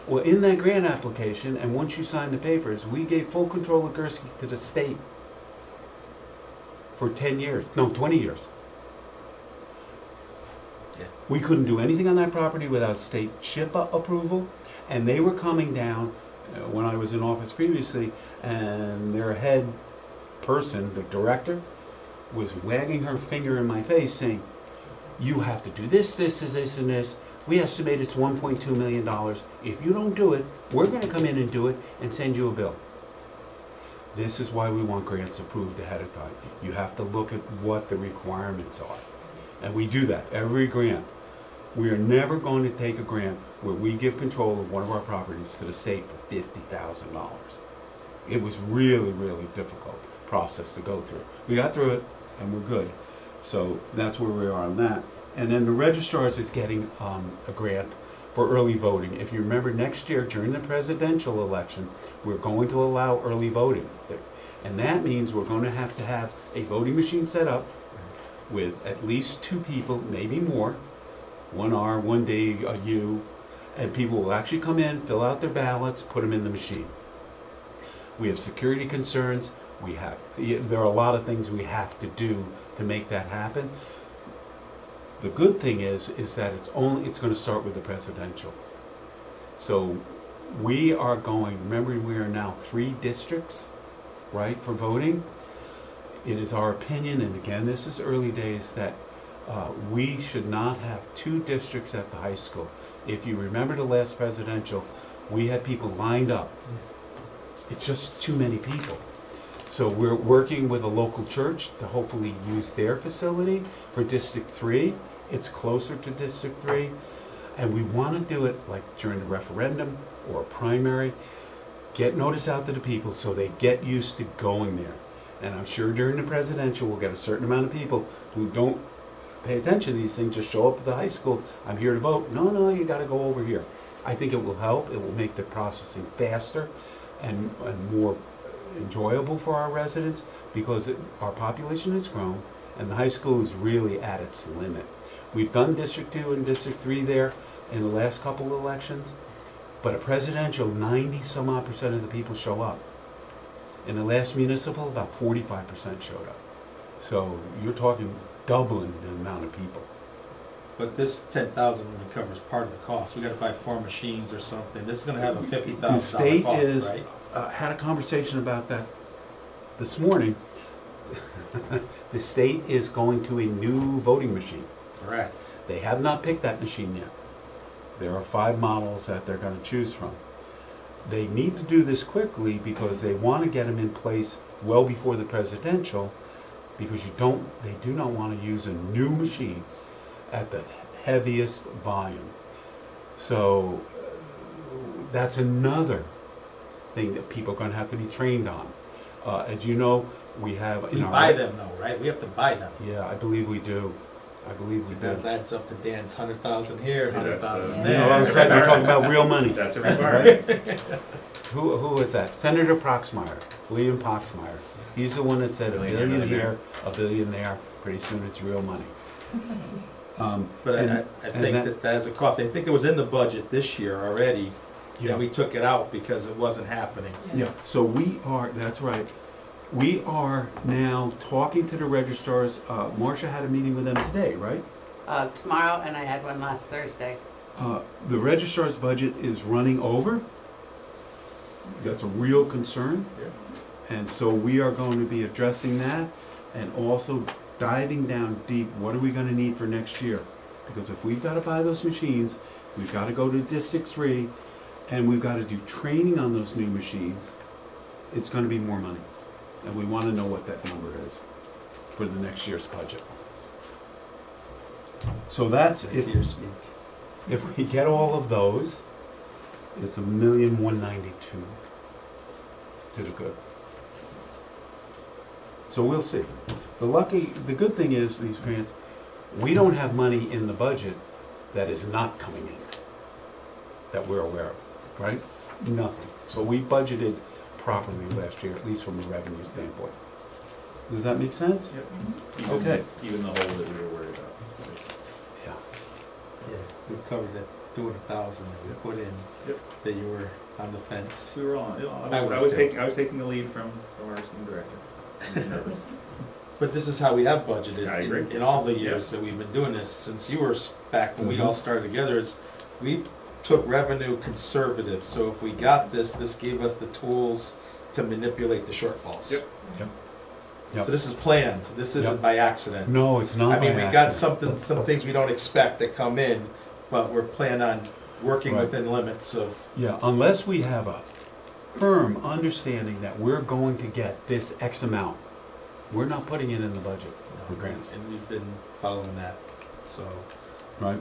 [SPEAKER 4] Well, in that grant application, and once you sign the papers, we gave full control of Gursky to the state for 10 years, no, 20 years.
[SPEAKER 1] Yeah.
[SPEAKER 4] We couldn't do anything on that property without state SHPA approval, and they were coming down when I was in office previously, and their head person, the director, was wagging her finger in my face saying, you have to do this, this, this, and this. We estimate it's $1.2 million. If you don't do it, we're going to come in and do it and send you a bill. This is why we want grants approved ahead of time. You have to look at what the requirements are. And we do that, every grant. We are never going to take a grant where we give control of one of our properties to the state for $50,000. It was really, really difficult process to go through. We got through it and we're good. So that's where we are on that. And then the registrars is getting a grant for early voting. If you remember, next year during the presidential election, we're going to allow early voting. And that means we're going to have a voting machine set up with at least 2 people, maybe more, one R, one D, a U, and people will actually come in, fill out their ballots, put them in the machine. We have security concerns. There are a lot of things we have to do to make that happen. The good thing is that it's going to start with the presidential. So we are going, remember we are now 3 districts, right, for voting. It is our opinion, and again, this is early days, that we should not have 2 districts at the high school. If you remember the last presidential, we had people lined up. It's just too many people. So we're working with a local church to hopefully use their facility for District 3. It's closer to District 3. And we want to do it like during the referendum or a primary. Get notice out to the people so they get used to going there. And I'm sure during the presidential we'll get a certain amount of people who don't pay attention to these things, just show up at the high school. I'm here to vote. No, you got to go over here. I think it will help. It will make the processing faster and more enjoyable for our residents, because our population has grown and the high school is really at its limit. We've done District 2 and District 3 there in the last couple of elections, but a presidential, 90% of the people show up. In the last municipal, about 45% showed up. So you're talking doubling the amount of people.
[SPEAKER 1] But this 10,000 only covers part of the cost. We gotta buy 4 machines or something. This is gonna have a $50,000
[SPEAKER 4] The state
[SPEAKER 1] cost,
[SPEAKER 4] is,
[SPEAKER 1] right?
[SPEAKER 4] had a conversation about that this morning. The state is going to a new voting machine.
[SPEAKER 1] Correct.
[SPEAKER 4] They have not picked that machine yet. There are 5 models that they're going to choose from. They need to do this quickly because they want to get them in place well before the presidential, because they do not want to use a new machine at the heaviest volume. So that's another thing that people are going to have to be trained on. As you know, we have
[SPEAKER 1] We buy them though, right? We have to buy them.
[SPEAKER 4] Yeah, I believe we do. I believe we do.
[SPEAKER 1] That adds up to Dan's 100,000 here,
[SPEAKER 2] See, that's,
[SPEAKER 1] 100,000
[SPEAKER 4] You
[SPEAKER 1] there.
[SPEAKER 4] know, all of a sudden we're talking about real money.
[SPEAKER 2] That's a requirement.
[SPEAKER 4] Who was that? Senator Proxmire, William Proxmire. He's the one that said a billion here, a billion there. Pretty soon it's real money.
[SPEAKER 1] But
[SPEAKER 4] And-
[SPEAKER 1] I think that has a cost. I think it was in the budget this year already,
[SPEAKER 4] Yeah.
[SPEAKER 1] and we took it out because it wasn't happening.
[SPEAKER 4] Yeah, so that's right. We are now talking to the registrars. Marcia had a meeting with them today, right?
[SPEAKER 3] Tomorrow, and I had one last Thursday.
[SPEAKER 4] The registrar's budget is running over. That's a real concern. And so we are going to be addressing that and also diving down deep, what are we gonna need for next year? Because if we've gotta buy those machines, we've gotta go to District 3, and we've gotta do training on those new machines, it's gonna be more money. And we wanna know what that number is for the next year's budget. So that's, if we get all of those, it's $1,192,000 to the good. So we'll see. The good thing is, these grants, we don't have money in the budget that is not coming in, that we're aware of, right? Nothing. So we budgeted properly last year, at least from a revenue standpoint. Does that make sense?
[SPEAKER 2] Yep.
[SPEAKER 4] Okay.
[SPEAKER 2] Even the hole that we were worried about.
[SPEAKER 4] Yeah.
[SPEAKER 1] Yeah, we covered that 200,000 that we put in,
[SPEAKER 2] Yep.
[SPEAKER 1] that you were on the fence.
[SPEAKER 2] We were on,
[SPEAKER 1] I was too.
[SPEAKER 2] I was taking the lead from our esteemed director. I was nervous.
[SPEAKER 1] But this is how we have budgeted
[SPEAKER 2] I agree.
[SPEAKER 1] in all the years that we've been doing this, since you were back when we all
[SPEAKER 4] Mhm.
[SPEAKER 1] started together, is we took revenue conservative. So if we got this gave us the tools to manipulate the shortfalls.
[SPEAKER 2] Yep.
[SPEAKER 4] Yep.
[SPEAKER 1] So this is planned, this isn't
[SPEAKER 4] Yep.
[SPEAKER 1] by accident.
[SPEAKER 4] No, it's not
[SPEAKER 1] I mean,
[SPEAKER 4] by
[SPEAKER 1] we got
[SPEAKER 4] accident.
[SPEAKER 1] some things we don't expect that come in, but we're planning on working
[SPEAKER 4] Right.
[SPEAKER 1] within limits of,
[SPEAKER 4] Yeah, unless we have a firm understanding that we're going to get this X amount, we're not putting it in the budget for grants,
[SPEAKER 1] and we've been following that, so.
[SPEAKER 4] right?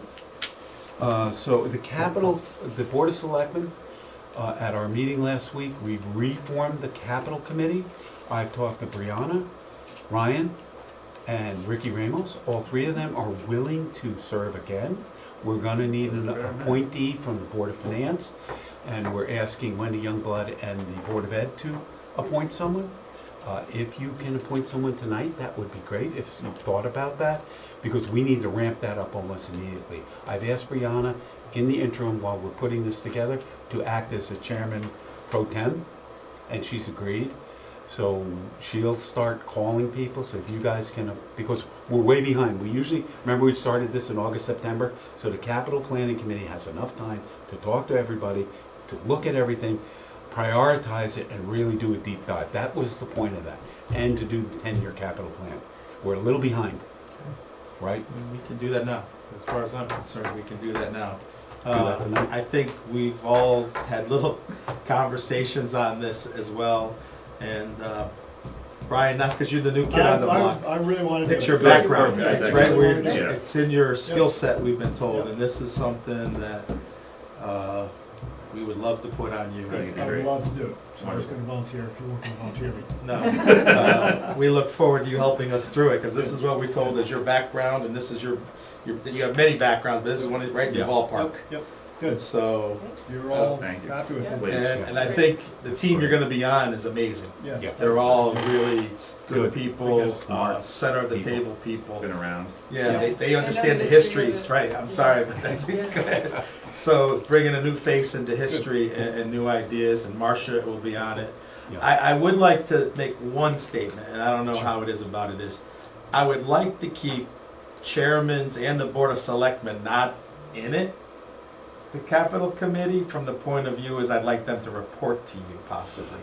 [SPEAKER 4] So the capital, the Board of Selectmen, at our meeting last week, we reformed the capital committee. I've talked to Brianna, Ryan, and Ricky Ramos. All three of them are willing to serve again. We're gonna need an appointee from the Board of Finance, and we're asking Wendy Youngblood and the Board of Ed to appoint someone. If you can appoint someone tonight, that would be great, if you've thought about that, because we need to ramp that up almost immediately. I've asked Brianna, in the interim, while we're putting this together, to act as a chairman pro tem, and she's agreed. So she'll start calling people, so if you guys can, because we're way behind. We usually, remember we started this in August, September, so the capital planning committee has enough time to talk to everybody, to look at everything, prioritize it, and really do a deep dive. That was the point of that, and to do the 10-year capital plan. We're a little behind, right?
[SPEAKER 1] We can do that now, as far as I'm concerned, we can do that now.
[SPEAKER 4] Do that tonight?
[SPEAKER 1] I think we've all had little conversations on this as well, and, Brian, not because you're the new kid on the block.
[SPEAKER 10] I really wanted to.
[SPEAKER 1] It's your background,
[SPEAKER 2] Yeah,
[SPEAKER 1] it's
[SPEAKER 2] exactly.
[SPEAKER 1] right where,
[SPEAKER 2] Yeah.
[SPEAKER 1] it's in your skill set, we've been told,
[SPEAKER 10] Yeah.
[SPEAKER 1] and this is something that, we would love to put on you.
[SPEAKER 2] Good.
[SPEAKER 10] I would love to do it. So I was gonna volunteer if you weren't gonna volunteer me.
[SPEAKER 1] No, we look forward to you helping us through it, because this is what we told is your background, and this is you have many backgrounds, but this is one right in the
[SPEAKER 4] Yeah.
[SPEAKER 1] ballpark.
[SPEAKER 10] Yep,
[SPEAKER 1] And
[SPEAKER 10] good.
[SPEAKER 1] so,
[SPEAKER 10] You're all
[SPEAKER 2] Thank you.
[SPEAKER 10] happy with it.
[SPEAKER 2] Please.
[SPEAKER 1] and I think the team you're gonna be on is amazing.
[SPEAKER 10] Yeah.
[SPEAKER 4] Yeah.
[SPEAKER 1] They're all really good
[SPEAKER 4] Good.
[SPEAKER 1] people,
[SPEAKER 4] Smart
[SPEAKER 1] center of the
[SPEAKER 4] people.
[SPEAKER 1] table people.
[SPEAKER 2] Been around.
[SPEAKER 1] Yeah, they
[SPEAKER 5] They know
[SPEAKER 1] understand
[SPEAKER 5] the
[SPEAKER 1] the
[SPEAKER 5] history of
[SPEAKER 1] histories,
[SPEAKER 5] it.
[SPEAKER 1] right, I'm sorry, but that's, go ahead. So bringing a new face into history and new ideas, and Marcia will be on it.
[SPEAKER 4] Yeah.
[SPEAKER 1] I would like to make one statement, and I don't know how it is about it, is I would like to keep chairmans and the Board of Selectmen not in it, the capital committee, from the point of view is I'd like them to report to you possibly.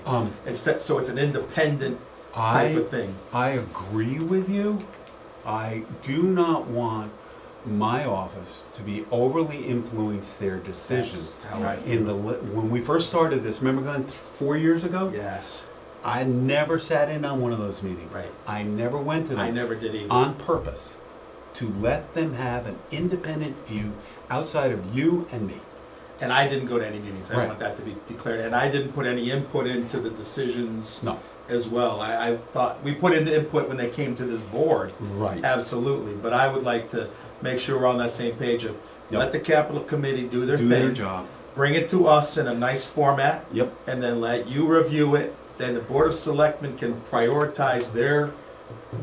[SPEAKER 1] Instead, so it's an independent type of thing.
[SPEAKER 4] I agree with you. I do not want my office to be overly influence their decisions.
[SPEAKER 1] That's how I feel.
[SPEAKER 4] When we first started this, remember Glenn, 4 years ago?
[SPEAKER 1] Yes,
[SPEAKER 4] I never sat in on one of those meetings.
[SPEAKER 1] right.
[SPEAKER 4] I never went to
[SPEAKER 1] I
[SPEAKER 4] them
[SPEAKER 1] never did either.
[SPEAKER 4] on purpose to let them have an independent view outside of you and me.
[SPEAKER 1] And I didn't go to any meetings, I
[SPEAKER 4] Right.
[SPEAKER 1] want that to be declared, and I didn't put any input into the decisions
[SPEAKER 4] No.
[SPEAKER 1] as well. I thought, we put in input when they came to this board,
[SPEAKER 4] Right.
[SPEAKER 1] absolutely, but I would like to make sure we're on that same page of,
[SPEAKER 4] Yep.
[SPEAKER 1] let the capital committee do their
[SPEAKER 4] Do their
[SPEAKER 1] thing,
[SPEAKER 4] job.
[SPEAKER 1] bring it to us in a nice format,
[SPEAKER 4] Yep.
[SPEAKER 1] and then let you review it, then the Board of Selectmen can prioritize their,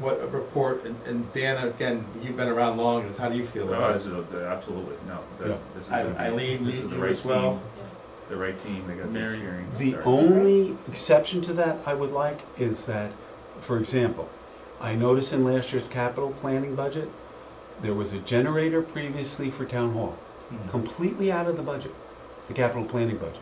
[SPEAKER 1] report, and Dan, again, you've been around long, how do you feel
[SPEAKER 2] No,
[SPEAKER 1] about
[SPEAKER 2] this
[SPEAKER 1] it?
[SPEAKER 2] is, absolutely, no.
[SPEAKER 4] Yeah.
[SPEAKER 2] This is
[SPEAKER 1] Eileen,
[SPEAKER 2] this is the
[SPEAKER 1] you
[SPEAKER 2] right
[SPEAKER 1] as well?
[SPEAKER 2] team. The right team, they got the
[SPEAKER 1] Mary.
[SPEAKER 2] experience.
[SPEAKER 4] The
[SPEAKER 2] Sorry.
[SPEAKER 4] only exception to that I would like is that, for example, I noticed in last year's capital planning budget, there was a generator previously for town hall,
[SPEAKER 1] Mhm.
[SPEAKER 4] completely out of the budget, the capital planning budget.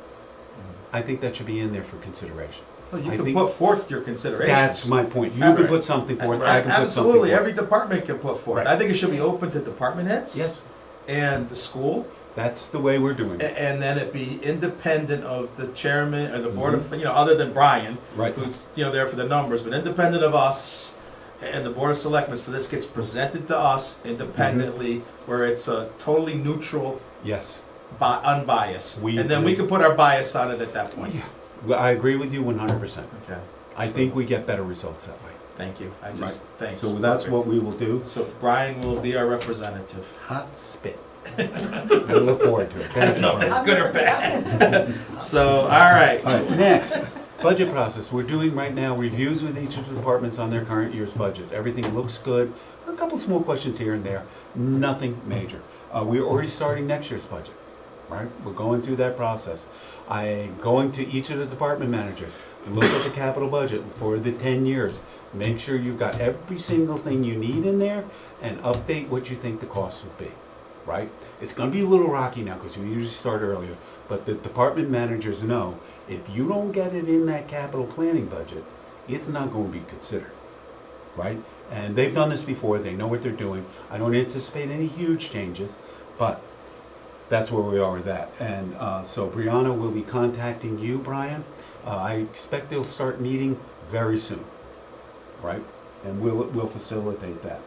[SPEAKER 4] I think that should be in there for consideration.
[SPEAKER 1] Well, you
[SPEAKER 4] I
[SPEAKER 1] can
[SPEAKER 4] think-
[SPEAKER 1] put forth your considerations.
[SPEAKER 4] That's my point. You can put something forth, I can put something
[SPEAKER 1] Absolutely,
[SPEAKER 4] forth.
[SPEAKER 1] every department can put forth.
[SPEAKER 4] Right.
[SPEAKER 1] I think it should be open to department heads.
[SPEAKER 4] Yes,
[SPEAKER 1] And the school,
[SPEAKER 4] that's the way we're doing it.
[SPEAKER 1] and then it be independent of the chairman or the board of, other than Brian,
[SPEAKER 4] Right.
[SPEAKER 1] who's, there for the numbers, but independent of us and the board of selectmen, so this gets presented to us independently, where it's a totally neutral,
[SPEAKER 4] Yes.
[SPEAKER 1] unbiased.
[SPEAKER 4] We
[SPEAKER 1] And then we
[SPEAKER 4] agree.
[SPEAKER 1] can put our bias on it at that point.
[SPEAKER 4] Yeah. Well, I agree with you 100%.
[SPEAKER 1] Okay,
[SPEAKER 4] I think we get better results that way.
[SPEAKER 1] thank you. I
[SPEAKER 4] Right.
[SPEAKER 1] just, thanks.
[SPEAKER 4] So that's what we will do.
[SPEAKER 1] So Brian will be our representative.
[SPEAKER 4] Hot spit. I look forward to it. Thank you.
[SPEAKER 1] That's good or bad. So, all right.
[SPEAKER 4] All right, next, budget process. We're doing right now reviews with each of the departments on their current year's budgets. Everything looks good. A couple small questions here and there, nothing major. We're already starting next year's budget, right? We're going through that process. I'm going to each of the department managers, look at the capital budget for the 10 years. Make sure you've got every single thing you need in there and update what you think the costs would be, right? It's gonna be a little rocky now because we usually start earlier, but the department managers know if you don't get it in that capital planning budget, it's not going to be considered, right? And they've done this before, they know what they're doing. I don't anticipate any huge changes, but that's where we are with that. And so Brianna will be contacting you, Brian. I expect they'll start meeting very soon, right? And we'll facilitate that.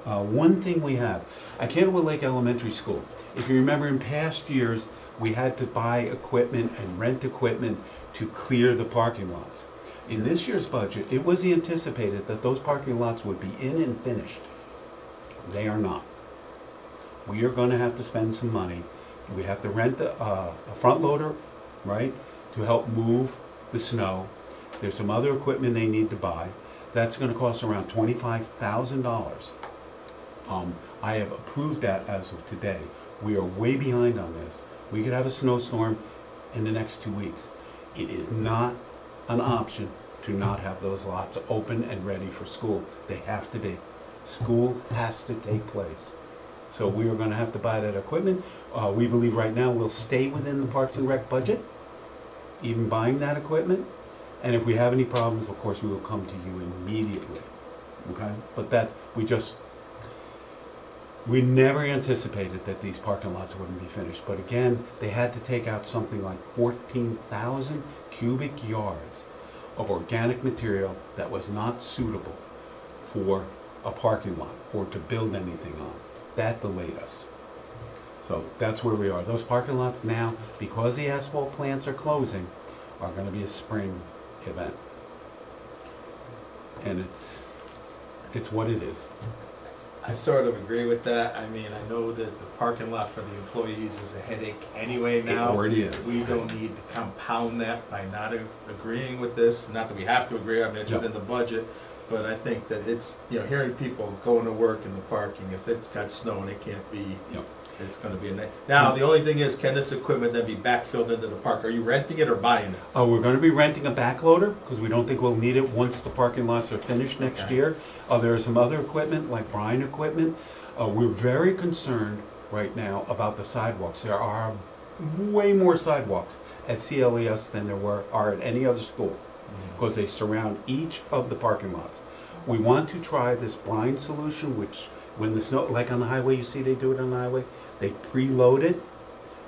[SPEAKER 4] One thing we have, at Candlewood Lake Elementary School, if you remember in past years, we had to buy equipment and rent equipment to clear the parking lots. In this year's budget, it was anticipated that those parking lots would be in and finished. They are not. We are gonna have to spend some money. We have to rent a front loader, right, to help move the snow. There's some other equipment they need to buy. That's gonna cost around $25,000. I have approved that as of today. We are way behind on this. We could have a snowstorm in the next 2 weeks. It is not an option to not have those lots open and ready for school. They have to be. School has to take place. So we are gonna have to buy that equipment. We believe right now we'll stay within the Parks and Rec budget, even buying that equipment. And if we have any problems, of course, we will come to you immediately, okay? But we never anticipated that these parking lots wouldn't be finished. But again, they had to take out something like 14,000 cubic yards of organic material that was not suitable for a parking lot or to build anything on. That delayed us. So that's where we are. Those parking lots now, because the asphalt plants are closing, are gonna be a spring event. And it's what it is.
[SPEAKER 1] I sort of agree with that. I mean, I know that the parking lot for the employees is a headache anyway now.
[SPEAKER 4] It already is.
[SPEAKER 1] We don't need to compound that by not agreeing with this. Not that we have to agree, I mean, it's
[SPEAKER 4] Yep.
[SPEAKER 1] within the budget. But I think that it's, hearing people going to work in the parking, if it's got snow and it can't be,
[SPEAKER 4] Yep.
[SPEAKER 1] it's gonna be a night. Now, the only thing is, can this equipment then be backfilled into the park? Are you renting it or buying it?
[SPEAKER 4] We're gonna be renting a backloader, because we don't think we'll need it once the parking lots are finished next
[SPEAKER 1] Okay.
[SPEAKER 4] year. There are some other equipment, like Bryan equipment. We're very concerned right now about the sidewalks. There are way more sidewalks at CLES than there are at any other school, because they surround each of the parking lots. We want to try this Bryan solution, which when the snow, like on the highway, you see they do it on the highway, they preload it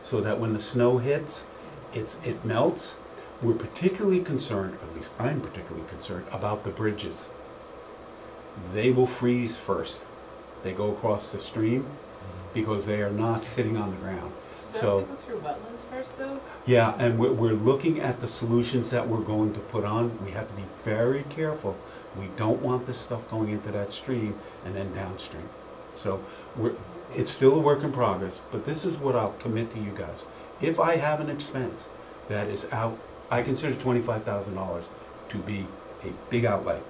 [SPEAKER 4] so that when the snow hits, it melts. We're particularly concerned, at least I'm particularly concerned, about the bridges. They will freeze first. They go across the stream because they are not sitting on the ground.
[SPEAKER 5] Does that
[SPEAKER 4] So-
[SPEAKER 5] have to go through wetlands first, though?
[SPEAKER 4] Yeah, and we're looking at the solutions that we're going to put on. We have to be very careful. We don't want this stuff going into that stream and then downstream. So it's still a work in progress, but this is what I'll commit to you guys. If I have an expense that is out, I consider $25,000 to be a big outlay.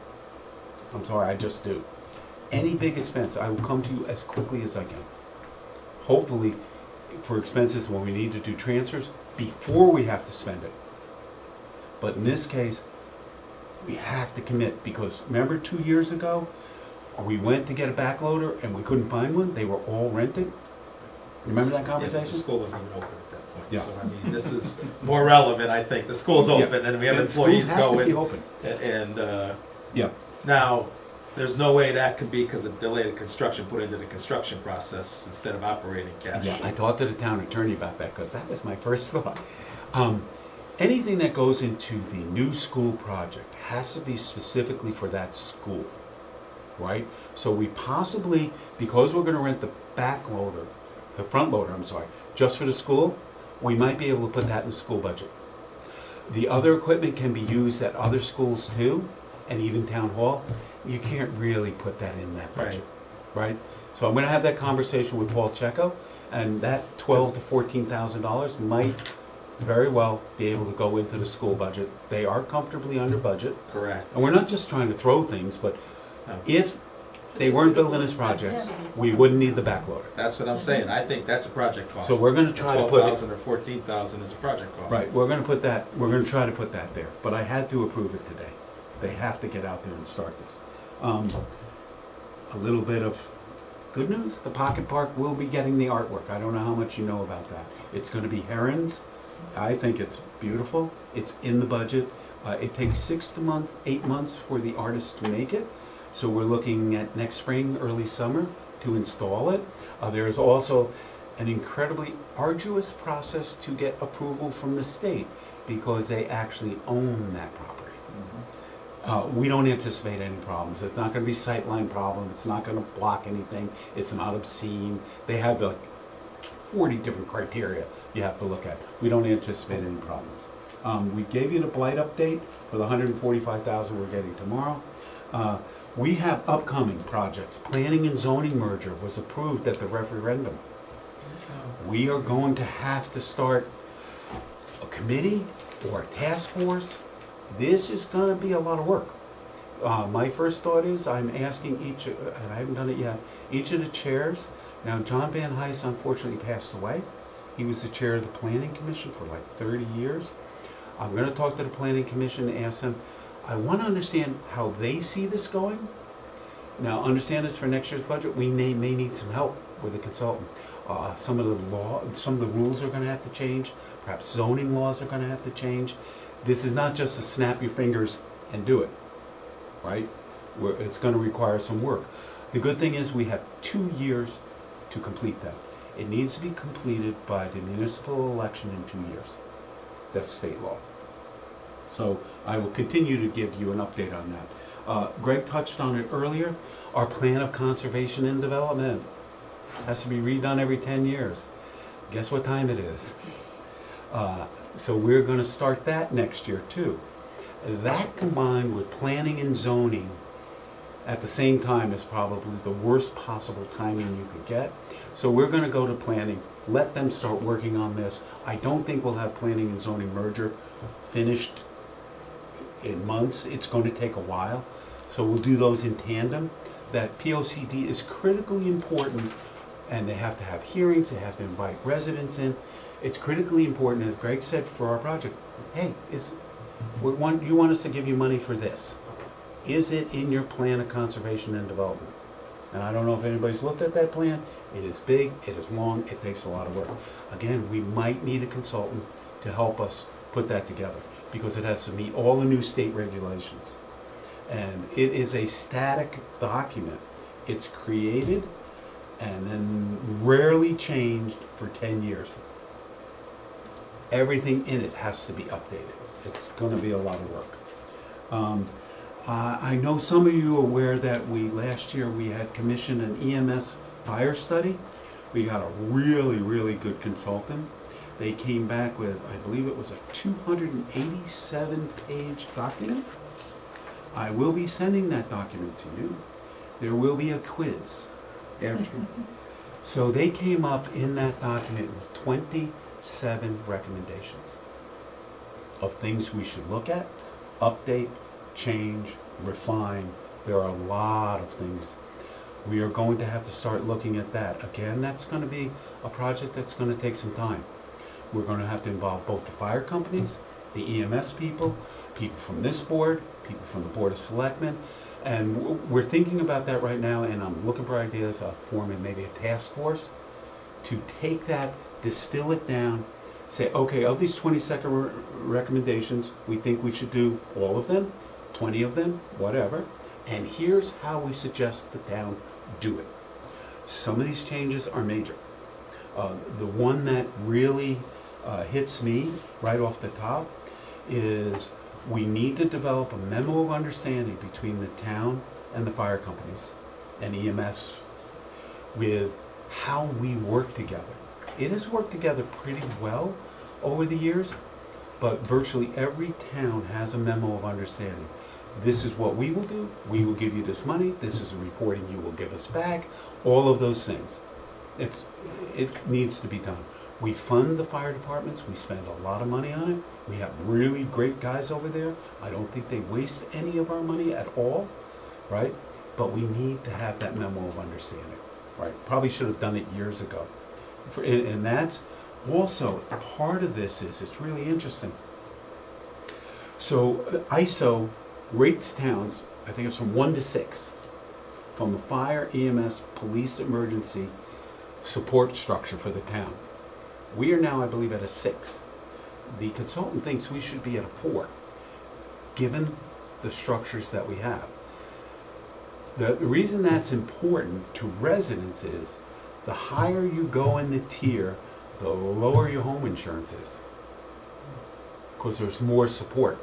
[SPEAKER 4] I'm sorry, I just do. Any big expense, I will come to you as quickly as I can. Hopefully, for expenses when we need to do transfers, before we have to spend it. But in this case, we have to commit, because remember 2 years ago, we went to get a backloader and we couldn't find one? They were all rented? Remember that
[SPEAKER 1] Yeah, the
[SPEAKER 4] conversation?
[SPEAKER 1] school wasn't even open at that point.
[SPEAKER 4] Yeah.
[SPEAKER 1] So, I mean, this is more relevant, I think. The school's
[SPEAKER 4] Yeah.
[SPEAKER 1] open, and we have
[SPEAKER 4] And schools
[SPEAKER 1] employees
[SPEAKER 4] have to be
[SPEAKER 1] going.
[SPEAKER 4] open.
[SPEAKER 1] And
[SPEAKER 4] Yeah.
[SPEAKER 1] now, there's no way that could be, because of delayed construction, put into the construction process instead of operating cash.
[SPEAKER 4] Yeah, I talked to the town attorney about that, because that was my first thought. Anything that goes into the new school project has to be specifically for that school, right? So we possibly, because we're gonna rent the back loader, the front loader, I'm sorry, just for the school, we might be able to put that in the school budget. The other equipment can be used at other schools too, and even town hall. You can't really put that in that budget, right? So I'm gonna have that conversation with Paul Checo, and that $12,000 to $14,000 might very well be able to go into the school budget. They are comfortably under budget,
[SPEAKER 1] Correct.
[SPEAKER 4] and we're not just trying to throw things, but
[SPEAKER 1] No.
[SPEAKER 4] if they weren't building this project, we wouldn't need the backloader.
[SPEAKER 1] That's what I'm saying. I think that's a project cost.
[SPEAKER 4] So we're gonna try to put it,
[SPEAKER 1] 12,000 or 14,000 is a project cost.
[SPEAKER 4] right, we're gonna try to put that there, but I had to approve it today. They have to get out there and start this. A little bit of good news, the Pocket Park will be getting the artwork. I don't know how much you know about that. It's gonna be herons. I think it's beautiful. It's in the budget. It takes 8 months for the artist to make it. So we're looking at next spring, early summer to install it. There is also an incredibly arduous process to get approval from the state because they actually own that property. We don't anticipate any problems. It's not gonna be sightline problem. It's not gonna block anything. It's not obscene. They have like 40 different criteria you have to look at. We don't anticipate any problems. We gave you the blight update for the 145,000 we're getting tomorrow. We have upcoming projects. Planning and zoning merger was approved at the referendum. We are going to have to start a committee or a task force. This is gonna be a lot of work. My first thought is I'm asking each, and I haven't done it yet, each of the chairs. Now, John Van Heist unfortunately passed away. He was the chair of the Planning Commission for like 30 years. I'm gonna talk to the Planning Commission and ask them, I wanna understand how they see this going. Now, understand this for next year's budget, we may need some help with a consultant. Some of the rules are gonna have to change, perhaps zoning laws are gonna have to change. This is not just a snap your fingers and do it, right? It's gonna require some work. The good thing is we have 2 years to complete that. It needs to be completed by the municipal election in 2 years. That's state law. So I will continue to give you an update on that. Greg touched on it earlier. Our plan of conservation and development has to be redone every 10 years. Guess what time it is? So we're gonna start that next year too. That combined with planning and zoning at the same time is probably the worst possible timing you could get. So we're gonna go to planning, let them start working on this. I don't think we'll have planning and zoning merger finished in months. It's going to take a while. So we'll do those in tandem. That POCD is critically important, and they have to have hearings, they have to invite residents in. It's critically important, as Greg said, for our project. Hey, you want us to give you money for this. Is it in your plan of conservation and development? And I don't know if anybody's looked at that plan. It is big, it is long, it takes a lot of work. Again, we might need a consultant to help us put that together because it has to meet all the new state regulations. And it is a static document. It's created and then rarely changed for 10 years. Everything in it has to be updated. It's gonna be a lot of work. I know some of you are aware that last year we had commissioned an EMS fire study. We got a really, really good consultant. They came back with, I believe it was a 287-page document. I will be sending that document to you. There will be a quiz after. So they came up in that document with 27 recommendations of things we should look at, update, change, refine. There are a lot of things. We are going to have to start looking at that. Again, that's going to be a project that's going to take some time. We're going to have to involve both the fire companies, the EMS people, people from this board, people from the Board of Selectmen, and we're thinking about that right now, and I'm looking for ideas of forming maybe a task force to take that, distill it down, say, okay, of these 22nd recommendations, we think we should do all of them, 20 of them, whatever, and here's how we suggest the town do it. Some of these changes are major. The one that really hits me right off the top is we need to develop a memo of understanding between the town and the fire companies and EMS with how we work together. It has worked together pretty well over the years, but virtually every town has a memo of understanding. This is what we will do, we will give you this money, this is a reporting you will give us back, all of those things. It needs to be done. We fund the fire departments, we spend a lot of money on it, we have really great guys over there. I don't think they waste any of our money at all, right? But we need to have that memo of understanding, right? Probably should have done it years ago. And that's also, part of this is, it's really interesting. So ISO rates towns, I think it's from 1 to 6, from the fire, EMS, police emergency support structure for the town. We are now, I believe, at a 6. The consultant thinks we should be at a 4, given the structures that we have. The reason that's important to residents is the higher you go in the tier, the lower your home insurance is, because there's more support.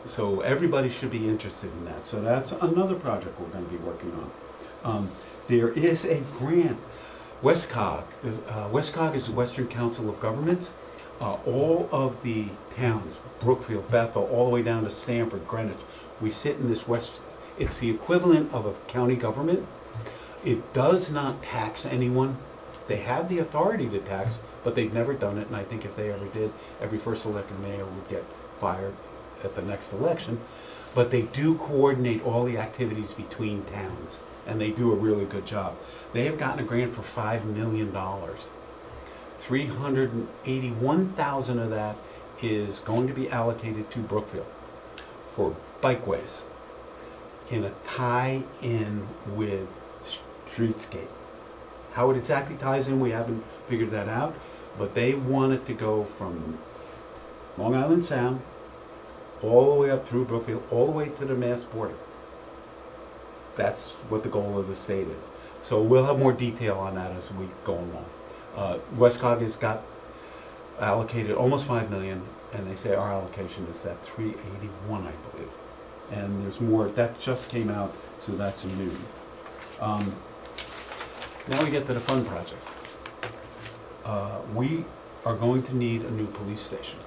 [SPEAKER 4] So everybody should be interested in that. So that's another project we're going to be working on. There is a grant, WestCog. WestCog is the Western Council of Governments. All of the towns, Brookfield, Bethel, all the way down to Stamford, Greenwich, we sit in this it's the equivalent of a county government. It does not tax anyone. They have the authority to tax, but they've never done it, and I think if they ever did, every first elected mayor would get fired at the next election. But they do coordinate all the activities between towns, and they do a really good job. They have gotten a grant for $5 million. $381,000 of that is going to be allocated to Brookfield for bikeways in a tie-in with Streetscape. How it exactly ties in, we haven't figured that out, but they want it to go from Long Island Sound all the way up through Brookfield, all the way to the Mass border. That's what the goal of the state is. So we'll have more detail on that as we go along. WestCog has got allocated almost $5 million, and they say our allocation is at $381, I believe. And there's more, that just came out, so that's new. Now we get to the fun project. We are going to need a new police station.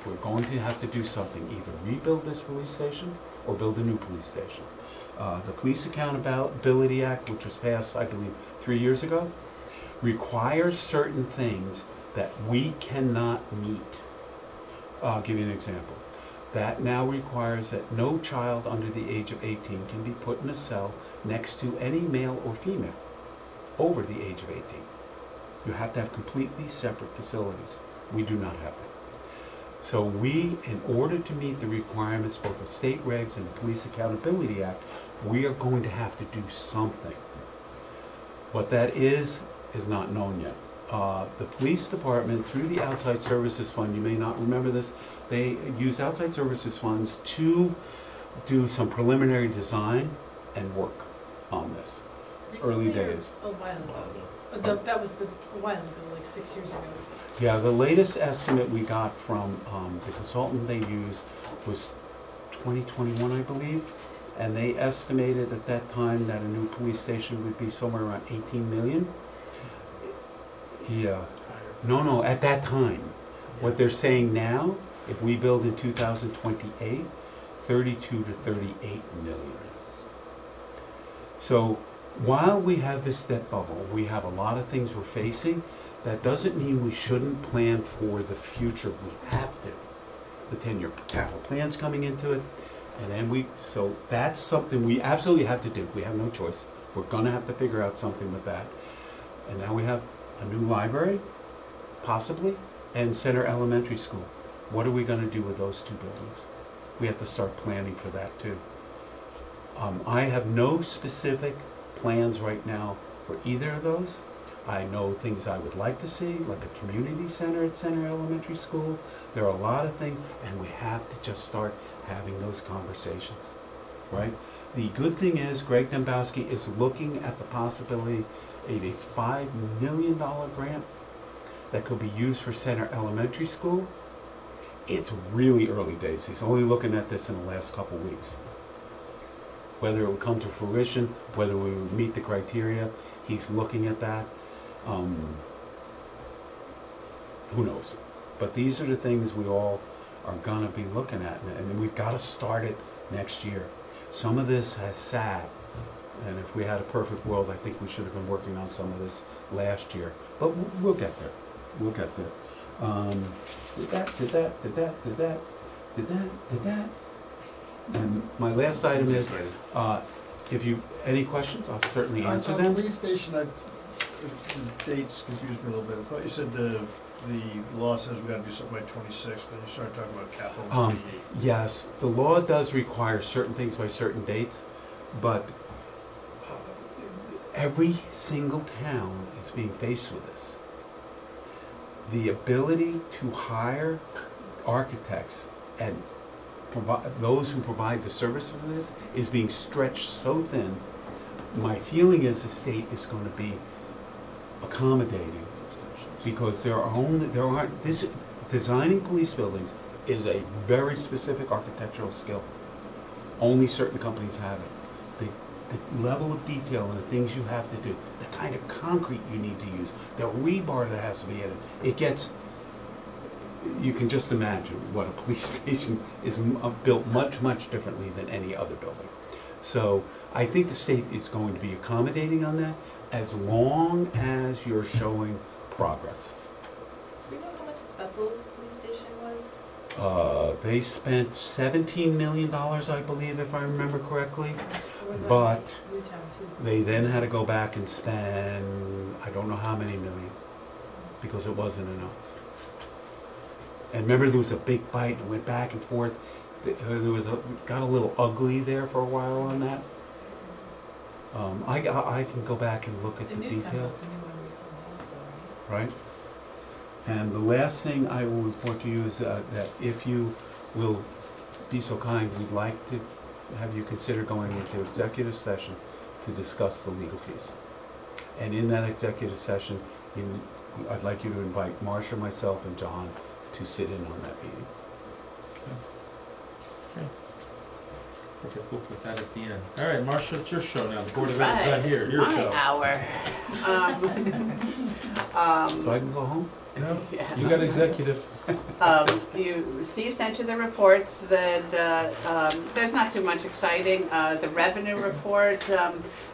[SPEAKER 4] We're going to have to do something, either rebuild this police station or build a new police station. The Police Accountability Act, which was passed, I believe, 3 years ago, requires certain things that we cannot meet. I'll give you an example. That now requires that no child under the age of 18 can be put in a cell next to any male or female over the age of 18. You have to have completely separate facilities. We do not have that. So we, in order to meet the requirements, both of state regs and the Police Accountability Act, we are going to have to do something. What that is not known yet. The police department, through the Outside Services Fund, you may not remember this, they use outside services funds to do some preliminary design and work on this. It's early
[SPEAKER 5] Recently or
[SPEAKER 4] days.
[SPEAKER 5] a while ago? That was a while ago, like 6 years ago.
[SPEAKER 4] Yeah, the latest estimate we got from the consultant they used was 2021, I believe. And they estimated at that time that a new police station would be somewhere around 18 million. Yeah. No, at that time. What they're saying now, if we build in 2028, 32 to 38 million. So while we have this debt bubble, we have a lot of things we're facing, that doesn't mean we shouldn't plan for the future. We have to. The 10-year capital plan's coming into it. And then so that's something we absolutely have to do. We have no choice. We're gonna have to figure out something with that. And now we have a new library, possibly, and Center Elementary School. What are we gonna do with those two buildings? We have to start planning for that too. I have no specific plans right now for either of those. I know things I would like to see, like a community center at Center Elementary School. There are a lot of things, and we have to just start having those conversations, right? The good thing is Greg Dembowski is looking at the possibility of a $5 million grant that could be used for Center Elementary School. It's really early days. He's only looking at this in the last couple weeks. Whether it would come to fruition, whether we would meet the criteria, he's looking at that. Who knows? But these are the things we all are gonna be looking at, and we've gotta start it next year. Some of this has sat, and if we had a perfect world, I think we should have been working on some of this last year. But we'll get there. We'll get there. Did that. And my last item is, if you, any questions, I'll certainly answer
[SPEAKER 10] On the
[SPEAKER 4] them.
[SPEAKER 10] police station, the dates confused me a little bit. I thought you said the law says we gotta do something by 26, but you started talking about capital 28.
[SPEAKER 4] Yes, the law does require certain things by certain dates, but every single town is being faced with this. The ability to hire architects and those who provide the service for this is being stretched so thin. My feeling is the state is going to be accommodating, because designing police buildings is a very specific architectural skill. Only certain companies have it. The level of detail and the things you have to do, the kind of concrete you need to use, the rebar that has to be in it, you can just imagine what a police station is built much, much differently than any other building. So I think the state is going to be accommodating on that, as long as you're showing progress.
[SPEAKER 5] Do we know how much the Bethel police station was?
[SPEAKER 4] They spent $17 million, I believe, if I remember correctly.
[SPEAKER 5] Or the
[SPEAKER 4] But
[SPEAKER 5] Newtown too?
[SPEAKER 4] they then had to go back and spend, I don't know how many million, because it wasn't enough. And remember, there was a big fight and went back and forth. Got a little ugly there for a while on that. I can go back and look at the
[SPEAKER 5] Newtown
[SPEAKER 4] detail,
[SPEAKER 5] built a new one recently also, right?
[SPEAKER 4] right? And the last thing I will report to you is that if you will be so kind, we'd like to have you consider going into executive session to discuss the legal fees. And in that executive session, I'd like you to invite Marcia, myself, and John to sit in on that meeting.
[SPEAKER 1] Perfect, we'll put that at the end. All right, Marcia, it's your show now. The Board of Ed is
[SPEAKER 3] Right,
[SPEAKER 1] not here, your
[SPEAKER 3] my
[SPEAKER 1] show.
[SPEAKER 3] hour.
[SPEAKER 4] So I can go home?
[SPEAKER 1] No,
[SPEAKER 3] Yeah.
[SPEAKER 1] you got executive.
[SPEAKER 3] Steve sent you the reports that, there's not too much exciting. The revenue report,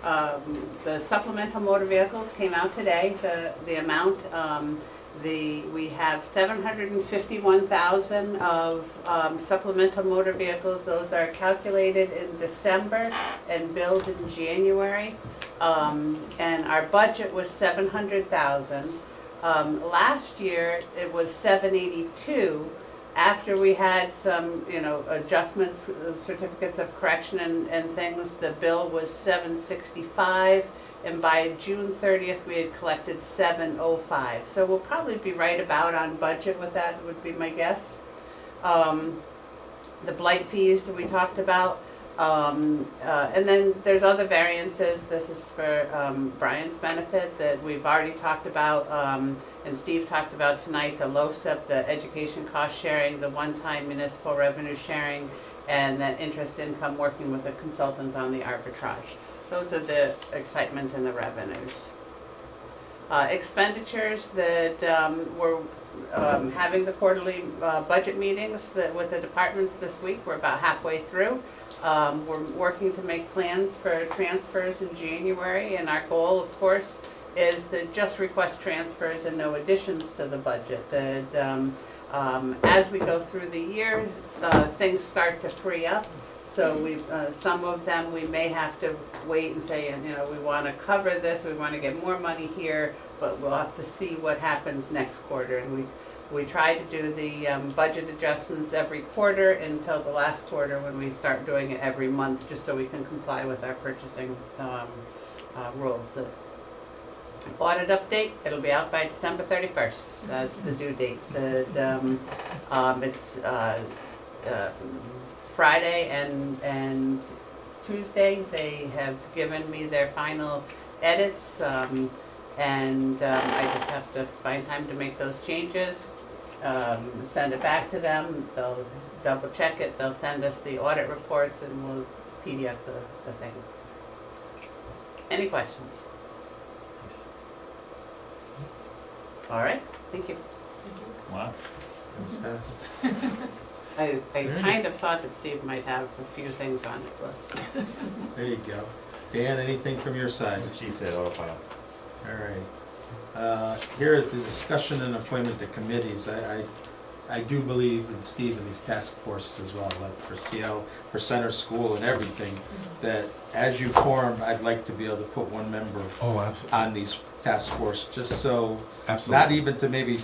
[SPEAKER 3] the supplemental motor vehicles came out today, the amount. We have 751,000 of supplemental motor vehicles. Those are calculated in December and billed in January. And our budget was 700,000. Last year, it was 782. After we had some, adjustments, certificates of correction and things, the bill was 765. And by June 30th, we had collected 705. So we'll probably be right about on budget with that, would be my guess. The blight fees that we talked about. And then there's other variances. This is for Brian's benefit that we've already talked about, and Steve talked about tonight, the LoSiP, the education cost sharing, the one-time municipal revenue sharing, and the interest income working with a consultant on the arbitrage. Those are the excitement and the revenues. Expenditures that we're having the quarterly budget meetings with the departments this week. We're about halfway through. We're working to make plans for transfers in January, and our goal, of course, is to just request transfers and no additions to the budget. That as we go through the year, things start to free up. So some of them we may have to wait and say, we want to cover this, we want to get more money here, but we'll have to see what happens next quarter. And we try to do the budget adjustments every quarter until the last quarter, when we start doing it every month, just so we can comply with our purchasing rules. Audit update, it'll be out by December 31st. That's the due date. It's Friday and Tuesday. They have given me their final edits, and I just have to find time to make those changes, send it back to them. They'll double check it. They'll send us the audit reports, and we'll PDF the thing. Any questions? All right, thank you.
[SPEAKER 2] Wow.
[SPEAKER 1] That was fast.
[SPEAKER 3] I kind of thought that Steve might have a few things on his list.
[SPEAKER 1] There you go. Dan, anything from your side?
[SPEAKER 2] She said autopilot.
[SPEAKER 1] All right. Here is the discussion and appointment to committees. I do believe in Steve and these task forces as well, like for CL, for center school and everything, that as you form, I'd like to be able to put one member
[SPEAKER 7] Oh, absolutely.
[SPEAKER 1] on these task force, just so,
[SPEAKER 7] Absolutely.
[SPEAKER 1] not even to maybe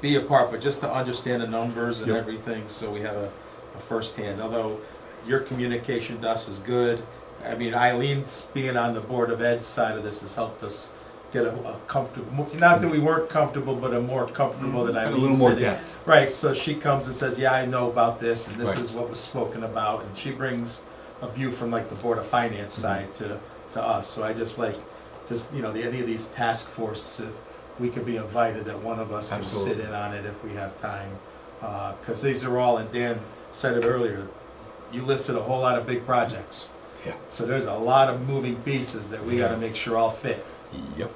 [SPEAKER 1] be a part, but just to understand the numbers and
[SPEAKER 7] Yep.
[SPEAKER 1] everything, so we have a firsthand. Although your communication to us is good. I mean, Eileen's being on the Board of Ed side of this has helped us get a comfortable, not that we weren't comfortable, but a more comfortable than
[SPEAKER 7] And a
[SPEAKER 1] Eileen
[SPEAKER 7] little more
[SPEAKER 1] sitting.
[SPEAKER 7] depth.
[SPEAKER 1] Right, so she comes and says, yeah, I know about this, and this
[SPEAKER 7] Right.
[SPEAKER 1] is what was spoken about, and she brings a view from like the Board of Finance side to us. So I just like, any of these task forces, if we could be invited, that one of us can sit
[SPEAKER 7] Absolutely.
[SPEAKER 1] in on it if we have time. Because these are all, and Dan said it earlier, you listed a whole lot of big projects.
[SPEAKER 7] Yeah.
[SPEAKER 1] So there's a lot of moving pieces that we gotta
[SPEAKER 7] Yes.
[SPEAKER 1] make sure all fit.
[SPEAKER 7] Yep.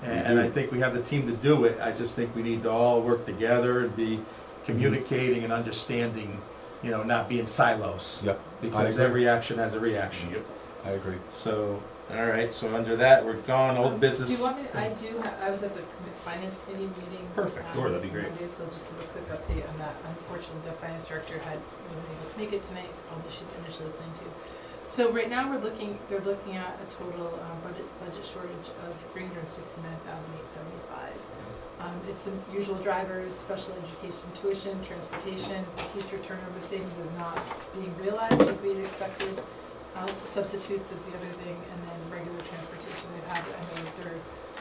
[SPEAKER 1] And I think we have the team to do it. I just think we need to all work together and be communicating and understanding, not be in silos.
[SPEAKER 7] Yep.
[SPEAKER 1] Because
[SPEAKER 7] agree.
[SPEAKER 1] every action has a reaction.
[SPEAKER 7] I agree.
[SPEAKER 1] So, all right, so under that, we're gone, old
[SPEAKER 5] Do
[SPEAKER 1] business.
[SPEAKER 5] you want me, I was at the finance committee meeting.
[SPEAKER 1] Perfect.
[SPEAKER 2] Sure, that'd be great.
[SPEAKER 5] Monday, so just a quick update on that. Unfortunately, the finance director wasn't able to make it tonight, although she initially planned to. So right now, they're looking at a total budget shortage of $369,875. It's the usual drivers: special education tuition, transportation. Teacher turnover savings is not being realized like we had expected. Substitutes is the other thing, and then regular transportation.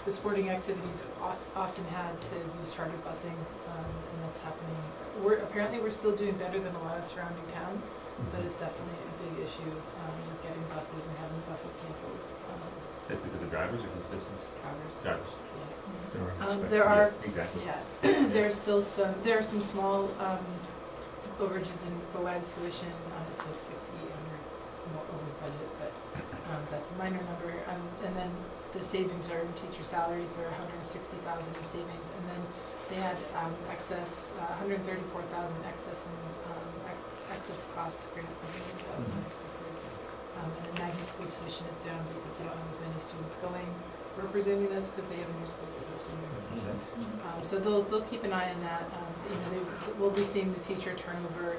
[SPEAKER 5] The sporting activities have often had to use charter busing, and that's happening. We're still doing better than a lot of surrounding towns, but it's definitely a big issue with getting buses and having buses canceled.
[SPEAKER 2] That's because of drivers or because of distance?
[SPEAKER 5] Drivers.
[SPEAKER 2] Drivers.
[SPEAKER 5] There are,
[SPEAKER 2] Yeah, exactly.
[SPEAKER 5] yeah, there are some small overages in BOAG tuition. It's like 60, and we're more over budget, but that's a minor number. And then the savings are in teacher salaries. There are $160,000 in savings, and then they had excess, $134,000 excess in excess cost grant that was unexpected. And the Magna School tuition is down because they don't have as many students going. We're presuming that's because they have a new school to go to. So they'll keep an eye on that. We'll be seeing the teacher turnover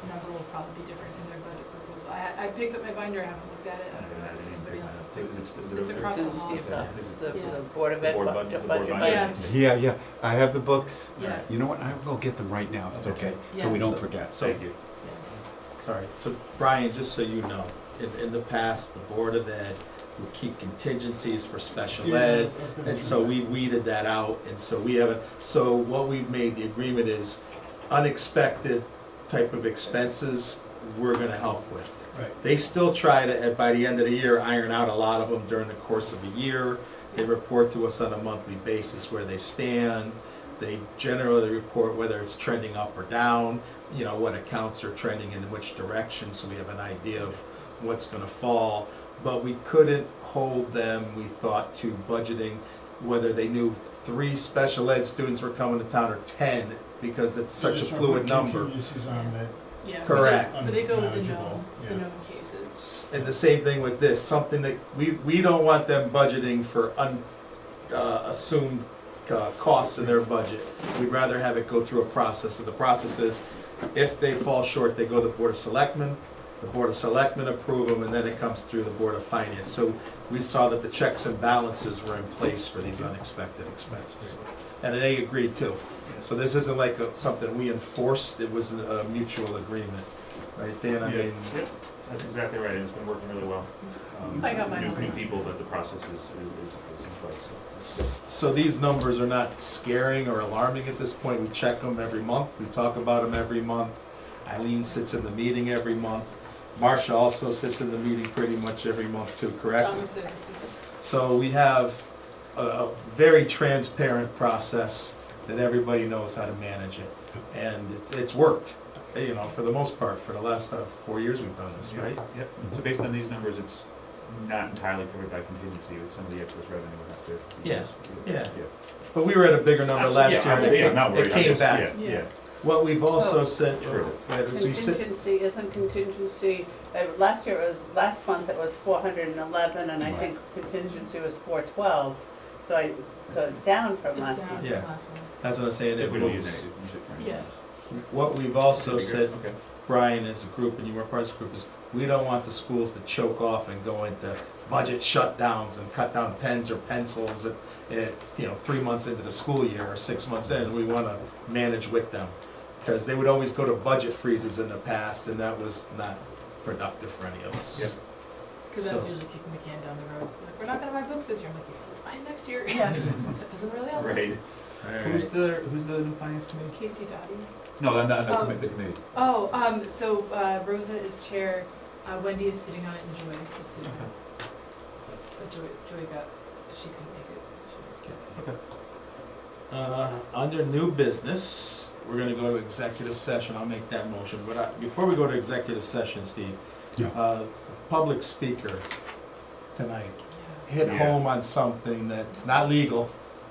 [SPEAKER 5] number will probably be different in their budget proposal. I picked up my binder, I haven't looked at it, I don't know if anybody else has picked it. It's across
[SPEAKER 3] It's
[SPEAKER 5] the
[SPEAKER 3] in
[SPEAKER 5] hall.
[SPEAKER 3] Steve's office, the
[SPEAKER 5] Yeah.
[SPEAKER 3] Board of Ed
[SPEAKER 2] Board
[SPEAKER 3] budget.
[SPEAKER 2] budget, the board
[SPEAKER 3] budget.
[SPEAKER 2] budget.
[SPEAKER 5] Yeah.
[SPEAKER 4] Yeah, I have the books.
[SPEAKER 5] Yeah.
[SPEAKER 4] You know what, I will go get them right now, if it's okay, so we
[SPEAKER 5] Yeah.
[SPEAKER 4] don't forget.
[SPEAKER 1] So,
[SPEAKER 2] Thank you.
[SPEAKER 1] sorry, so Brian, just so you know, in the past, the Board of Ed would keep contingencies for special ed, and so we weeded that out, and so we haven't, so what we've made, the agreement is unexpected type of expenses, we're gonna help with.
[SPEAKER 10] Right.
[SPEAKER 1] They still try to, by the end of the year, iron out a lot of them during the course of a year. They report to us on a monthly basis where they stand. They generally report whether it's trending up or down, what accounts are trending in which direction, so we have an idea of what's gonna fall. But we couldn't hold them, we thought, to budgeting, whether they knew 3 special ed students were coming to town or 10, because it's such a fluid number.
[SPEAKER 10] Contingencies on that.
[SPEAKER 5] Yeah.
[SPEAKER 1] Correct.
[SPEAKER 5] But they go with the
[SPEAKER 10] Unmanageable,
[SPEAKER 5] known cases.
[SPEAKER 1] And the same thing with this, something that, we don't want them budgeting for assumed costs in their budget. We'd rather have it go through a process. So the process is, if they fall short, they go to the Board of Selectmen, the Board of Selectmen approve them, and then it comes through the Board of Finance. So we saw that the checks and balances were in place for these unexpected expenses. And they agreed too. So this isn't like something we enforced, it was a mutual agreement, right, Dan? I
[SPEAKER 2] Yeah.
[SPEAKER 1] mean,
[SPEAKER 2] Yeah. That's exactly right, and it's been working really well.
[SPEAKER 5] I got mine
[SPEAKER 2] New
[SPEAKER 5] already.
[SPEAKER 2] people, but the process is in place, so.
[SPEAKER 1] So these numbers are not scaring or alarming at this point. We check them every month. We talk about them every month. Eileen sits in the meeting every month. Marcia also sits in the meeting pretty much every month too, correct?
[SPEAKER 5] John was there this week.
[SPEAKER 1] So we have a very transparent process that everybody knows how to manage it. And it's worked, you know, for the most part, for the last 4 years we've done this, right?
[SPEAKER 2] Yep, so based on these numbers, it's not entirely covered by contingency, with some of the excess revenue would have to.
[SPEAKER 1] Yeah, yeah. But we were at a bigger number last year, and
[SPEAKER 2] Yeah, I'm not worried,
[SPEAKER 1] it
[SPEAKER 2] I'm
[SPEAKER 1] came
[SPEAKER 2] just-
[SPEAKER 1] back.
[SPEAKER 2] Yeah,
[SPEAKER 5] Yeah.
[SPEAKER 2] yeah.
[SPEAKER 1] What we've also
[SPEAKER 3] Oh.
[SPEAKER 1] said,
[SPEAKER 2] True.
[SPEAKER 1] as we said,
[SPEAKER 3] Contingency, last year it was, last month it was 411, and I
[SPEAKER 1] Right.
[SPEAKER 3] think contingency was 412, so it's down from
[SPEAKER 5] It's
[SPEAKER 3] last
[SPEAKER 5] down
[SPEAKER 3] month.
[SPEAKER 5] from
[SPEAKER 1] Yeah.
[SPEAKER 5] last one.
[SPEAKER 1] that's what I'm saying,
[SPEAKER 2] If
[SPEAKER 1] it
[SPEAKER 2] we don't use
[SPEAKER 1] moves.
[SPEAKER 2] it, use it for
[SPEAKER 5] Yeah.
[SPEAKER 2] anything
[SPEAKER 1] What we've also
[SPEAKER 2] else.
[SPEAKER 1] said,
[SPEAKER 2] Okay.
[SPEAKER 1] Brian, as a group, and you were part of this group, is we don't want the schools to choke off and go into budget shutdowns and cut down pens or pencils at 3 months into the school year or 6 months in. We want to manage with them, because they would always go to budget freezes in the past, and that was not productive for any of us.
[SPEAKER 2] Yep.
[SPEAKER 5] Because that was
[SPEAKER 1] So-
[SPEAKER 5] usually kicking the can down the road. Like, we're not gonna buy books this year. I'm like, you still buy it next year.
[SPEAKER 12] Yeah.
[SPEAKER 5] So it doesn't really help us.
[SPEAKER 2] Right.
[SPEAKER 1] All
[SPEAKER 2] Who's
[SPEAKER 1] right.
[SPEAKER 2] the new finance committee?
[SPEAKER 5] Casey Dottie.
[SPEAKER 2] No, the
[SPEAKER 5] Oh.
[SPEAKER 2] the committee.
[SPEAKER 5] Oh, so Rosa is chair, Wendy is sitting on it, and Joy is sitting on it. But Joy she couldn't make it. She was sick.
[SPEAKER 1] Under new business, we're gonna go to executive session. I'll make that motion. But before we go to executive session, Steve,
[SPEAKER 4] Yeah.
[SPEAKER 1] the public speaker tonight
[SPEAKER 5] Yeah.
[SPEAKER 1] hit
[SPEAKER 2] Yeah.
[SPEAKER 1] home on something that's not legal.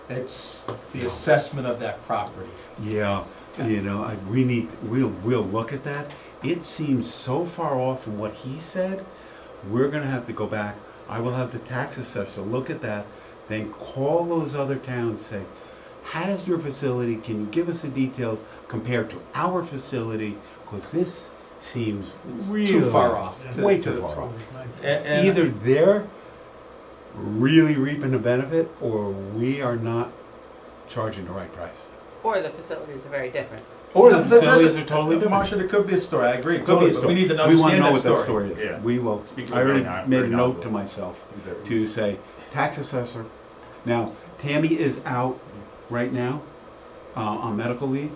[SPEAKER 1] It's the assessment of that property.
[SPEAKER 4] Yeah, you know, we'll look at that. It seems so far off from what he said. We're gonna have to go back. I will have the tax assessor look at that, then call those other towns, say, how does your facility, can you give us the details compared to our facility? Because this seems really
[SPEAKER 1] Too far off.
[SPEAKER 4] way too far off.
[SPEAKER 1] And
[SPEAKER 4] Either they're really reaping the benefit, or we are not charging the right price.
[SPEAKER 3] Or the facilities are very different.
[SPEAKER 4] Or the
[SPEAKER 1] No, there's
[SPEAKER 4] facilities
[SPEAKER 1] a-
[SPEAKER 4] are totally different.
[SPEAKER 1] Marcia, there could be a story. I agree.
[SPEAKER 4] Could be
[SPEAKER 1] Totally,
[SPEAKER 4] a
[SPEAKER 1] but
[SPEAKER 4] story.
[SPEAKER 1] we need to
[SPEAKER 4] We wanna
[SPEAKER 1] understand
[SPEAKER 4] know
[SPEAKER 1] that
[SPEAKER 4] what that
[SPEAKER 1] story.
[SPEAKER 4] story is.
[SPEAKER 2] Yeah.
[SPEAKER 4] We will,
[SPEAKER 2] Speak to
[SPEAKER 4] I
[SPEAKER 2] it
[SPEAKER 4] already
[SPEAKER 2] very
[SPEAKER 4] made a
[SPEAKER 2] very
[SPEAKER 4] note
[SPEAKER 2] knowledgeable.
[SPEAKER 4] to myself to say, tax assessor. Now, Tammy is out right now, on medical leave.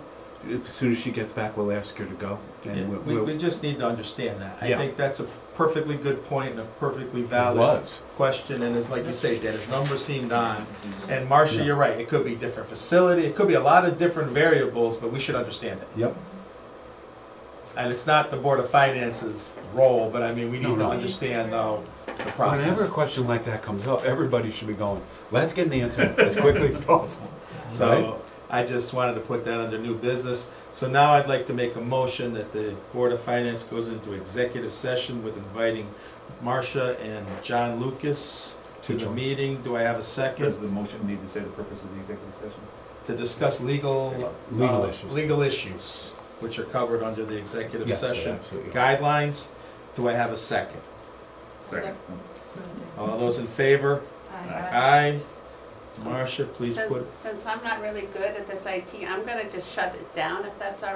[SPEAKER 4] As soon as she gets back, we'll ask her to go.
[SPEAKER 1] Yeah,
[SPEAKER 4] And
[SPEAKER 1] we just need to understand that. I
[SPEAKER 4] Yeah.
[SPEAKER 1] think that's a perfectly good point and a perfectly valid
[SPEAKER 4] was.
[SPEAKER 1] question, and as like you say, Dan, his numbers seemed on. And Marcia, you're right, it could be different facility, it could be a lot of different variables, but we should understand it.
[SPEAKER 4] Yep.
[SPEAKER 1] And it's not the Board of Finance's role, but I mean, we
[SPEAKER 4] No,
[SPEAKER 1] need to
[SPEAKER 4] no.
[SPEAKER 1] understand though the
[SPEAKER 4] Whenever a
[SPEAKER 1] process.
[SPEAKER 4] question like that comes up, everybody should be going, let's get an answer as quickly as possible. Right?
[SPEAKER 1] So I just wanted to put that under new business. So now I'd like to make a motion that the Board of Finance goes into executive session with inviting Marcia and John Lucas to the
[SPEAKER 4] join.
[SPEAKER 1] meeting. Do I have a
[SPEAKER 2] Does
[SPEAKER 1] second?
[SPEAKER 2] the motion need to say the purpose of the executive session?
[SPEAKER 1] To discuss legal
[SPEAKER 4] issues.
[SPEAKER 1] legal issues, which are covered under the executive
[SPEAKER 4] Yes,
[SPEAKER 1] session
[SPEAKER 4] absolutely.
[SPEAKER 1] guidelines. Do I have a second?
[SPEAKER 2] Second.
[SPEAKER 1] All those in favor? Aye. Marcia, please put.
[SPEAKER 3] Since I'm not really good at this IT, I'm gonna just shut it down if that's all right.